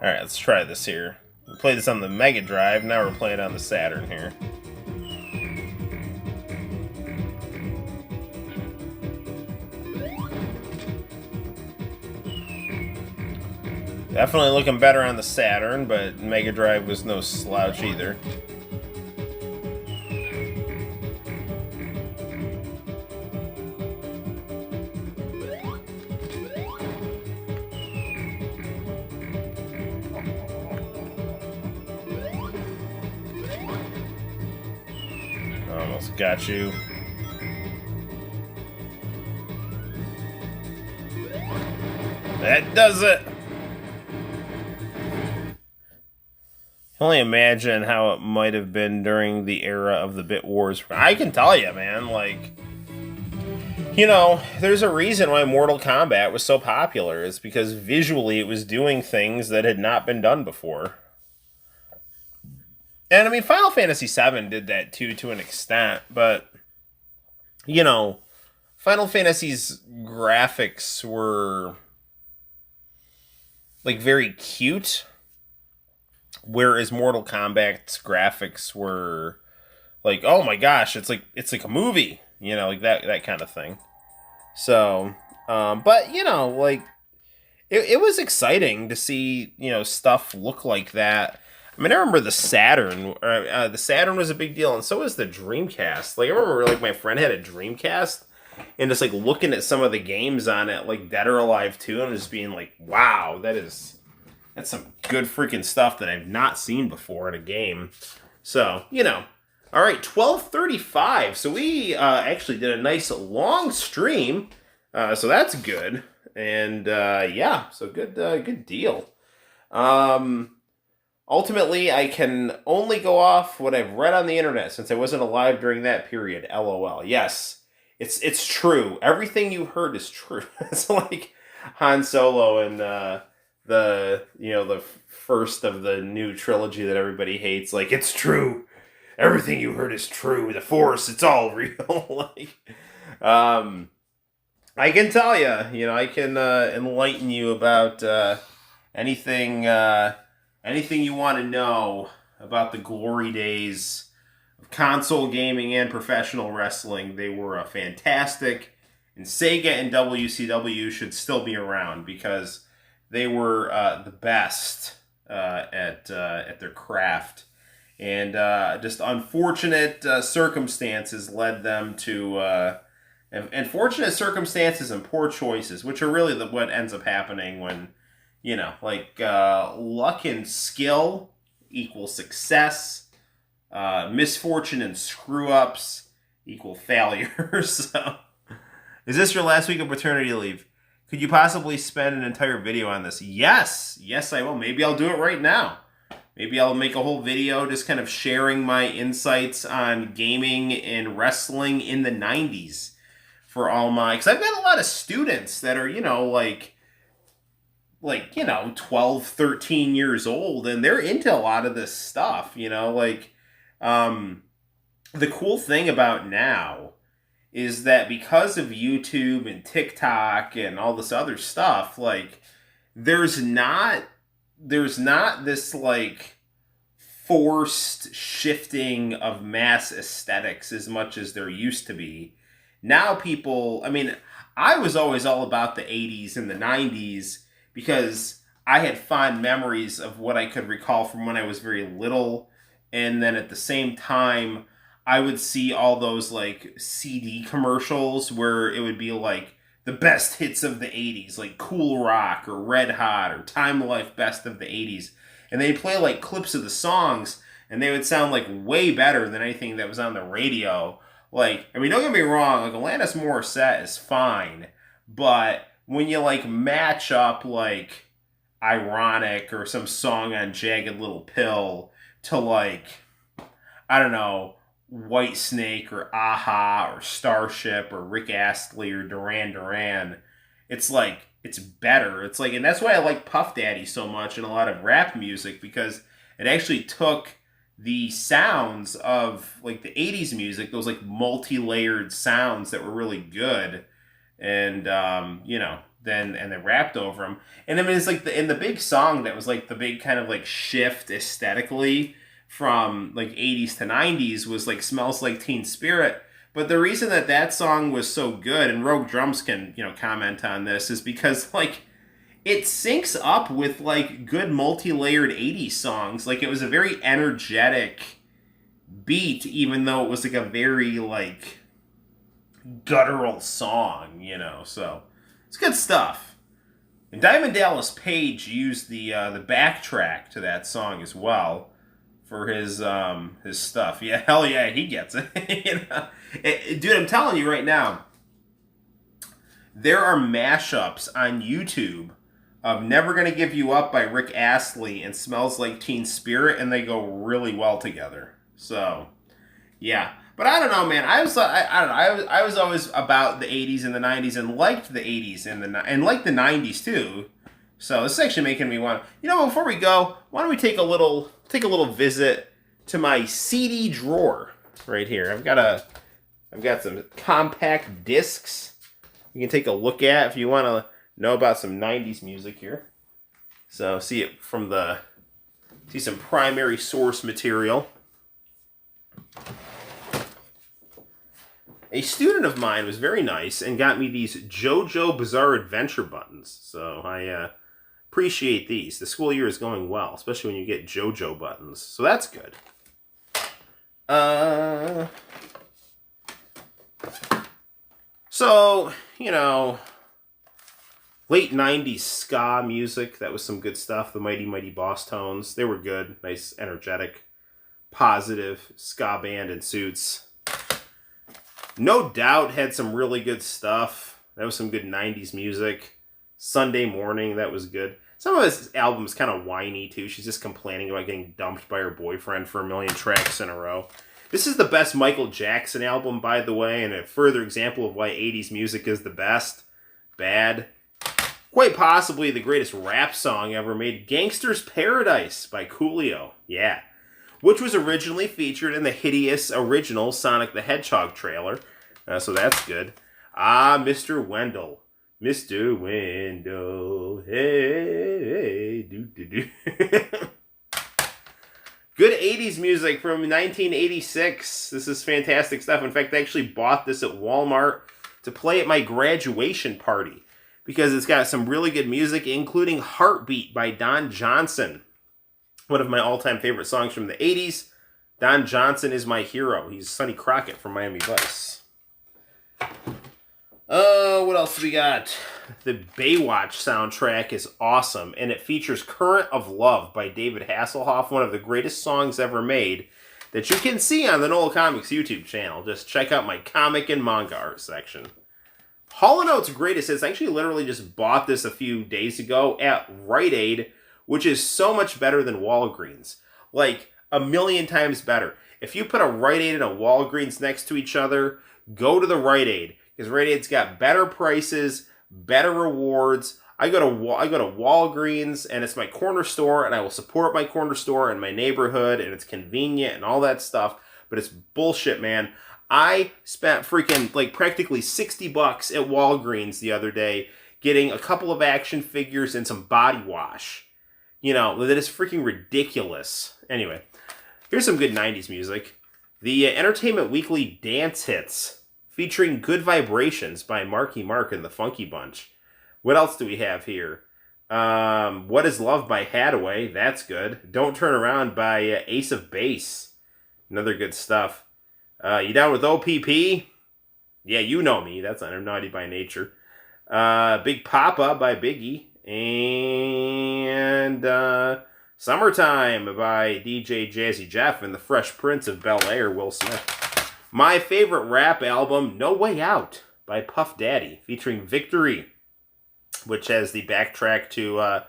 right, let's try this here. We played this on the Mega Drive. Now we're playing on the Saturn here. Definitely looking better on the Saturn, but Mega Drive was no slouch either. Almost got you. That does it! I can only imagine how it might have been during the era of the Bit Wars. I can tell you, man, there's a reason why Mortal Kombat was so popular. It's because visually it was doing things that had not been done before. And I mean, Final Fantasy VII did that too, to an extent, but Final Fantasy's graphics were like very cute, whereas Mortal Kombat's graphics were like, oh my gosh, it's like a movie, like that kind of thing. So, but it was exciting to see stuff look like that. I mean, I remember the Saturn. The Saturn was a big deal, and so was the Dreamcast. Like, I remember, my friend had a Dreamcast, and just looking at some of the games on it, like Dead or Alive 2, and just being like, wow, that's some good freaking stuff that I've not seen before in a game. So, all right, 12:35. So we actually did a nice long stream. So that's good, and so good deal. Ultimately, I can only go off what I've read on the internet since I wasn't alive during that period. LOL. Yes, it's true. Everything you heard is true. It's like Han Solo and the first of the new trilogy that everybody hates. Like, it's true. Everything you heard is true. The Force, it's all real. I can tell you, I can enlighten you about anything you want to know about the glory days of console gaming and professional wrestling. They were fantastic, and Sega and WCW should still be around because they were the best at their craft. And just unfortunate circumstances led them to unfortunate circumstances and poor choices, which are really what ends up happening when luck and skill equal success, misfortune and screw ups equal failure. So, is this your last week of paternity leave? Could you possibly spend an entire video on this? Yes, I will. Maybe I'll do it right now. Maybe I'll make a whole video just kind of sharing my insights on gaming and wrestling in the 90s for all because I've got a lot of students that are, 12, 13 years old, and they're into a lot of this stuff, the cool thing about now is that because of YouTube and TikTok and all this other stuff, there's not this forced shifting of mass aesthetics as much as there used to be. Now I was always all about the 80s and the 90s because I had fond memories of what I could recall from when I was very little. And then at the same time, I would see all those like CD commercials where it would be like the best hits of the 80s, like Cool Rock or Red Hot or Time of Life Best of the 80s. And they'd play like clips of the songs and they would sound like way better than anything that was on the radio. Like, I mean, don't get me wrong, like Alanis Morissette is fine, but when you like match up like Ironic or some song on Jagged Little Pill to like, I don't know, White Snake or Aha or Starship or Rick Astley or Duran Duran, it's like it's better. It's like, and that's why I like Puff Daddy so much and a lot of rap music, because it actually took the sounds of like the 80s music, those like multi-layered sounds that were really good, and then and they rapped over them. And I mean, it's like the big song that was like the big kind of like shift aesthetically from like 80s to 90s was like Smells Like Teen Spirit. But the reason that that song was so good, and Rogue Drums can, comment on this, is because like it syncs up with like good multi-layered 80s songs. Like it was a very energetic beat, even though it was like a very like guttural song, so it's good stuff. And Diamond Dallas Page used the backtrack to that song as well for his stuff. Yeah, hell yeah, he gets it. Dude, I'm telling you right now, there are mashups on YouTube of Never Gonna Give You Up by Rick Astley and Smells Like Teen Spirit, and they go really well together. So, yeah. But I don't know, man. I don't know. I was always about the 80s and the 90s and liked the 80s and liked the 90s too. So this is actually making me want. Before we go, why don't we take a little visit to my CD drawer right here. I've got some compact discs you can take a look at if you want to know about some 90s music here. So see some primary source material. A student of mine was very nice and got me these JoJo Bizarre Adventure buttons. So I appreciate these. The school year is going well, especially when you get JoJo buttons. So that's good. So, late 90s ska music. That was some good stuff. The Mighty Mighty Boss Tones. They were good. Nice, energetic, positive ska band in suits. No Doubt had some really good stuff. That was some good 90s music. Sunday Morning, that was good. Some of his albums kind of whiny, too. She's just complaining about getting dumped by her boyfriend for a million tracks in a row. This is the best Michael Jackson album, by the way, and a further example of why 80s music is the best. Bad. Quite possibly the greatest rap song ever made, Gangster's Paradise by Coolio. Yeah. Which was originally featured in the hideous original Sonic the Hedgehog trailer. So that's good. Mr. Wendell. Mr. Wendell. Hey, do. Good 80s music from 1986. This is fantastic stuff. In fact, I actually bought this at Walmart to play at my graduation party, because it's got some really good music, including Heartbeat by Don Johnson. One of my all-time favorite songs from the 80s. Don Johnson is my hero. He's Sonny Crockett from Miami Vice. What else do we got? The Baywatch soundtrack is awesome, and it features Current of Love by David Hasselhoff, one of the greatest songs ever made, that you can see on the Noel ComiX YouTube channel. Just check out my comic and manga art section. Hall & Oates Greatest Hits. I actually literally just bought this a few days ago at Rite Aid, which is so much better than Walgreens. Like, a million times better. If you put a Rite Aid and a Walgreens next to each other, go to the Rite Aid, because Rite Aid's got better prices, better rewards. I go to Walgreens, and it's my corner store, and I will support my corner store in my neighborhood, and it's convenient and all that stuff, but it's bullshit, man. I spent freaking, like, practically $60 at Walgreens the other day getting a couple of action figures and some body wash. That is freaking ridiculous. Anyway, here's some good 90s music. The Entertainment Weekly Dance Hits, featuring Good Vibrations by Marky Mark and the Funky Bunch. What else do we have here? What is Love by Hathaway. That's good. Don't Turn Around by Ace of Base. Another good stuff. You down with OPP? Yeah, you know me. That's I'm naughty by nature. Big Papa by Biggie. And Summertime by DJ Jazzy Jeff and the Fresh Prince of Bel-Air, Will Smith. My favorite rap album, No Way Out by Puff Daddy, featuring Victory, which has the backtrack to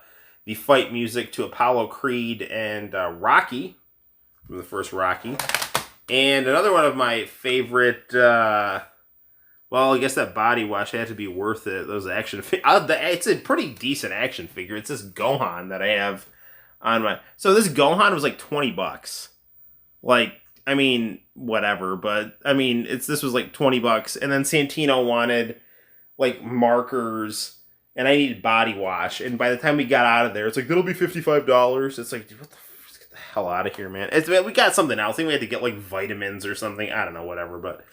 the fight music to Apollo Creed and Rocky, from the first Rocky. And another one of my favorite, well, I guess that Body Wash had to be worth it. Those action it's a pretty decent action figure. It's this Gohan that I have on my... So this Gohan was like $20. Like, I mean, whatever. But, I mean, this was like $20. And then Santino wanted, like, markers... And I needed Body Wash. And by the time we got out of there, it's like, that'll be $55. It's like, dude, what the f- get the hell out of here, man. We got something else. I think we had to get, like, vitamins or something. I don't know, whatever. But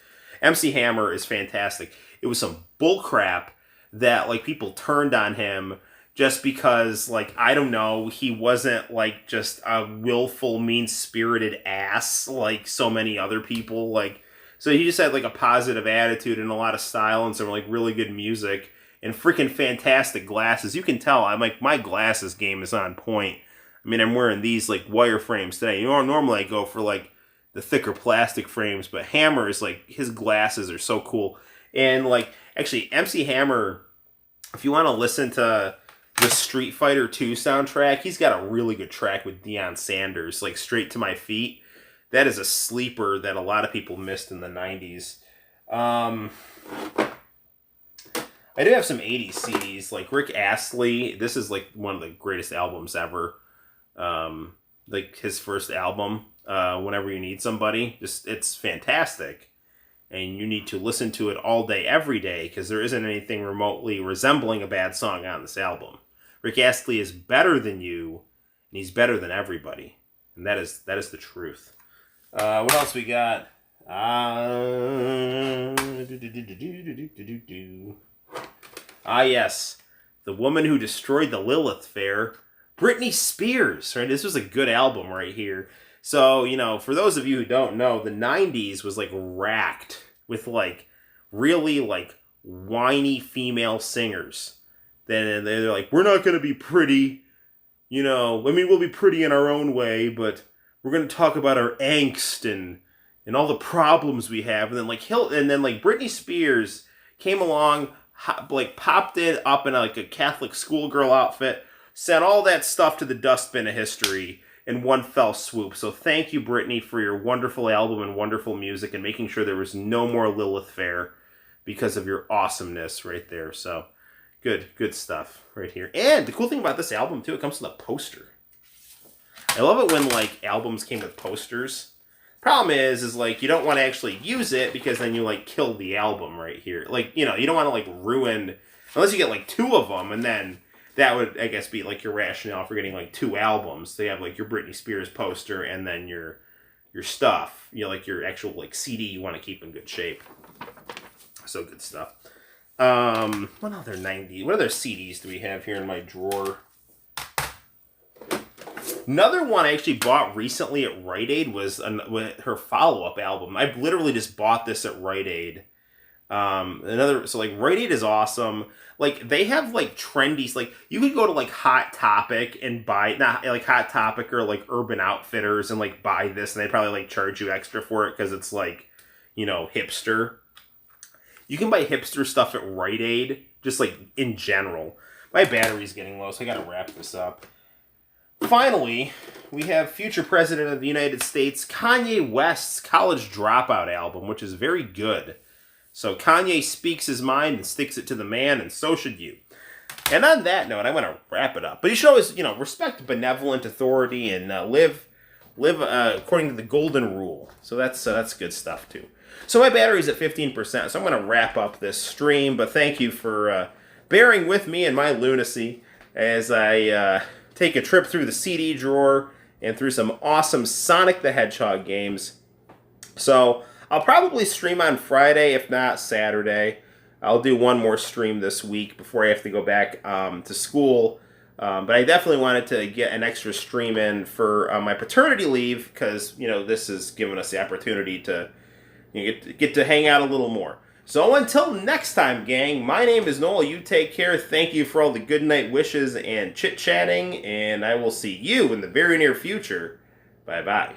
MC Hammer is fantastic. It was some bullcrap that, like, people turned on him just because, like, I don't know, he wasn't, like, just a willful, mean-spirited ass like so many other people. Like, so he just had, like, a positive attitude and a lot of style and some, like, really good music. And freaking fantastic glasses. You can tell, I'm like, my glasses game is on point. I mean, I'm wearing these, like, wire frames today. You know, normally I go for, like, the thicker plastic frames, but Hammer is, like, his glasses are so cool. And, like, actually, MC Hammer, if you want to listen to the Street Fighter 2 soundtrack, he's got a really good track with Deion Sanders, like, Straight to My Feet. That is a sleeper that a lot of people missed in the 90s. I do have some 80s CDs, like Rick Astley. This is like one of the greatest albums ever. Like his first album, Whenever You Need Somebody. It's fantastic. And you need to listen to it all day, every day, because there isn't anything remotely resembling a bad song on this album. Rick Astley is better than you, and he's better than everybody. And that is the truth. What else we got? Yes. The Woman Who Destroyed the Lilith Fair. Britney Spears, right? This was a good album right here. So, you know, for those of you who don't know, the 90s was, like, racked with, like, really, like, whiny female singers. Then they're like, we're not going to be pretty, you know, I mean, we'll be pretty in our own way, but we're going to talk about our angst and all the problems we have. And then, like, Britney Spears came along, like, popped it up in like a Catholic schoolgirl outfit, sent all that stuff to the dustbin of history in one fell swoop. So thank you, Britney, for your wonderful album and wonderful music and making sure there was no more Lilith Fair because of your awesomeness right there. So good stuff right here. And the cool thing about this album, too, it comes with a poster. I love it when, like, albums came with posters. Problem is like, you don't want to actually use it because then you, like, kill the album right here. Like, you know, you don't want to, like, ruin... Unless you get, like, 2 of them, and then that would, I guess, be, like, your rationale for getting, like, 2 albums. They have, like, your Britney Spears poster and then your stuff. You know, like, your actual, like, CD you want to keep in good shape. So good stuff. What other CDs do we have here in my drawer? Another one I actually bought recently at Rite Aid was her follow-up album. I literally just bought this at Rite Aid. Like, Rite Aid is awesome. Like, they have, like, trendy, like, you could go to, like, Hot Topic and buy, not, like, Hot Topic or, like, Urban Outfitters and, like, buy this, and they'd probably, like, charge you extra for it because it's, like, you know, hipster. You can buy hipster stuff at Rite Aid, just, like, in general. My battery's getting low, so I gotta wrap this up. Finally, we have future president of the United States, Kanye West's College Dropout album, which is very good. So Kanye speaks his mind and sticks it to the man, and so should you. And on that note, I'm going to wrap it up. But you should always, you know, respect benevolent authority and live according to the golden rule. So that's good stuff, too. So my battery's at 15%, so I'm going to wrap up this stream. But thank you for bearing with me and my lunacy as I... take a trip through the CD drawer and through some awesome Sonic the Hedgehog games. So I'll probably stream on Friday, if not Saturday. I'll do one more stream this week before I have to go back to school. But I definitely wanted to get an extra stream in for my paternity leave because, you know, this has given us the opportunity to You get to hang out a little more. So until next time, gang, my name is Noel. You take care. Thank you for all the good night wishes and chit-chatting, and I will see you in the very near future. Bye-bye.